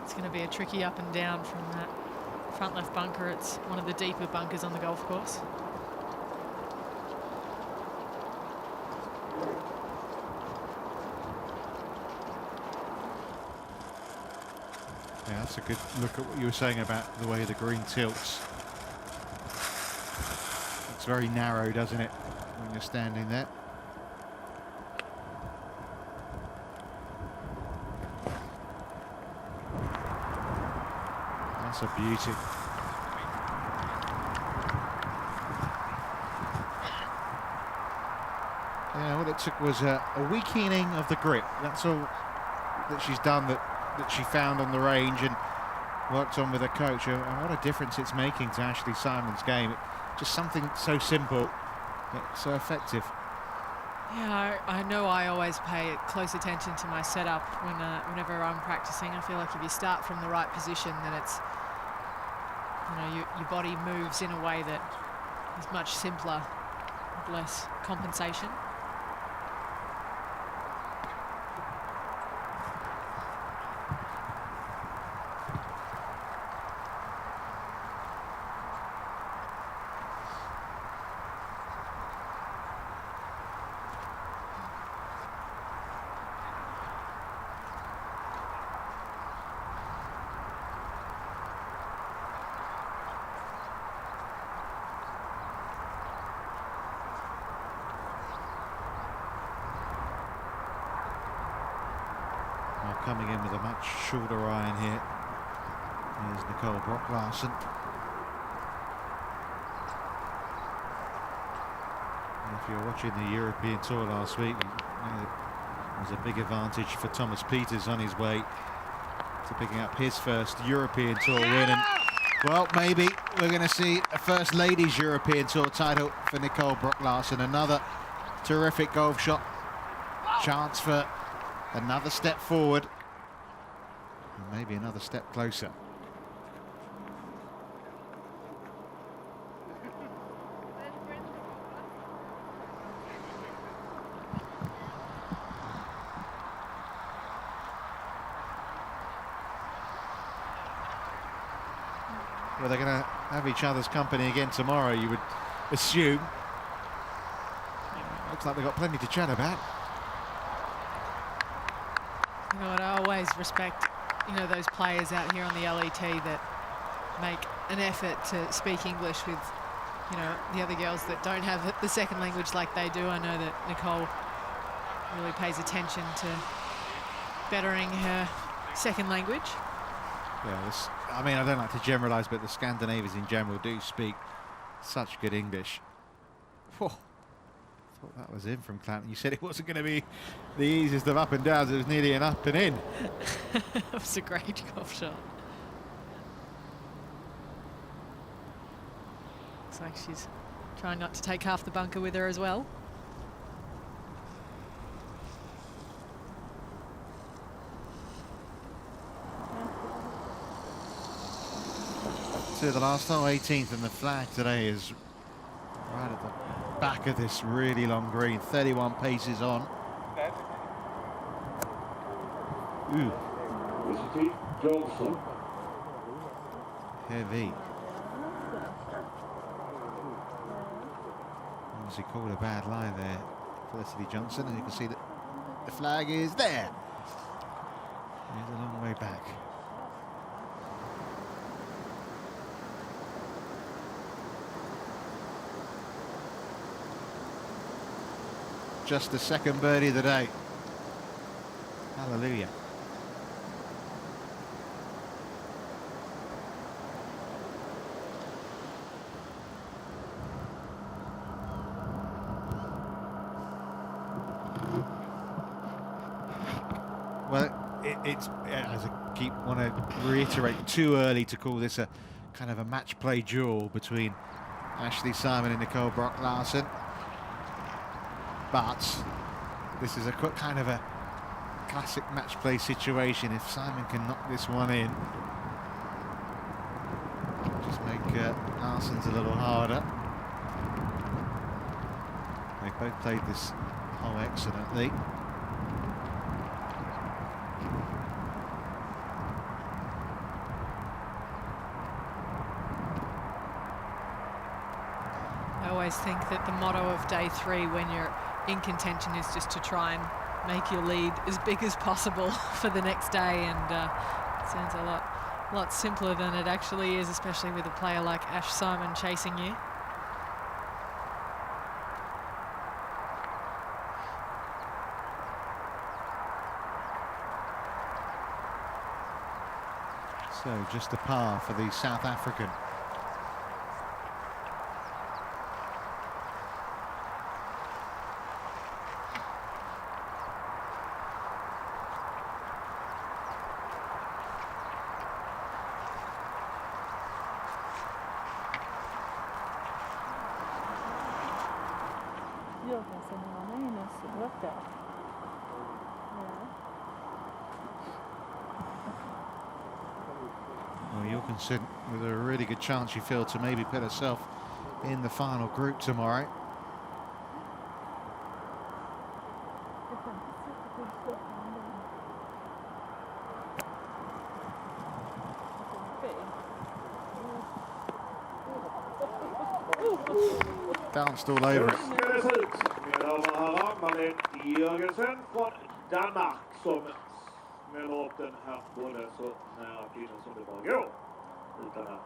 It's going to be a tricky up and down from that front left bunker. It's one of the deeper bunkers on the golf course. Yeah, that's a good look at what you were saying about the way the green tilts. It's very narrow, doesn't it, when you're standing there? That's a beauty. Yeah, what it took was a weakening of the grip. That's all that she's done, that she found on the range and worked on with her coach. And what a difference it's making to Ashley Simon's game. Just something so simple, yet so effective. Yeah, I know I always pay close attention to my setup whenever I'm practicing. I feel like if you start from the right position, then it's, you know, your body moves in a way that is much simpler, with less compensation. Coming in with a much shorter iron here. Here's Nicole Brock Larson. If you were watching the European Tour last week, you know, there was a big advantage for Thomas Pieters on his way to picking up his first European Tour win. And, well, maybe we're going to see a first ladies European Tour title for Nicole Brock Larson. Another terrific golf shot. chance for another step forward. And maybe another step closer. Well, they're going to have each other's company again tomorrow, you would assume. Looks like they've got plenty to chat about. You know what, I always respect, you know, those players out here on the LET that make an effort to speak English with, you know, the other girls that don't have the second language like they do. I know that Nicole really pays attention to bettering her second language. Yeah, I mean, I don't like to generalise, but the Scandinavians in general do speak such good English. Whew. Thought that was in from Clanton. You said it wasn't going to be the easiest of up and downs. It was nearly an up and in. That was a great golf shot. Looks like she's trying not to take half the bunker with her as well. To the last hole, 18th, and the flag today is right at the back of this really long green. 31 paces on. Ooh. Johnson. Heavy. Obviously called a bad lie there, Felicity Johnson, and you can see that the flag is there. It's a long way back. Just the second birdie of the day. Hallelujah. Well, it's as I keep want to reiterate, too early to call this a kind of a match play duel between Ashley Simon and Nicole Brock-Larsen. But this is a kind of a classic match play situation. If Simon can knock this one in, just make Larsen's a little harder. They both played this hole excellently. I always think that the motto of day 3 when you're in contention is just to try and make your lead as big as possible for the next day, and it sounds a lot simpler than it actually is, especially with a player like Ash Simon chasing you. So just a par for the South African. Well, Jorgensen with a really good chance, you feel, to maybe put herself in the final group tomorrow. Bounced all over it. Jorgensen från Danmark som smäller upp den här bollen så nära pinnen som det bara går. Utan att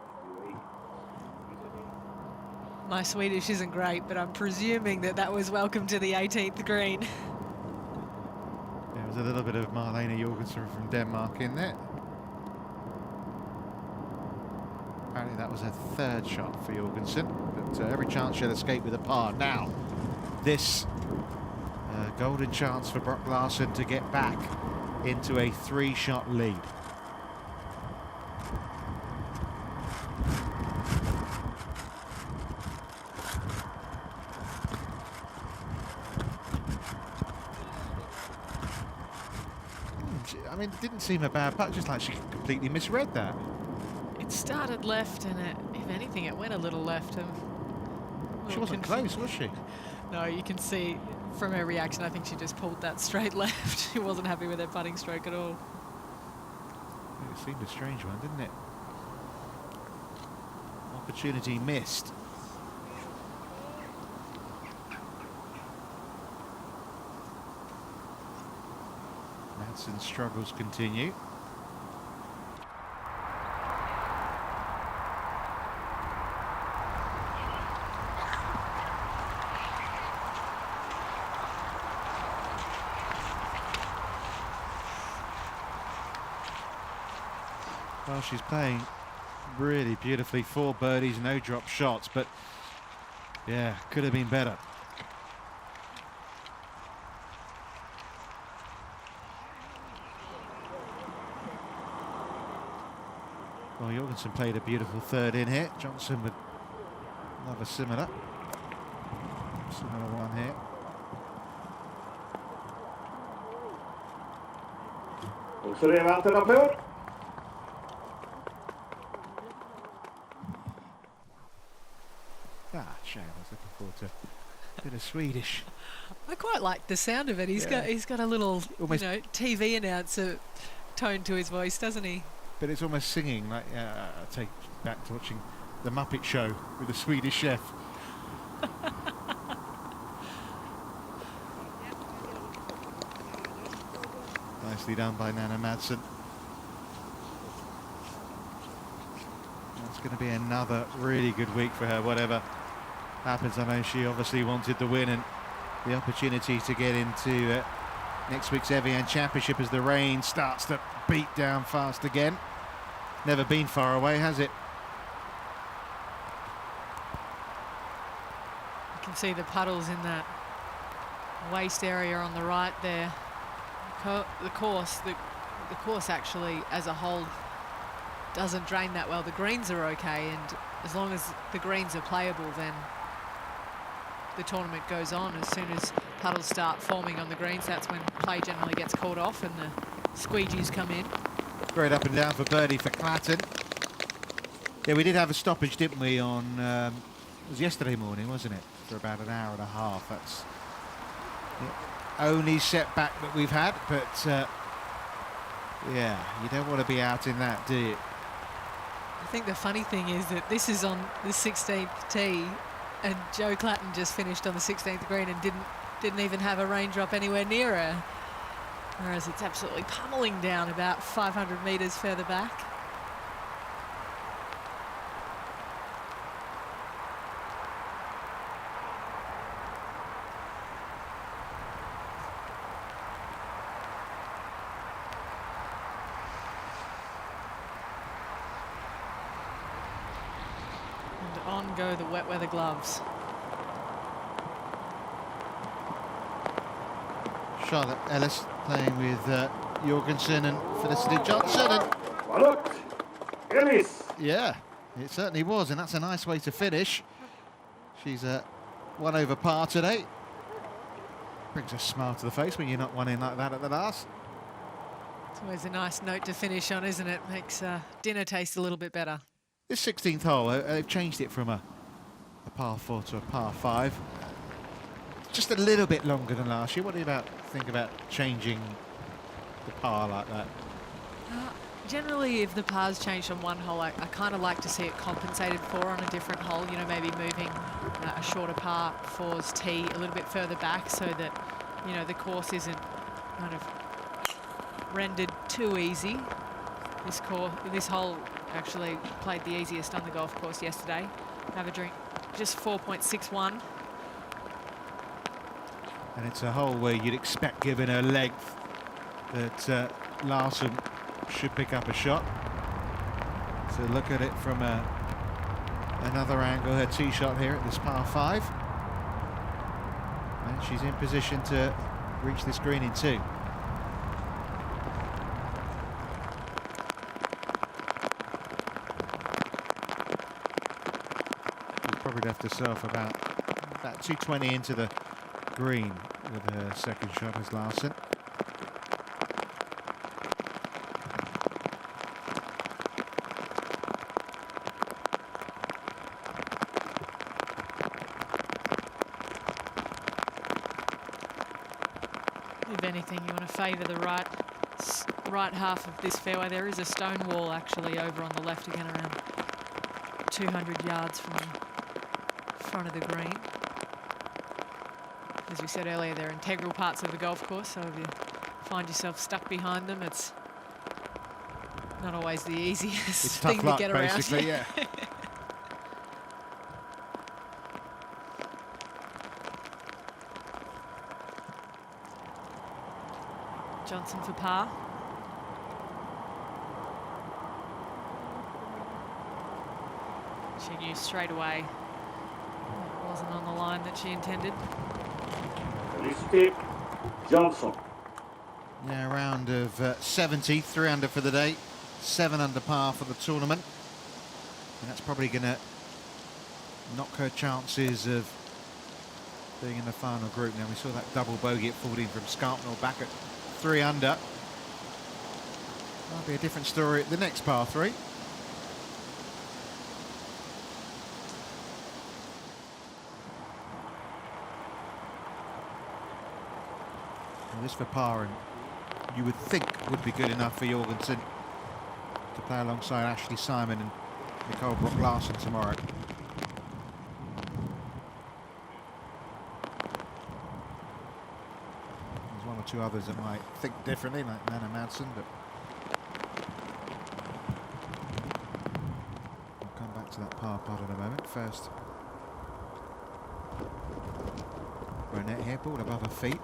My Swedish isn't great, but I'm presuming that was welcome to the 18th green. There was a little bit of Marlene Jorgensen from Denmark in there. Apparently that was her third shot for Jorgensen, but every chance she'll escape with a par. Now, this golden chance for Brock-Larsen to get back into a 3-shot lead. I mean, it didn't seem a bad putt, just like she completely misread that. It started left, and if anything, it went a little left. And She wasn't close, was she? No, you can see from her reaction, I think she just pulled that straight left. She wasn't happy with her putting stroke at all. It seemed a strange one, didn't it? Opportunity missed. Madson's struggles continue. Well, she's playing really beautifully. 4 birdies, no drop shots, but yeah, could have been better. Well, Jorgensen played a beautiful third in here. Johnson would love a similar one here. Också det med alternativ. Shame. I was looking forward to a bit of Swedish. I quite like the sound of it. He's got a little, Almost, TV announcer tone to his voice, doesn't he? but it's almost singing. Like I take back to watching the Muppet Show with the Swedish chef. Nicely done by Nana Madsen. That's going to be another really good week for her, whatever happens. I know she obviously wanted the win and the opportunity to get into next week's Evian Championship as the rain starts to beat down fast again. Never been far away, has it? You can see the puddles in that waist area on the right there. The course actually as a whole doesn't drain that well. The greens are okay, and as long as the greens are playable, then the tournament goes on. As soon as puddles start forming on the greens, that's when play generally gets called off and the squeegees come in. Great up and down for birdie for Clatton. Yeah, we did have a stoppage, didn't we, on it was yesterday morning, wasn't it, for about an hour and a half. That's the only setback that we've had, but yeah, you don't want to be out in that, do you? I think the funny thing is that this is on the 16th tee, and Joe Clatton just finished on the 16th green and didn't even have a raindrop anywhere near her, whereas it's absolutely pummeling down about 500 metres further back. On go the wet weather gloves. Charlotte Ellis playing with Jorgensen and Felicity Johnson. And Valot. Ellis. yeah, it certainly was, and that's a nice way to finish. She's 1 over par today. Brings a smile to the face when you're not one in like that at the last. It's always a nice note to finish on, isn't it? Makes dinner taste a little bit better. This 16th hole, they've changed it from a par 4 to a par 5. Just a little bit longer than last year. What do you think about changing the par like that? Generally, if the par's changed on one hole, I kind of like to see it compensated for on a different hole. You know, maybe moving a shorter par 4's tee a little bit further back so that, you know, the course isn't kind of rendered too easy. This hole actually played the easiest on the golf course yesterday. Have a drink, just 4.61. And it's a hole where you'd expect, given her length, that Larson should pick up a shot. So look at it from another angle, her tee shot here at this par 5. And she's in position to reach this green in 2. Probably left herself about 220 into the green with her second shot as Larson. anything, you want to favour the right half of this fairway. There is a stone wall actually over on the left again, around 200 yards from the front of the green. As we said earlier, they're integral parts of the golf course, so if you find yourself stuck behind them, it's not always the easiest It's thing tough to luck, get around. basically, yeah. Johnson for par. She knew straight away it wasn't on the line that she intended. Felicity Johnson. Yeah, a round of 70, 3 under for the day, 7 under par for the tournament. And that's probably going to knock her chances of being in the final group. Now, we saw that double bogey at 14 from Scarpnell back at 3 under. That'll be a different story at the next par 3. Well, this for par, and you would think would be good enough for Jorgensen to play alongside Ashley Simon and Nicole Brock-Larsen tomorrow. There's one or two others that might think differently, like Nana Madsen, but we'll come back to that par putt in a moment. First, Burnett here, ball above her feet.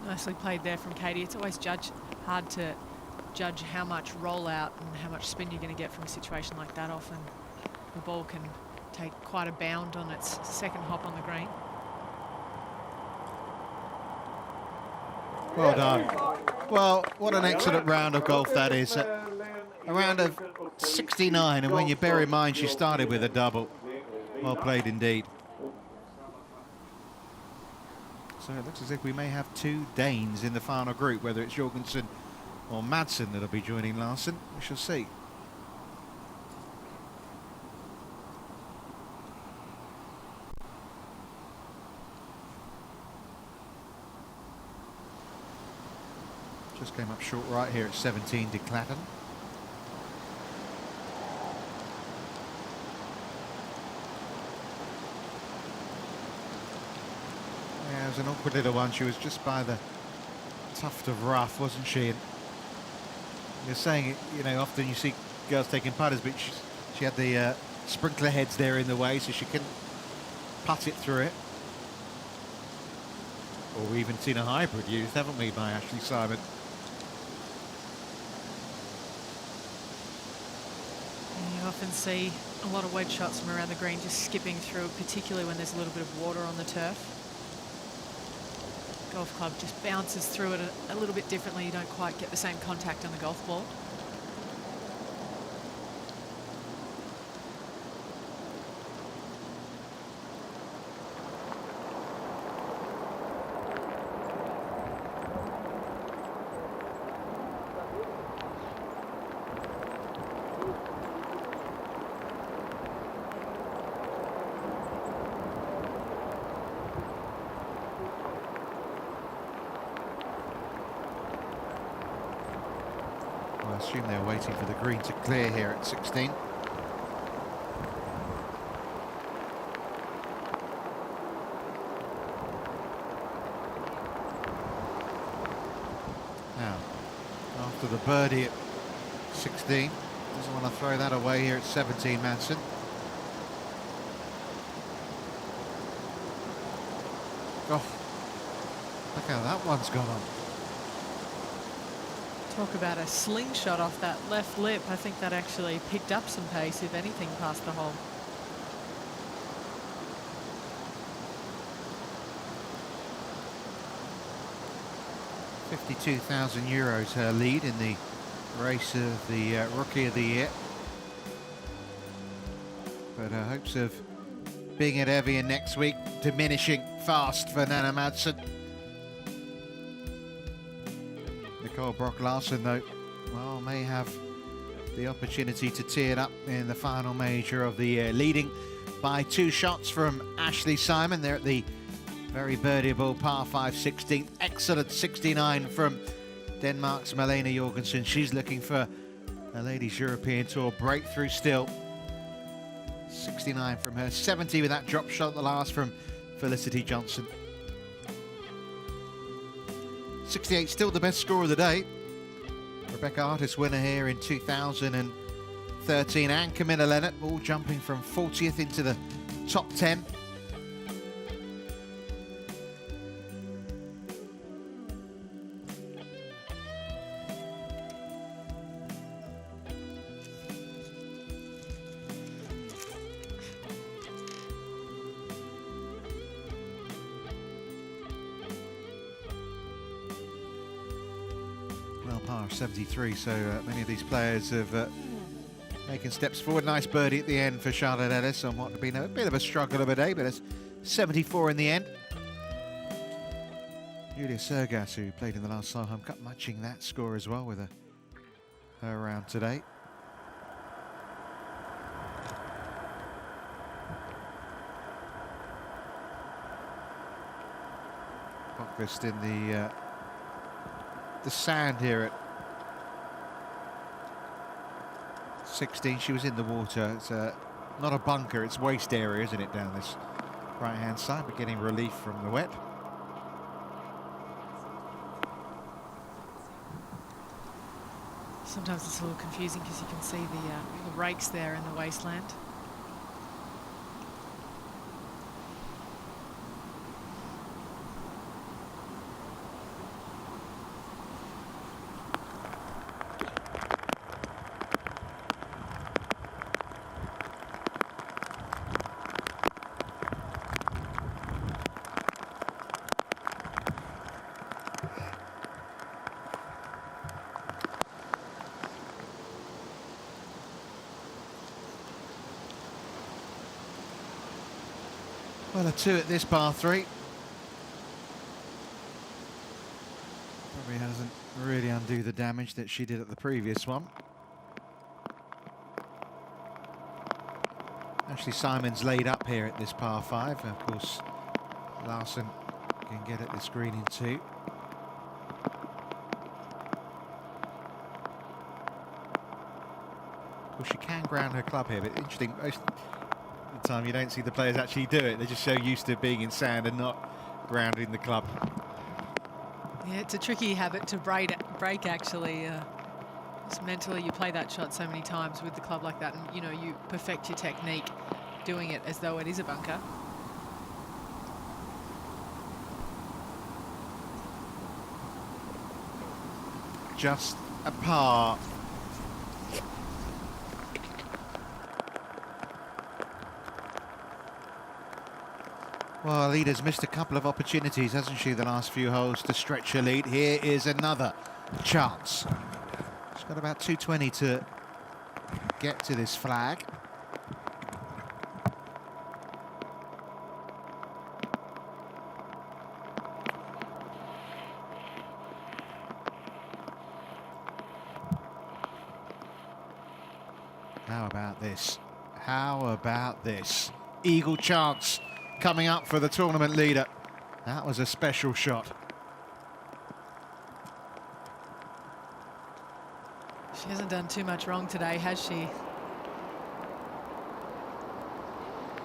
Nicely played there from Katie. It's always hard to judge how much rollout and how much spin you're going to get from a situation like that. Often the ball can take quite a bound on its second hop on the green. Well done. Well, what an excellent round of golf that is. A round of 69, and when you bear in mind she started with a double. Well played indeed. So it looks as if we may have 2 Danes in the final group, whether it's Jorgensen or Madsen that'll be joining Larsen. We shall see. Just came up short right here at 17 to Clatten. Yeah, it was an awkward little one. She was just by the tuft of rough, wasn't she? And you're saying it, you know, often you see girls taking putters, but she had the sprinkler heads there in the way, so she couldn't putt it through it. Or we've even seen a hybrid used, haven't we, by Ashley Simon? You often see a lot of wedge shots from around the green just skipping through, particularly when there's a little bit of water on the turf. Golf club just bounces through it a little bit differently. You don't quite get the same contact on the golf ball. I assume they're waiting for the green to clear here at 16. Now, after the birdie at 16, doesn't want to throw that away here at 17, Madsen. Oh, look how that one's gone on. Talk about a slingshot off that left lip. I think that actually picked up some pace, if anything, past the hole. €52,000 her lead in the race of the Rookie of the Year. But her hopes of being at Evian next week diminishing fast for Nana Madsen. Nicole Brock-Larsen, though, well, may have the opportunity to tee it up in the final major of the year, leading by 2 shots from Ashley Simon. They're at the very birdieable par 5 16th. Excellent 69 from Denmark's Malene Jorgensen. She's looking for a Ladies European Tour breakthrough still. 69 from her, 70 with that drop shot at the last from Felicity Johnson. 68 still the best score of the day. Rebecca Artis winner here in 2013, and Camilla Leonard all jumping from 40th into the top 10. Well, par of 73, so many of these players have making steps forward. Nice birdie at the end for Charlotte Ellis on what had been a bit of a struggle of a day, but it's 74 in the end. Julia Sergas, who played in the last Solheim Cup, matching that score as well with her round today. Bockhurst in the sand here at 16. She was in the water. It's not a bunker, it's waste area, isn't it, down this right hand side, but getting relief from the wet. Sometimes it's a little confusing because you can see the rakes there in the wasteland. Well, a 2 at this par 3. Probably hasn't really undo the damage that she did at the previous one. Ashley Simon's laid up here at this par 5. Of course, Larson can get at this green in 2. Well, she can ground her club here, but interesting. Most of the time you don't see the players actually do it. They're just so used to being in sand and not grounding the club. Yeah, it's a tricky habit to break actually. Just mentally, you play that shot so many times with the club like that, and you know, you perfect your technique doing it as though it is a bunker. Just a par. Well, Leader's missed a couple of opportunities, hasn't she, the last few holes to stretch her lead. Here is another chance. She's got about 220 to get to this flag. How about this? How about this? Eagle chance coming up for the tournament leader. That was a special shot. She hasn't done too much wrong today, has she?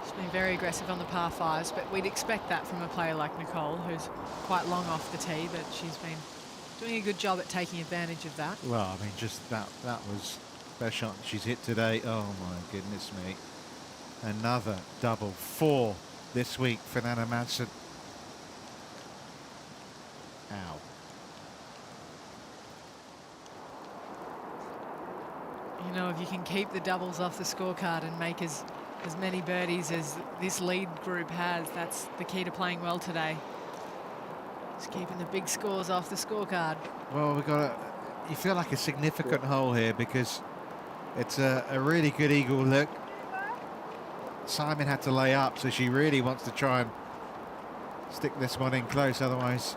She's been very aggressive on the par 5s, but we'd expect that from a player like Nicole, who's quite long off the tee, but she's been doing a good job at taking advantage of that. Well, I mean, just that was the best shot she's hit today. Oh my goodness me. Another double, 4 this week for Nana Madsen. Ow. You know, if you can keep the doubles off the scorecard and make as many birdies as this lead group has, that's the key to playing well today. Just keeping the big scores off the scorecard. Well, you feel like a significant hole here because it's a really good eagle look. Simon had to lay up, so she really wants to try and stick this one in close, otherwise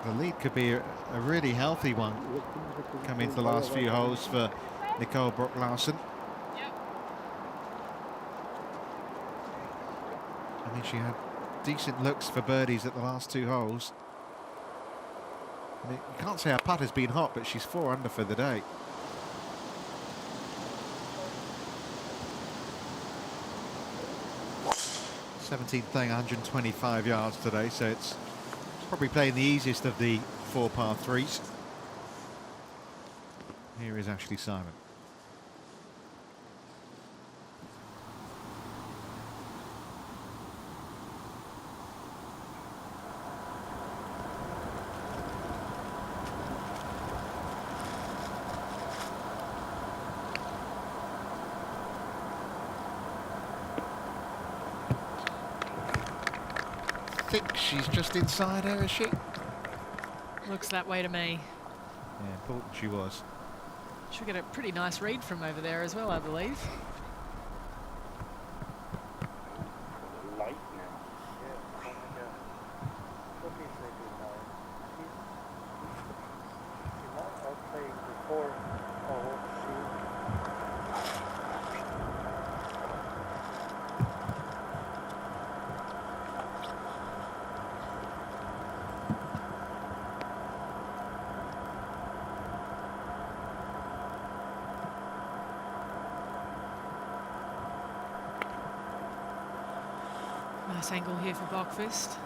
the lead could be a really healthy one coming into the last few holes for Nicole Brock-Larsen. Yep. I mean, she had decent looks for birdies at the last 2 holes. I mean, you can't say her putt has been hot, but she's 4 under for the day. Seventeenth playing 125 yards today, so it's probably playing the easiest of the 4 par 3s. Here is Ashley Simon. I think she's just inside her, is she? Looks that way to me. Yeah, important she was. She'll get a pretty nice read from over there as well, I believe. Light now. Yeah, oh my god. What is they do now? She might have played before. Oh, Nice angle here for Bokvist.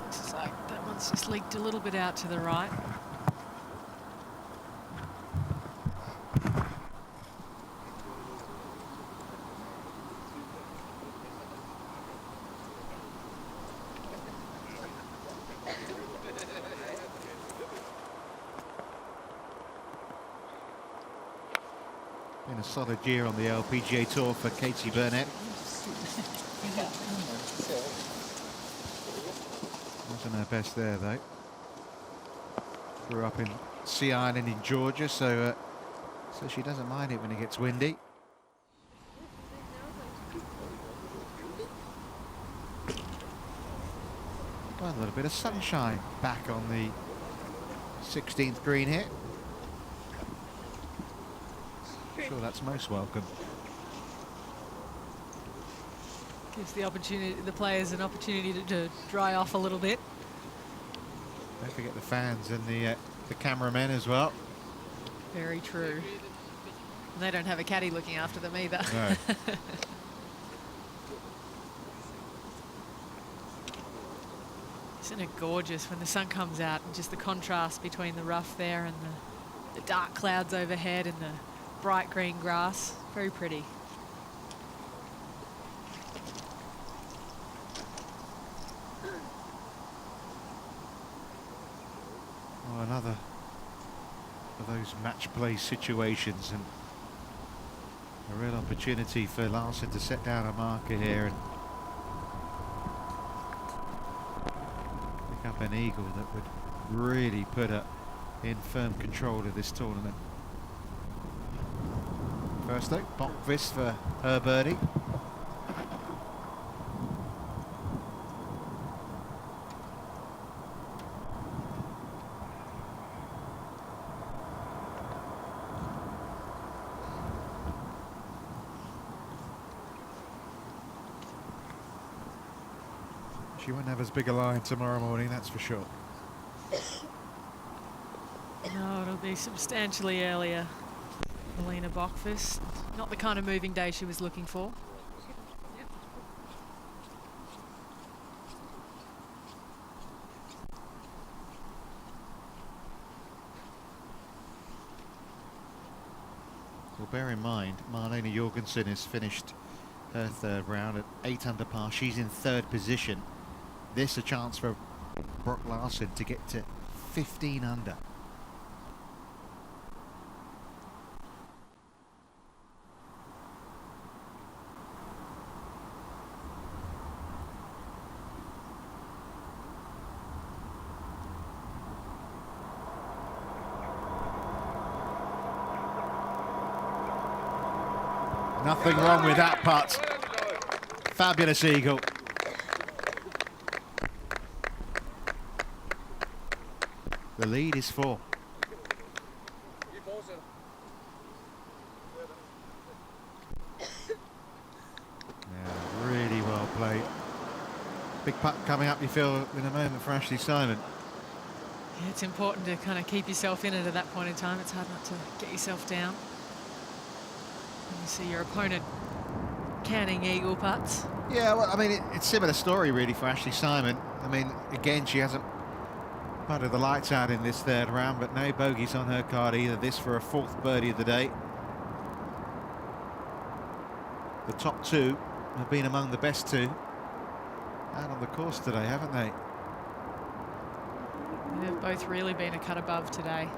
Looks like that one's just leaked a little bit out to the right. Been a solid year on the LPGA Tour for Katie Burnett. Wasn't her best there though. Grew up in Sea Island in Georgia, so she doesn't mind it when it gets windy. Well, a little bit of sunshine back on the 16th green here. Sure, that's most welcome. Gives the players an opportunity to dry off a little bit. Don't forget the fans and the cameramen as well. Very true. And they don't have a caddy looking after them either. No. Isn't it gorgeous when the sun comes out and just the contrast between the rough there and the dark clouds overhead and the bright green grass? Very pretty. Oh, another of those match play situations, and a real opportunity for Larsen to set down a marker here and pick up an eagle that would really put her in firm control of this tournament. First though, Bokvist for her birdie. She won't have as big a line tomorrow morning, that's for sure. No, it'll be substantially earlier. Helena Bokvist. Not the kind of moving day she was looking for. Well, bear in mind, Marlene Jorgensen has finished her 3rd round at 8 under par. She's in 3rd position. This a chance for Brock-Larsen to get to 15 under. Nothing wrong with that putt. Fabulous eagle. The lead is 4. Big putt coming up, you feel, in a moment for Ashley Simon. Yeah, it's important to kind of keep yourself in it at that point in time. It's hard not to get yourself down. And you see your opponent canning eagle putts. Yeah, well, I mean, it's similar story really for Ashley Simon. I mean, again, she hasn't putted the lights out in this third round, but no bogeys on her card either. This for a 4th birdie of the day. The top 2 have been among the best 2 out on the course today, haven't they? They've both really been a cut above today.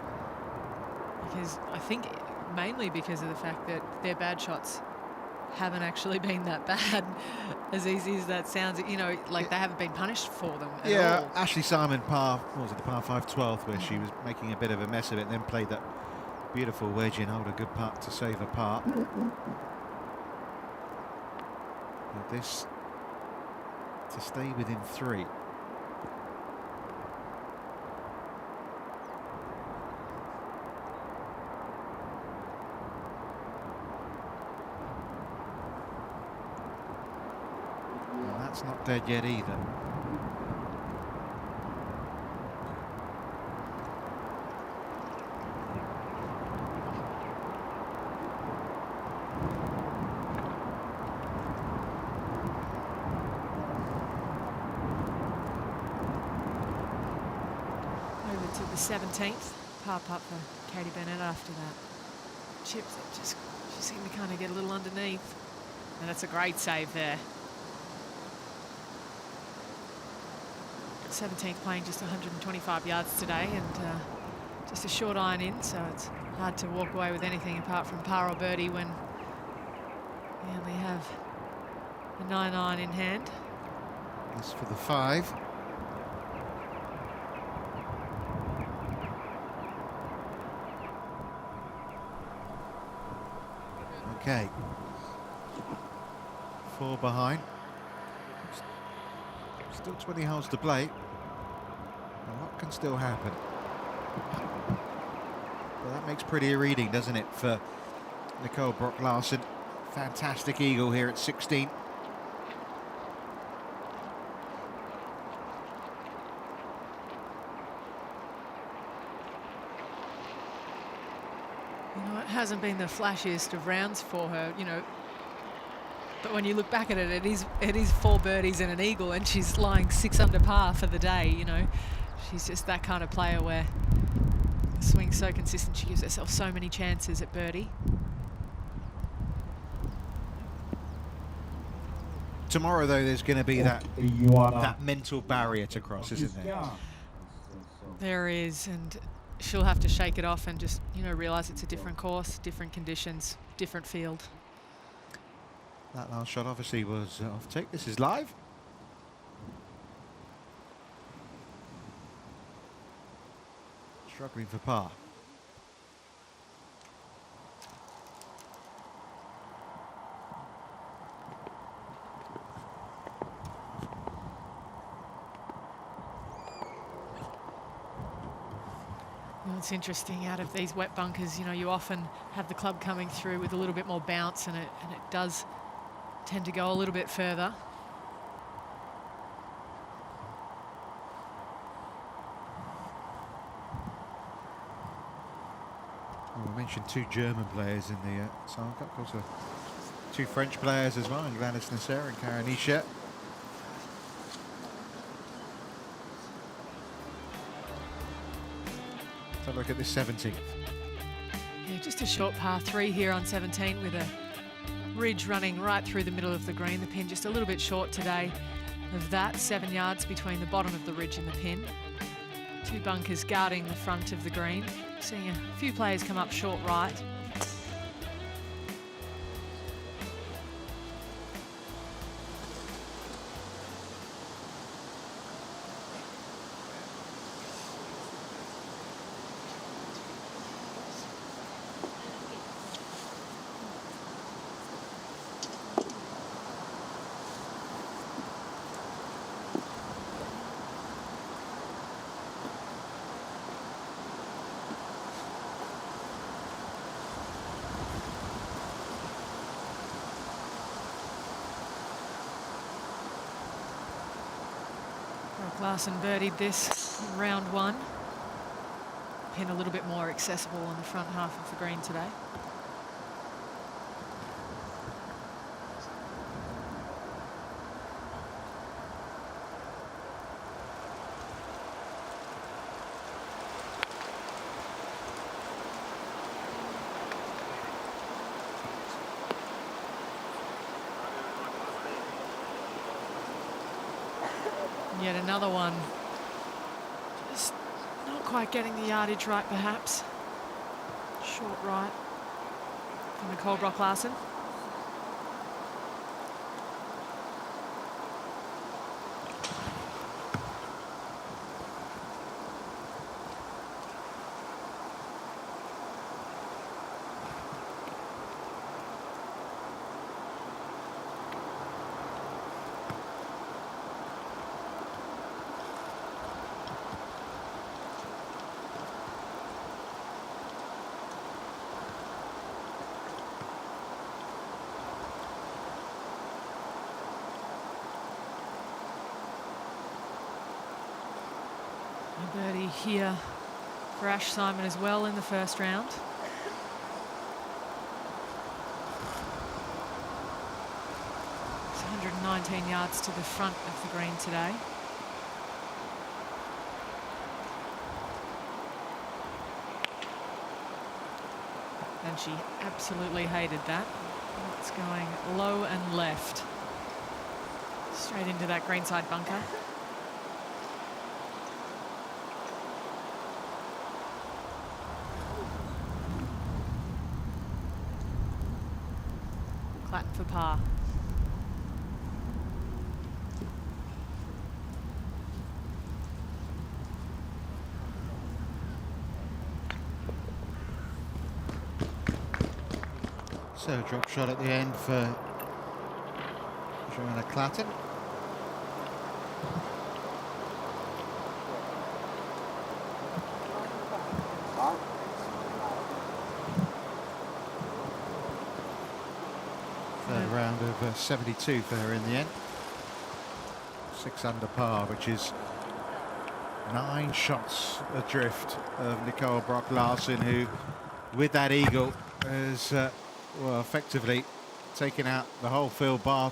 Because I think mainly because of the fact that their bad shots haven't actually been that bad, as easy as that sounds. You know, like they haven't been punished for them at all. Ashley Simon par, what was it, the par 5 12th, where she was making a bit of a mess of it and then played that beautiful wedge in, hold a good putt to save a par. But this to stay within 3. That's not dead yet either. Over to the 17th, par putt for Katie Bennett after that. Chips that just, she seemed to kind of get a little underneath. And that's a great save there. 17th playing just 125 yards today, and just a short iron in, so it's hard to walk away with anything apart from par or birdie when you only have a 9 iron in hand. This for the 5. Okay. 4 behind. Still 20 holes to play. A lot can still happen. Well, that makes pretty a reading, doesn't it, for Nicole Brock-Larsen. Fantastic eagle here at 16. You know, it hasn't been the flashiest of rounds for her, you know, but when you look back at it, it is 4 birdies and an eagle, and she's lying 6 under par for the day, you know. She's just that kind of player where the swing's so consistent, she gives herself so many chances at birdie. Tomorrow, though, there's going to be that mental barrier to cross, isn't there? There is, and she'll have to shake it off and just, you know, realise it's a different course, different conditions, different field. That last shot obviously was off take. This is live. Struggling for par. Well, it's interesting, out of these wet bunkers, you know, you often have the club coming through with a little bit more bounce, and it does tend to go a little bit further. Well, we mentioned 2 German players in the Silent Cup, also 2 French players as well, Gladys Nasser and Karen Ishet. Let's have a look at this 17. Yeah, just a short par 3 here on 17 with a ridge running right through the middle of the green. The pin just a little bit short today of that, 7 yards between the bottom of the ridge and the pin. 2 bunkers guarding the front of the green. Seeing a few players come up short right. Larson birdied this in round 1. Pin a little bit more accessible on the front half of the green today. Yet another one. Just not quite getting the yardage right, perhaps. Short right for Nicole Brock-Larsen. A birdie here for Ash Simon as well in the first round. It's 119 yards to the front of the green today. And she absolutely hated that. It's going low and left. Straight into that greenside bunker. Clatton for par. So drop shot at the end for Joanna Clatton. Third round of 72 for her in the end. 6 under par, which is 9 shots adrift of Nicole Brock-Larsen, who, with that eagle, has well, effectively taken out the whole field, bar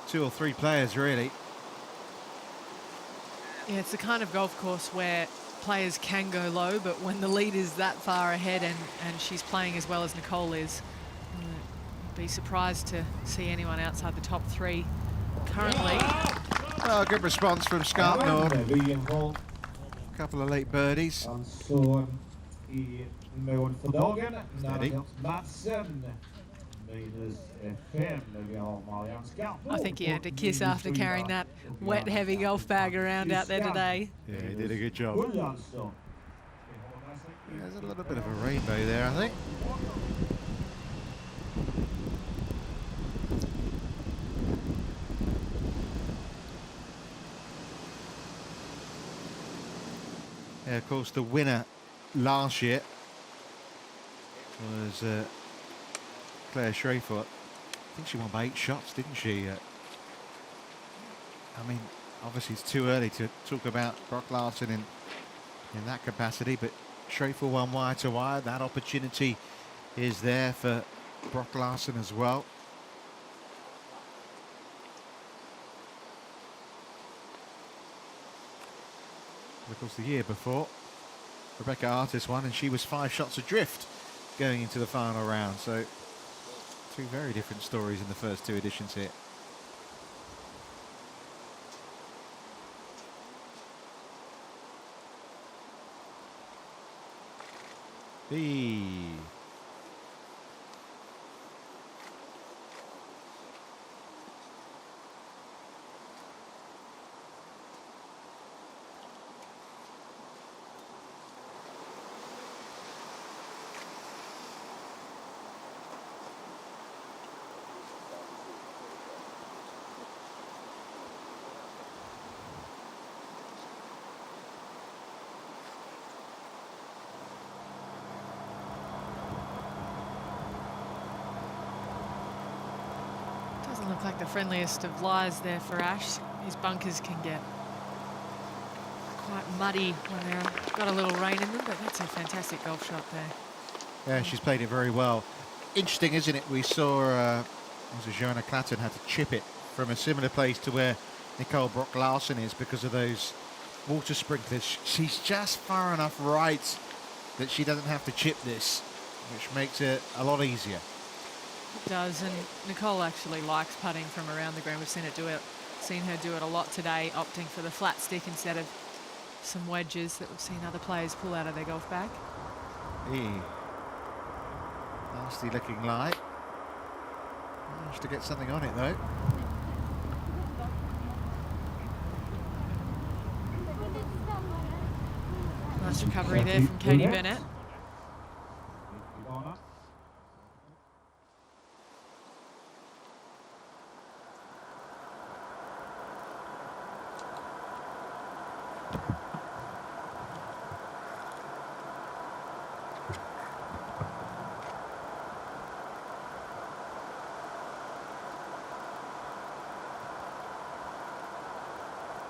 2 or 3 players, really. Yeah, it's the kind of golf course where players can go low, but when the lead is that far ahead and she's playing as well as Nicole is, you'd be surprised to see anyone outside the top 3 currently. Oh, good response from Scarp Nord. A couple of late birdies. I mål för dagen. Steady. Madsen. Minus 5. Vi har Marianne Skarp. I think he earned a kiss after carrying that wet, heavy golf bag around out there today. Yeah, he did a good job. Yeah, there's a little bit of a rainbow there, I think. Yeah, of course, the winner last year was Claire Schreifert. I think she won by 8 shots, didn't she? I mean, obviously it's too early to talk about Brock-Larsen in that capacity, but Schreifert won wire to wire. That opportunity is there for Brock-Larsen as well. Of course, the year before, Rebecca Artis won, and she was 5 shots adrift going into the final round. So, 2 very different stories in the first 2 editions here. Doesn't look like the friendliest of lies there for Ash. His bunkers can get quite muddy when they've got a little rain in them, but that's a fantastic golf shot there. Yeah, she's played it very well. Interesting, isn't it? We saw Joanna Clatton had to chip it from a similar place to where Nicole Brock-Larsen is because of those water sprinklers. She's just far enough right that she doesn't have to chip this, which makes it a lot easier. It does, and Nicole actually likes putting from around the green. We've seen her do it a lot today, opting for the flat stick instead of some wedges that we've seen other players pull out of their golf bag. Nasty looking lie. Managed to get something on it though. Nice recovery there from Katie Bennett.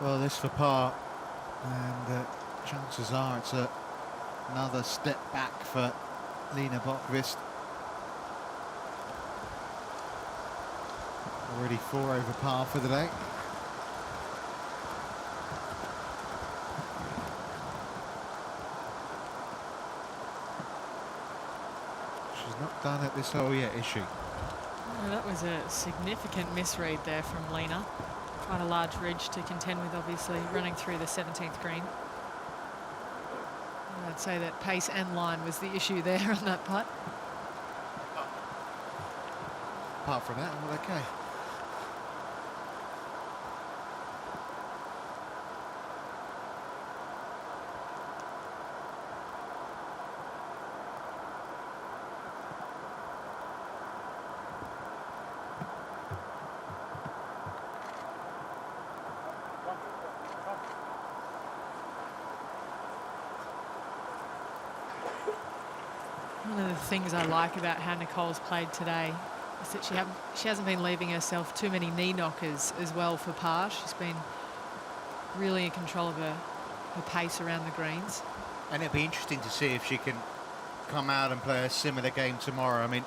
Well, this for par, and chances are it's another step back for Lena Bokvist. Already 4 over par for the day. She's not done at this hole yet, is she? Well, that was a significant misread there from Lena. Quite a large ridge to contend with, obviously, running through the 17th green. I'd say that pace and line was the issue there on that putt. Apart from that, all okay. One of the things I like about how Nicole's played today is that she hasn't been leaving herself too many knee knockers as well for par. She's been really in control of her pace around the greens. And it'll be interesting to see if she can come out and play a similar game tomorrow. I mean,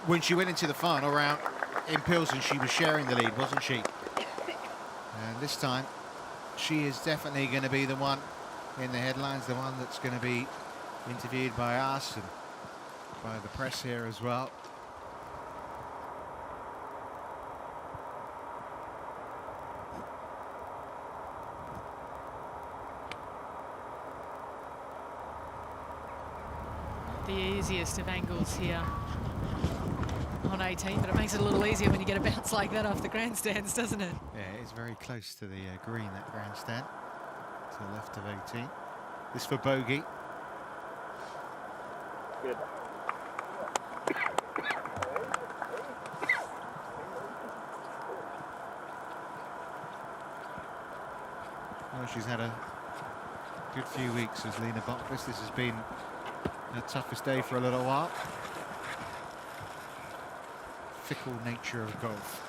when she went into the final round in Pilsen, she was sharing the lead, wasn't she? And this time, she is definitely going to be the one in the headlines, the one that's going to be interviewed by us and by the press here as well. The easiest of angles here on 18, but it makes it a little easier when you get a bounce like that off the grandstands, doesn't it? Yeah, it's very close to the green, that grandstand, to the left of 18. This for bogey. Good. Well, she's had a good few weeks as Lena Bokvist. This has been the toughest day for a little while. Fickle nature of golf.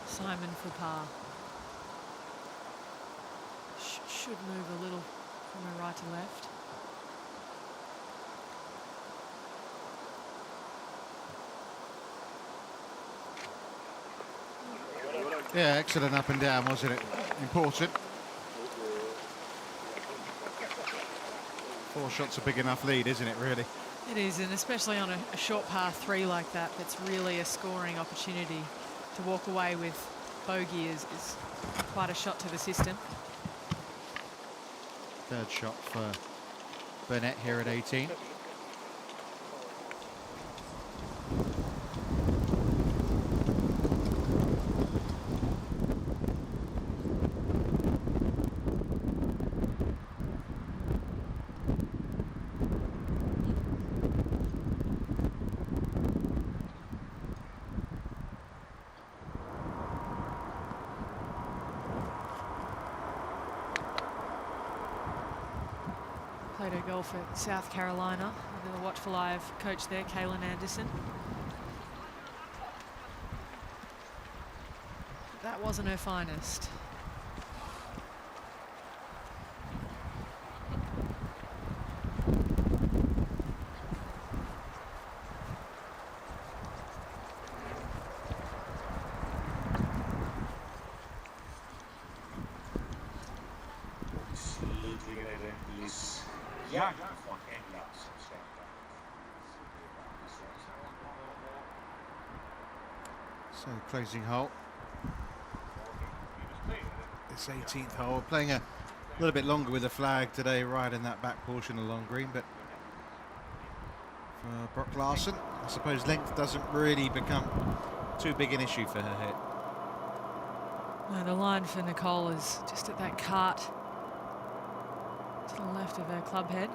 Simon for par. Should move a little from her right to left. Yeah, excellent up and down, wasn't it? Important. 4 shots a big enough lead, isn't it, really? It is, and especially on a short par 3 like that, that's really a scoring opportunity. To walk away with bogey is quite a shot to the system. Third shot for Burnett here at 18. played her golf at South Carolina under the watchful eye of coach there, Kaylin Anderson. That wasn't her finest. Slutligen är det Liz Young från England som släpper. So closing hole. This 18th hole, playing a little bit longer with the flag today, right in that back portion of the long green, but for Brock Larson, I suppose length doesn't really become too big an issue for her here. No, the line for Nicole is just at that cart to the left of her club head.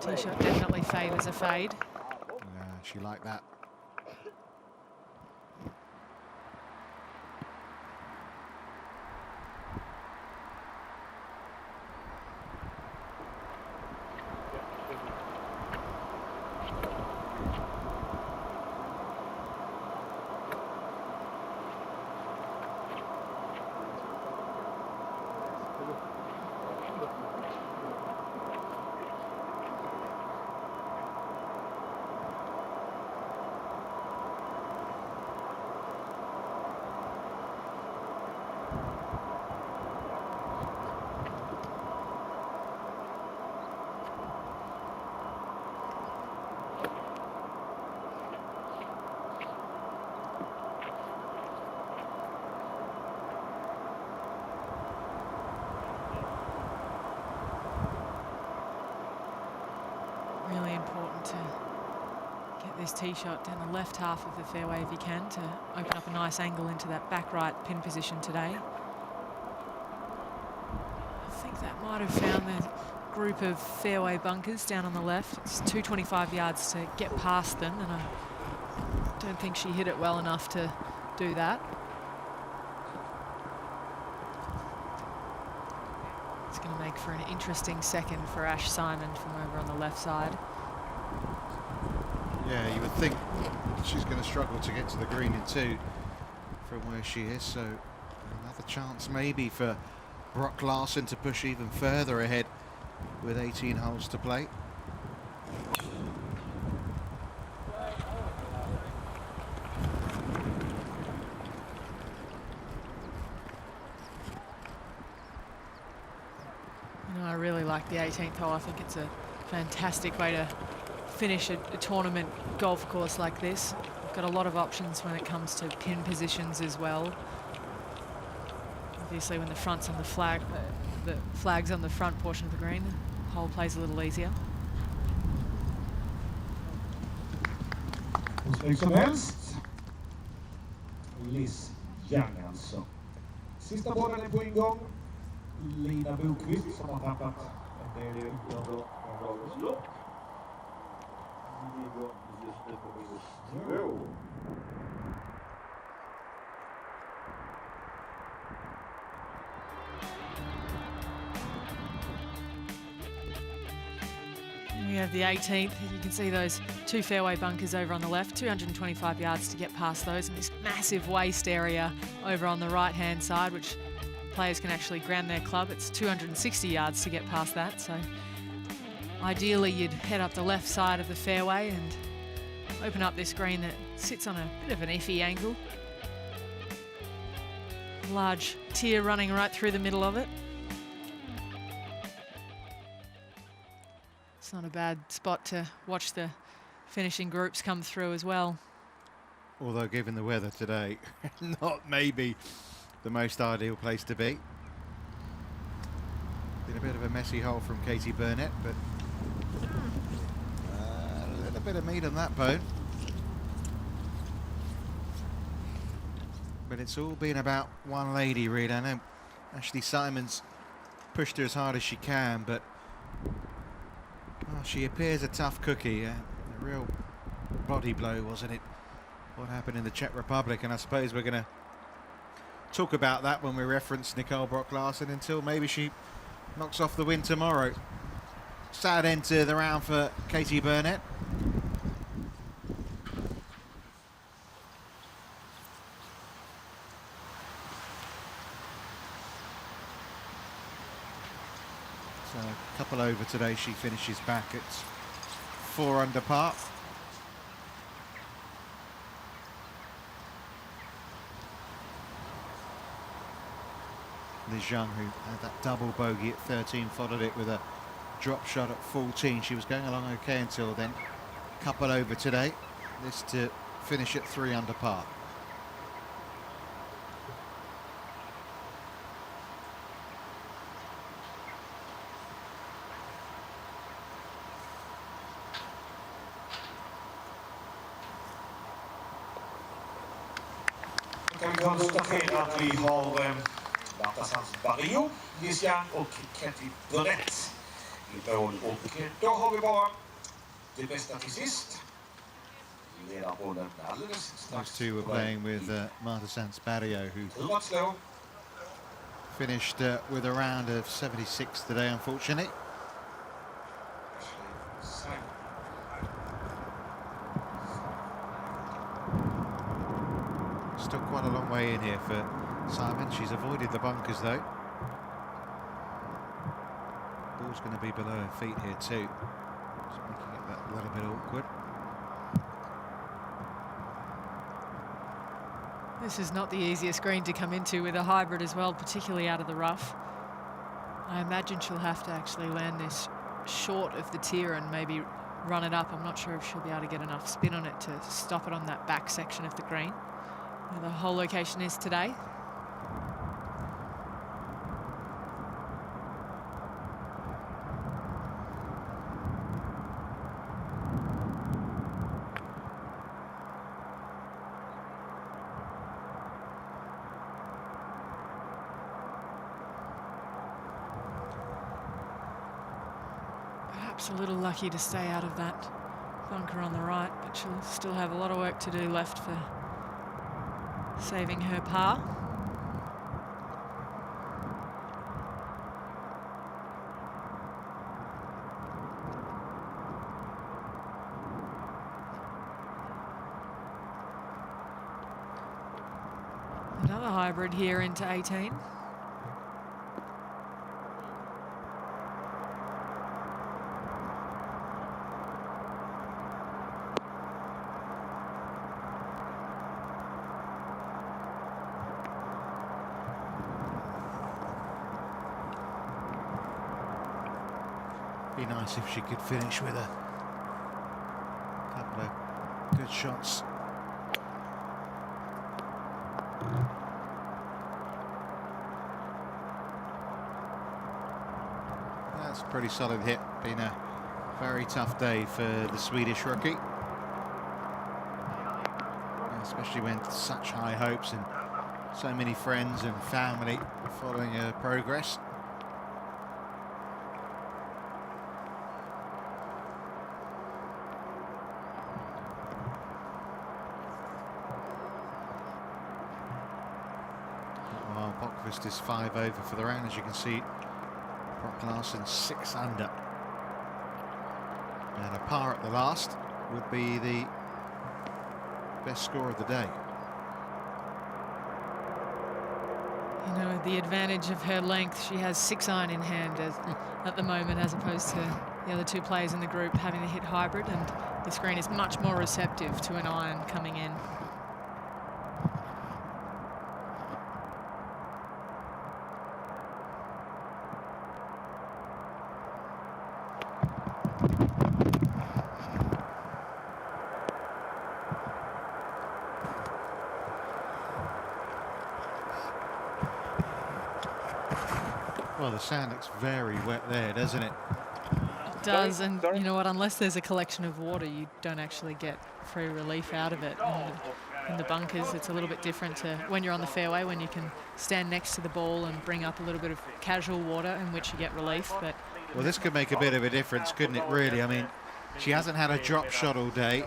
Tee shot definitely favours a fade. Yeah, she liked that. Really important to get this tee shot down the left half of the fairway if you can, to open up a nice angle into that back right pin position today. I think that might have found the group of fairway bunkers down on the left. It's 225 yards to get past them, and I don't think she hit it well enough to do that. It's going to make for an interesting second for Ash Simon from over on the left side. Yeah, you would think she's going to struggle to get to the green in two from where she is, so another chance maybe for Brock Larson to push even further ahead with 18 holes to play. You know, I really like the 18th hole. I think it's a fantastic way to finish a tournament golf course like this. We've got a lot of options when it comes to pin positions as well. Obviously, when the front's on the flag, the flag's on the front portion of the green, the hole plays a little easier. Hur snygg som helst. Liz Young alltså. Sista bollen är på ingång. Lina Bokvist som har tappat en del under dagens lopp. Ligger just nu på minus 2. We have the 18th. You can see those two fairway bunkers over on the left, 225 yards to get past those, and this massive waste area over on the right-hand side, which players can actually ground their club. It's 260 yards to get past that, so ideally you'd head up the left side of the fairway and open up this green that sits on a bit of an iffy angle. Large tier running right through the middle of it. It's not a bad spot to watch the finishing groups come through as well. Although given the weather today, not maybe the most ideal place to be. Been a bit of a messy hole from Katie Burnett, but a little bit of meat on that bone. But it's all been about one lady, really. I know Ashley Simons pushed her as hard as she can, but well, she appears a tough cookie. A real body blow, wasn't it? What happened in the Czech Republic, and I suppose we're going to talk about that when we reference Nicole Brock-Larsen until maybe she knocks off the win tomorrow. Sad end to the round for Katie Burnett. So a couple over today, she finishes back at 4 under par. Liz Young, who had that double bogey at 13, followed it with a drop shot at 14. She was going along okay until then. Couple over today. This to finish at 3 under par. Kan vi konstatera att vi har Vattasans Barrio, Liz Young och Katie Burnett i mål. Och då har vi bara det bästa till sist. Leaderboarden alldeles strax. Those two were playing with Marta Sanz Barrio, who Hur att slå. finished with a round of 76 today, unfortunately. Still quite a long way in here for Simon. She's avoided the bunkers though. Ball's going to be below her feet here too. Just making it that little bit awkward. This is not the easiest green to come into with a hybrid as well, particularly out of the rough. I imagine she'll have to actually land this short of the tier and maybe run it up. I'm not sure if she'll be able to get enough spin on it to stop it on that back section of the green. Where the whole location is today. Perhaps a little lucky to stay out of that bunker on the right, but she'll still have a lot of work to do left for saving her par. Another hybrid here into 18. Be nice if she could finish with a couple of good shots. That's a pretty solid hit. Been a very tough day for the Swedish rookie, especially when such high hopes and so many friends and family following her progress. Bockhurst is 5 over for the round, as you can see. Brock-Larsen 6 under. And a par at the last would be the best score of the day. You know, the advantage of her length, she has 6-iron in hand at the moment, as opposed to the other two players in the group having to hit hybrid, and the screen is much more receptive to an iron coming in. Well, the sand looks very wet there, doesn't it? It does, and you know what, unless there's a collection of water, you don't actually get free relief out of it. And in the bunkers, it's a little bit different to when you're on the fairway, when you can stand next to the ball and bring up a little bit of casual water in which you get relief. But well, this could make a bit of a difference, couldn't it, really? I mean, she hasn't had a drop shot all day.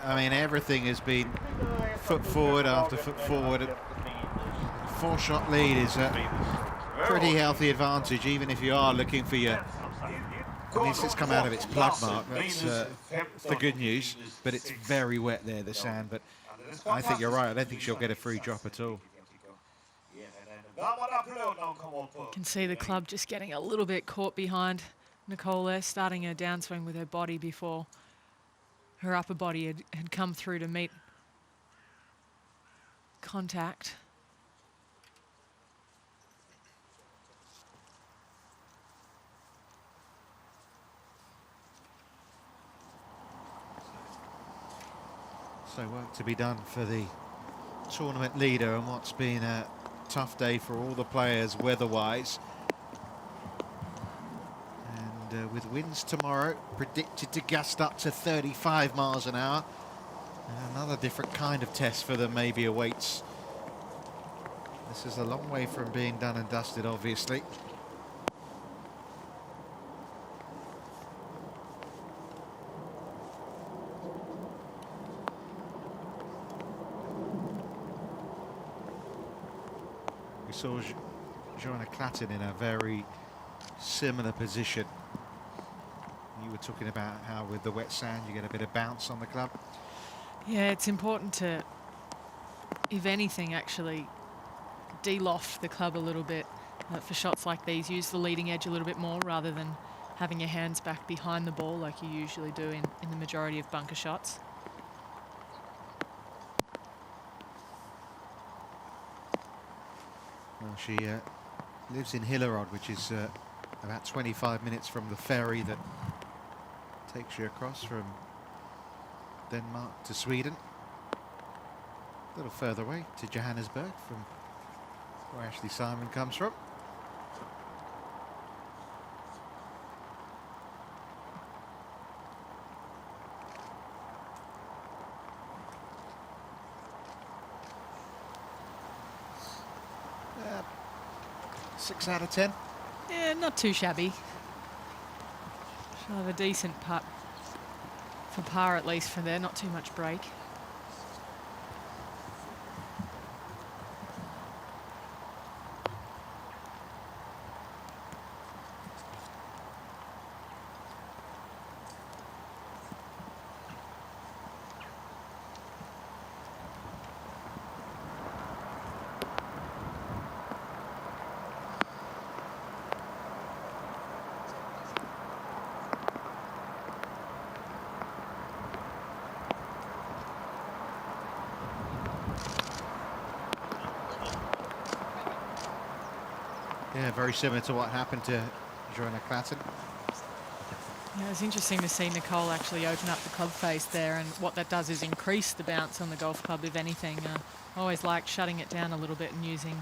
I mean, everything has been foot forward after foot forward, 4-shot lead is a pretty healthy advantage, even if you are looking for your... I mean, it's come out of its plug mark, that's the good news, but it's very wet there, the sand, but I think you're right, I don't think she'll get a free drop at all. You can see the club just getting a little bit caught behind Nicole there, starting her downswing with her body before her upper body had come through to meet contact. So work to be done for the tournament leader and what's been a tough day for all the players weather-wise. And with winds tomorrow predicted to gust up to 35 miles an hour. And another different kind of test for them maybe awaits. This is a long way from being done and dusted, obviously. We saw Joanna Clatton in a very similar position. You were talking about how with the wet sand you get a bit of bounce on the club. Yeah, it's important to, if anything, actually de-loft the club a little bit for shots like these. Use the leading edge a little bit more rather than having your hands back behind the ball like you usually do in the majority of bunker shots. Well, she lives in Hillerød, which is about 25 minutes from the ferry that takes you across from Denmark to Sweden. A little further away to Johannesburg from where Ashley Simon comes from. Uh, 6 out of 10. Yeah, not too shabby. She'll have a decent putt for par at least from there, not too much break. Yeah, very similar to what happened to Joanna Clatton. Yeah, it's interesting to see Nicole actually open up the club face there, and what that does is increase the bounce on the golf club, if anything. I always liked shutting it down a little bit and using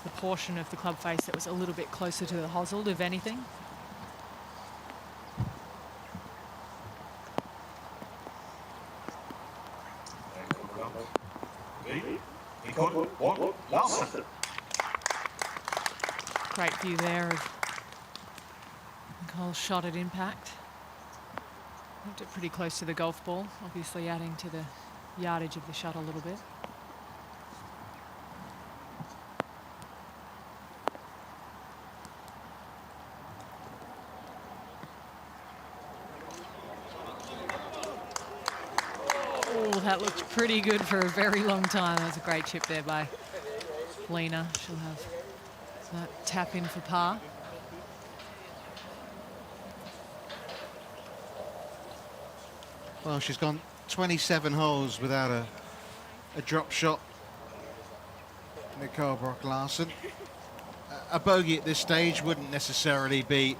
the portion of the club face that was a little bit closer to the hosel, if anything. Great view there of Nicole's shot at impact. Left it pretty close to the golf ball, obviously adding to the yardage of the shot a little bit. Oh, that looked pretty good for a very long time. That was a great chip there by Lena. She'll have that tap in for par. Well, she's gone 27 holes without a drop shot. Nicole Brock Larson. A bogey at this stage wouldn't necessarily be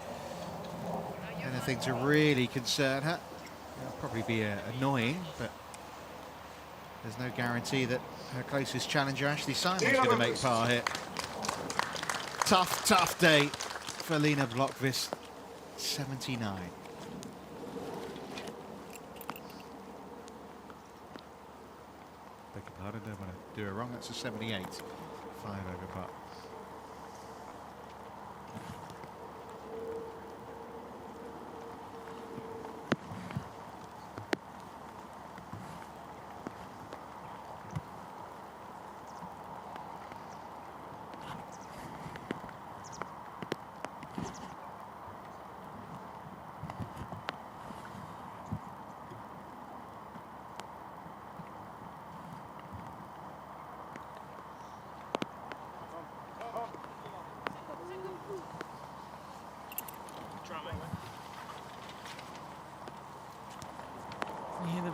anything to really concern her. It'll probably be annoying, but there's no guarantee that her closest challenger, Ashley Simon's going to make par here. Tough, tough day for Lena Blomqvist, 79. Beg your pardon, don't want to do it wrong. That's a 78. 5 over par.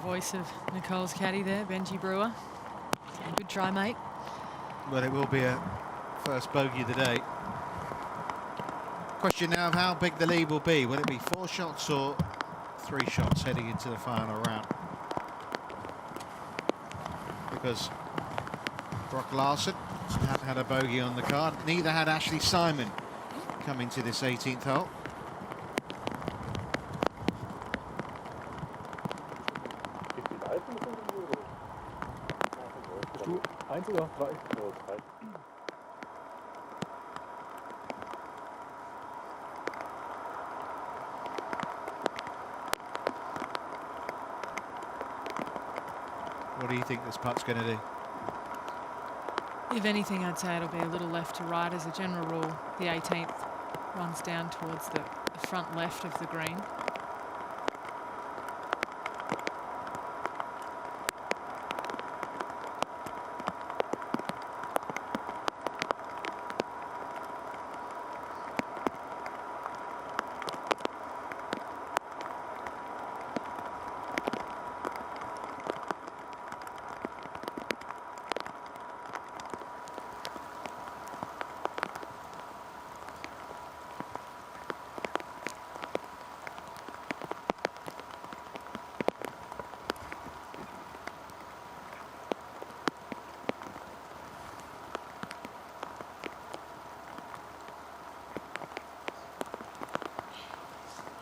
voice of Nicole's caddy there, Benji Brewer. Good try, mate. Well, it will be a first bogey of the day. Question now of how big the lead will be. Will it be 4 shots or 3 shots heading into the final round? Because Brock Larson hadn't had a bogey on the card. Neither had Ashley Simon coming to this 18th hole. What do you think this putt's going to do? If anything, I'd say it'll be a little left to right. As a general rule, the 18th runs down towards the front left of the green.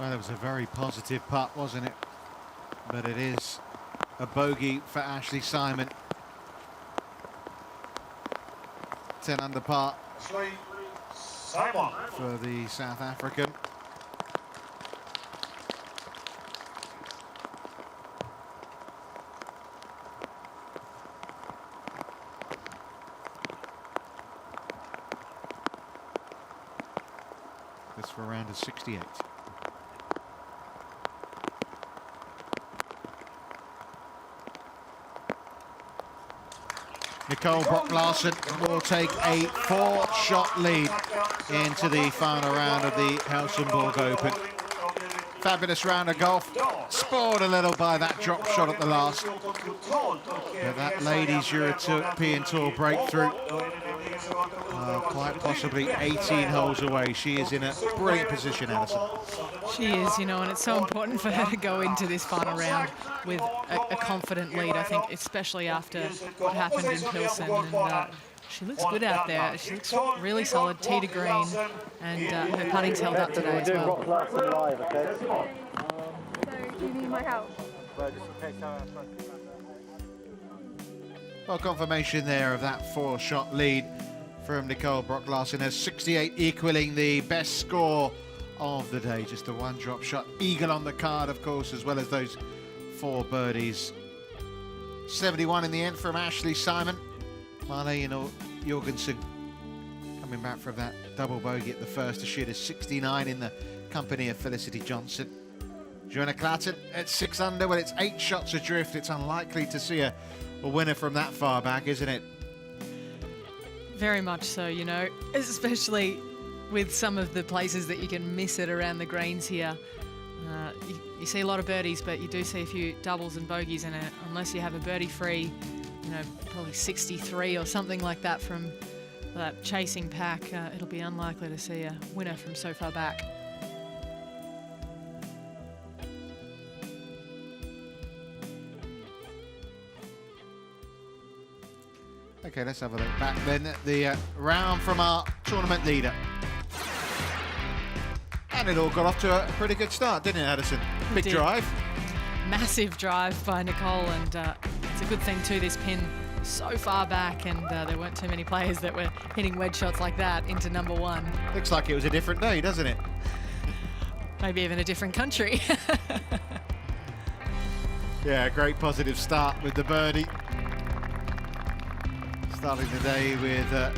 Well, it was a very positive putt, wasn't it? But it is a bogey for Ashley Simon. 10 under par Simon for the South African. This for a round of 68. Nicole Brock Larson will take a 4-shot lead into the final round of the Helsingborg Open. Fabulous round of golf, spoiled a little by that drop shot at the last. But that ladies European Tour breakthrough, quite possibly 18 holes away. She is in a brilliant position, Alison. She is, you know, and it's so important for her to go into this final round with a confident lead, I think, especially after what happened in Pilsen. And she looks good out there. She looks really solid, tee to green, and her putting's held up today as well. So, do you need my help? Well, confirmation there of that 4-shot lead from Nicole Brock Larson. Has 68, equaling the best score of the day. Just a 1-drop shot. Eagle on the card, of course, as well as those 4 birdies. 71 in the end from Ashley Simon. Marlene Jorgensen coming back from that double bogey at the first to shoot a 69 in the company of Felicity Johnson. Joanna Clatton at 6 under. Well, it's 8 shots adrift. It's unlikely to see a winner from that far back, isn't it? Very much so, you know, especially with some of the places that you can miss it around the greens here. You see a lot of birdies, but you do see a few doubles and bogeys in it. Unless you have a birdie free, you know, probably 63 or something like that from that chasing pack, it'll be unlikely to see a winner from so far back. Okay, let's have a look back then at the round from our tournament leader. And it all got off to a pretty good start, didn't it, Addison? Big drive. Massive drive by Nicole, and it's a good thing too, this pin so far back, and there weren't too many players that were hitting wedge shots like that into number 1. Looks like it was a different day, doesn't it? Maybe even a different country. Yeah, great positive start with the birdie. Starting the day with a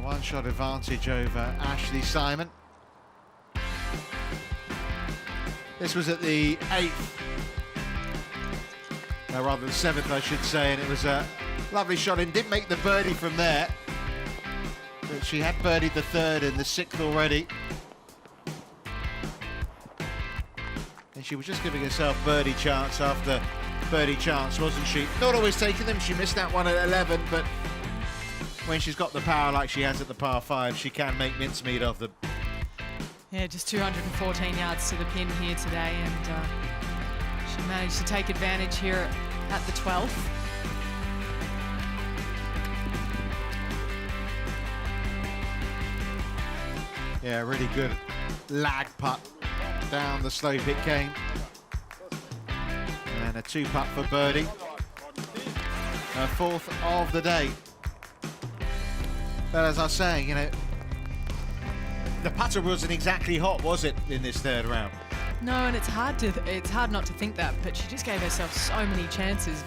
1-shot advantage over Ashley Simon. This was at the 8th, rather the 7th, I should say, and it was a lovely shot in. Didn't make the birdie from there, but she had birdied the 3rd and the 6th already. And she was just giving herself birdie chance after birdie chance, wasn't she? Not always taking them. She missed that one at 11, but when she's got the power like she has at the par 5, she can make mincemeat of them. Yeah, just 214 yards to the pin here today, and she managed to take advantage here at the 12th. Yeah, really good lag putt down the slope it came. And a 2-putt for birdie. Her 4th of the day. But as I was saying, you know, the putter wasn't exactly hot, was it, in this 3rd round? No, and it's hard not to think that, but she just gave herself so many chances,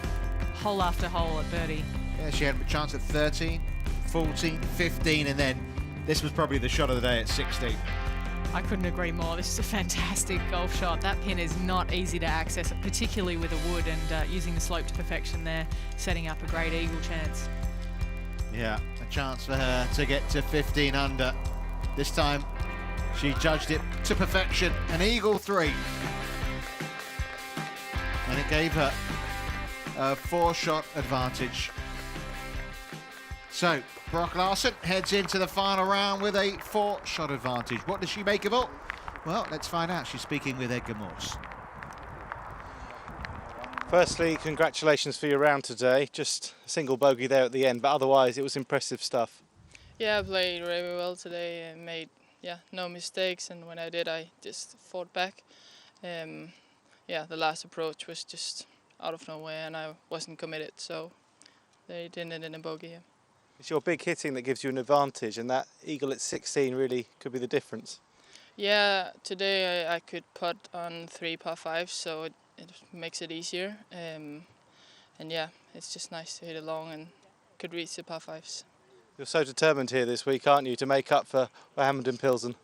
hole after hole at birdie. Yeah, she had a chance at 13, 14, 15, and then this was probably the shot of the day at 16. I couldn't agree more. This is a fantastic golf shot. That pin is not easy to access, particularly with a wood, and using the slope to perfection there, setting up a great eagle chance. Yeah, a chance for her to get to 15 under. This time, she judged it to perfection, an eagle 3. And it gave her a 4-shot advantage. So, Brock Larson heads into the final round with a 4-shot advantage. What does she make of it? Well, let's find out. She's speaking with Edgar Morse. Firstly, congratulations for your round today. Just a single bogey there at the end, but otherwise it was impressive stuff. Yeah, I played really well today and made no mistakes, and when I did, I just fought back. The last approach was just out of nowhere, and I wasn't committed, so they didn't end in a bogey. Yeah. It's your big hitting that gives you an advantage, and that eagle at 16 really could be the difference. Yeah, today I could putt on 3 par 5s, so it makes it easier. And yeah, it's just nice to hit it long and could reach the par 5s. You're so determined here this week, aren't you, to make up for Hamilton Pilsen?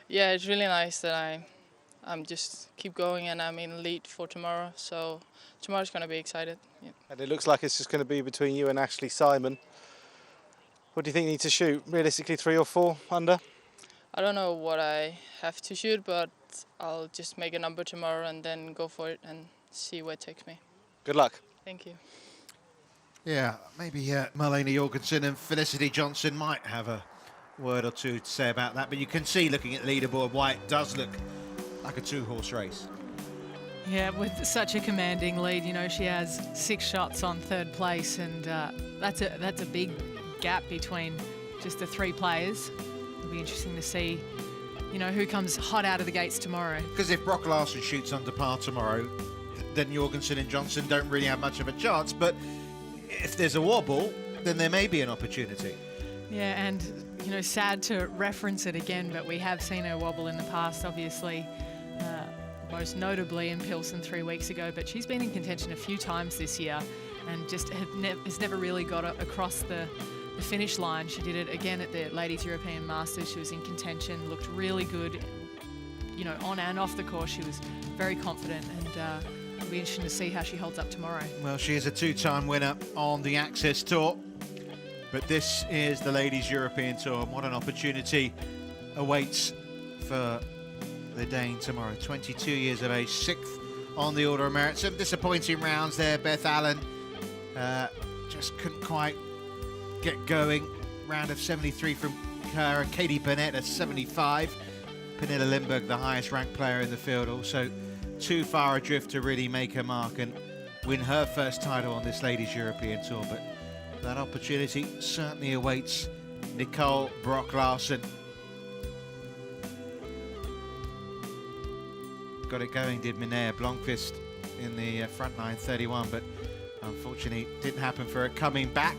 Yeah, it's really nice that I'm just keep going, and I'm in the lead for tomorrow. So tomorrow's going to be excited. Yeah. And it looks like it's just going to be between you and Ashley Simon. What do you think you need to shoot? Realistically, 3 or 4 under? I don't know what I have to shoot, but I'll just make a number tomorrow and then go for it and see where it takes me. Good luck. Thank you. Yeah, maybe Marlene Jorgensen and Felicity Johnson might have a word or two to say about that, but you can see, looking at leaderboard, why it does look like a 2-horse race. Yeah, with such a commanding lead, you know, she has 6 shots on 3rd place, and that's a big gap between just the 3 players. It'll be interesting to see, you know, who comes hot out of the gates tomorrow. Because if Brock Larson shoots under par tomorrow, then Jorgensen and Johnson don't really have much of a chance, but if there's a wobble, then there may be an opportunity. Yeah, and, you know, sad to reference it again, but we have seen her wobble in the past, obviously, most notably in Pilsen 3 weeks ago, but she's been in contention a few times this year and just has never really got across the finish line. She did it again at the Ladies European Masters. She was in contention, looked really good, you know, on and off the course. She was very confident, and it'll be interesting to see how she holds up tomorrow. Well, she is a 2-time winner on the Access Tour, but this is the Ladies European Tour. What an opportunity awaits for the Dane tomorrow. 22 years of age, 6th on the Order of Merit. Some disappointing rounds there. Beth Allen just couldn't quite get going. Round of 73 from her, and Katie Burnett at 75. Pernilla Lindberg, the highest ranked player in the field, also too far adrift to really make her mark and win her first title on this Ladies European Tour. But that opportunity certainly awaits Nicole Brock Larson. Got it going, did Minea Blomqvist in the front 9:31, but unfortunately didn't happen for her coming back.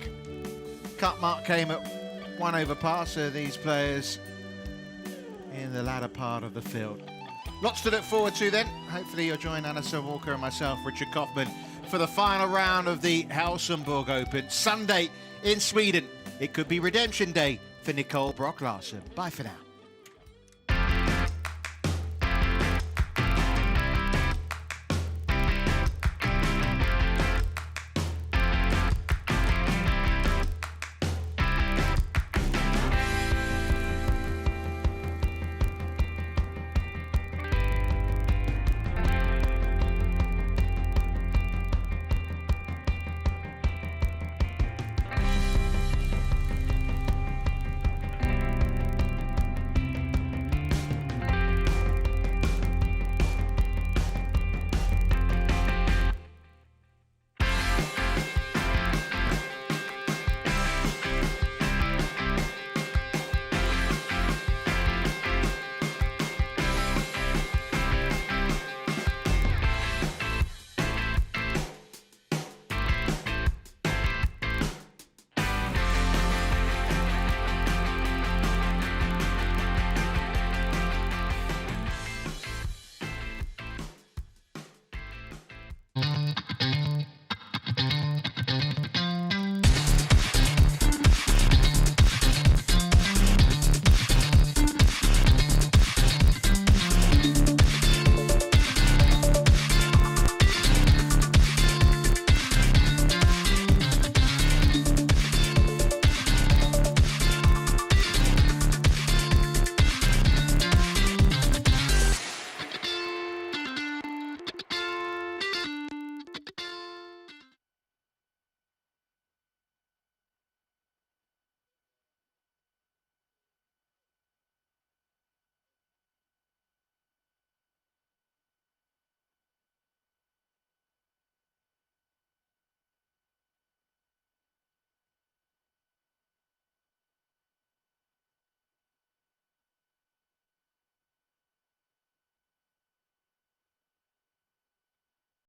Cut mark came at 1 over par, so these players in the latter part of the field. Lots to look forward to then. Hopefully you'll join Alison Walker and myself, Richard Kaufman, for the final round of the Helsingborg Open. Sunday in Sweden. It could be redemption day for Nicole Brock Larson. Bye for now.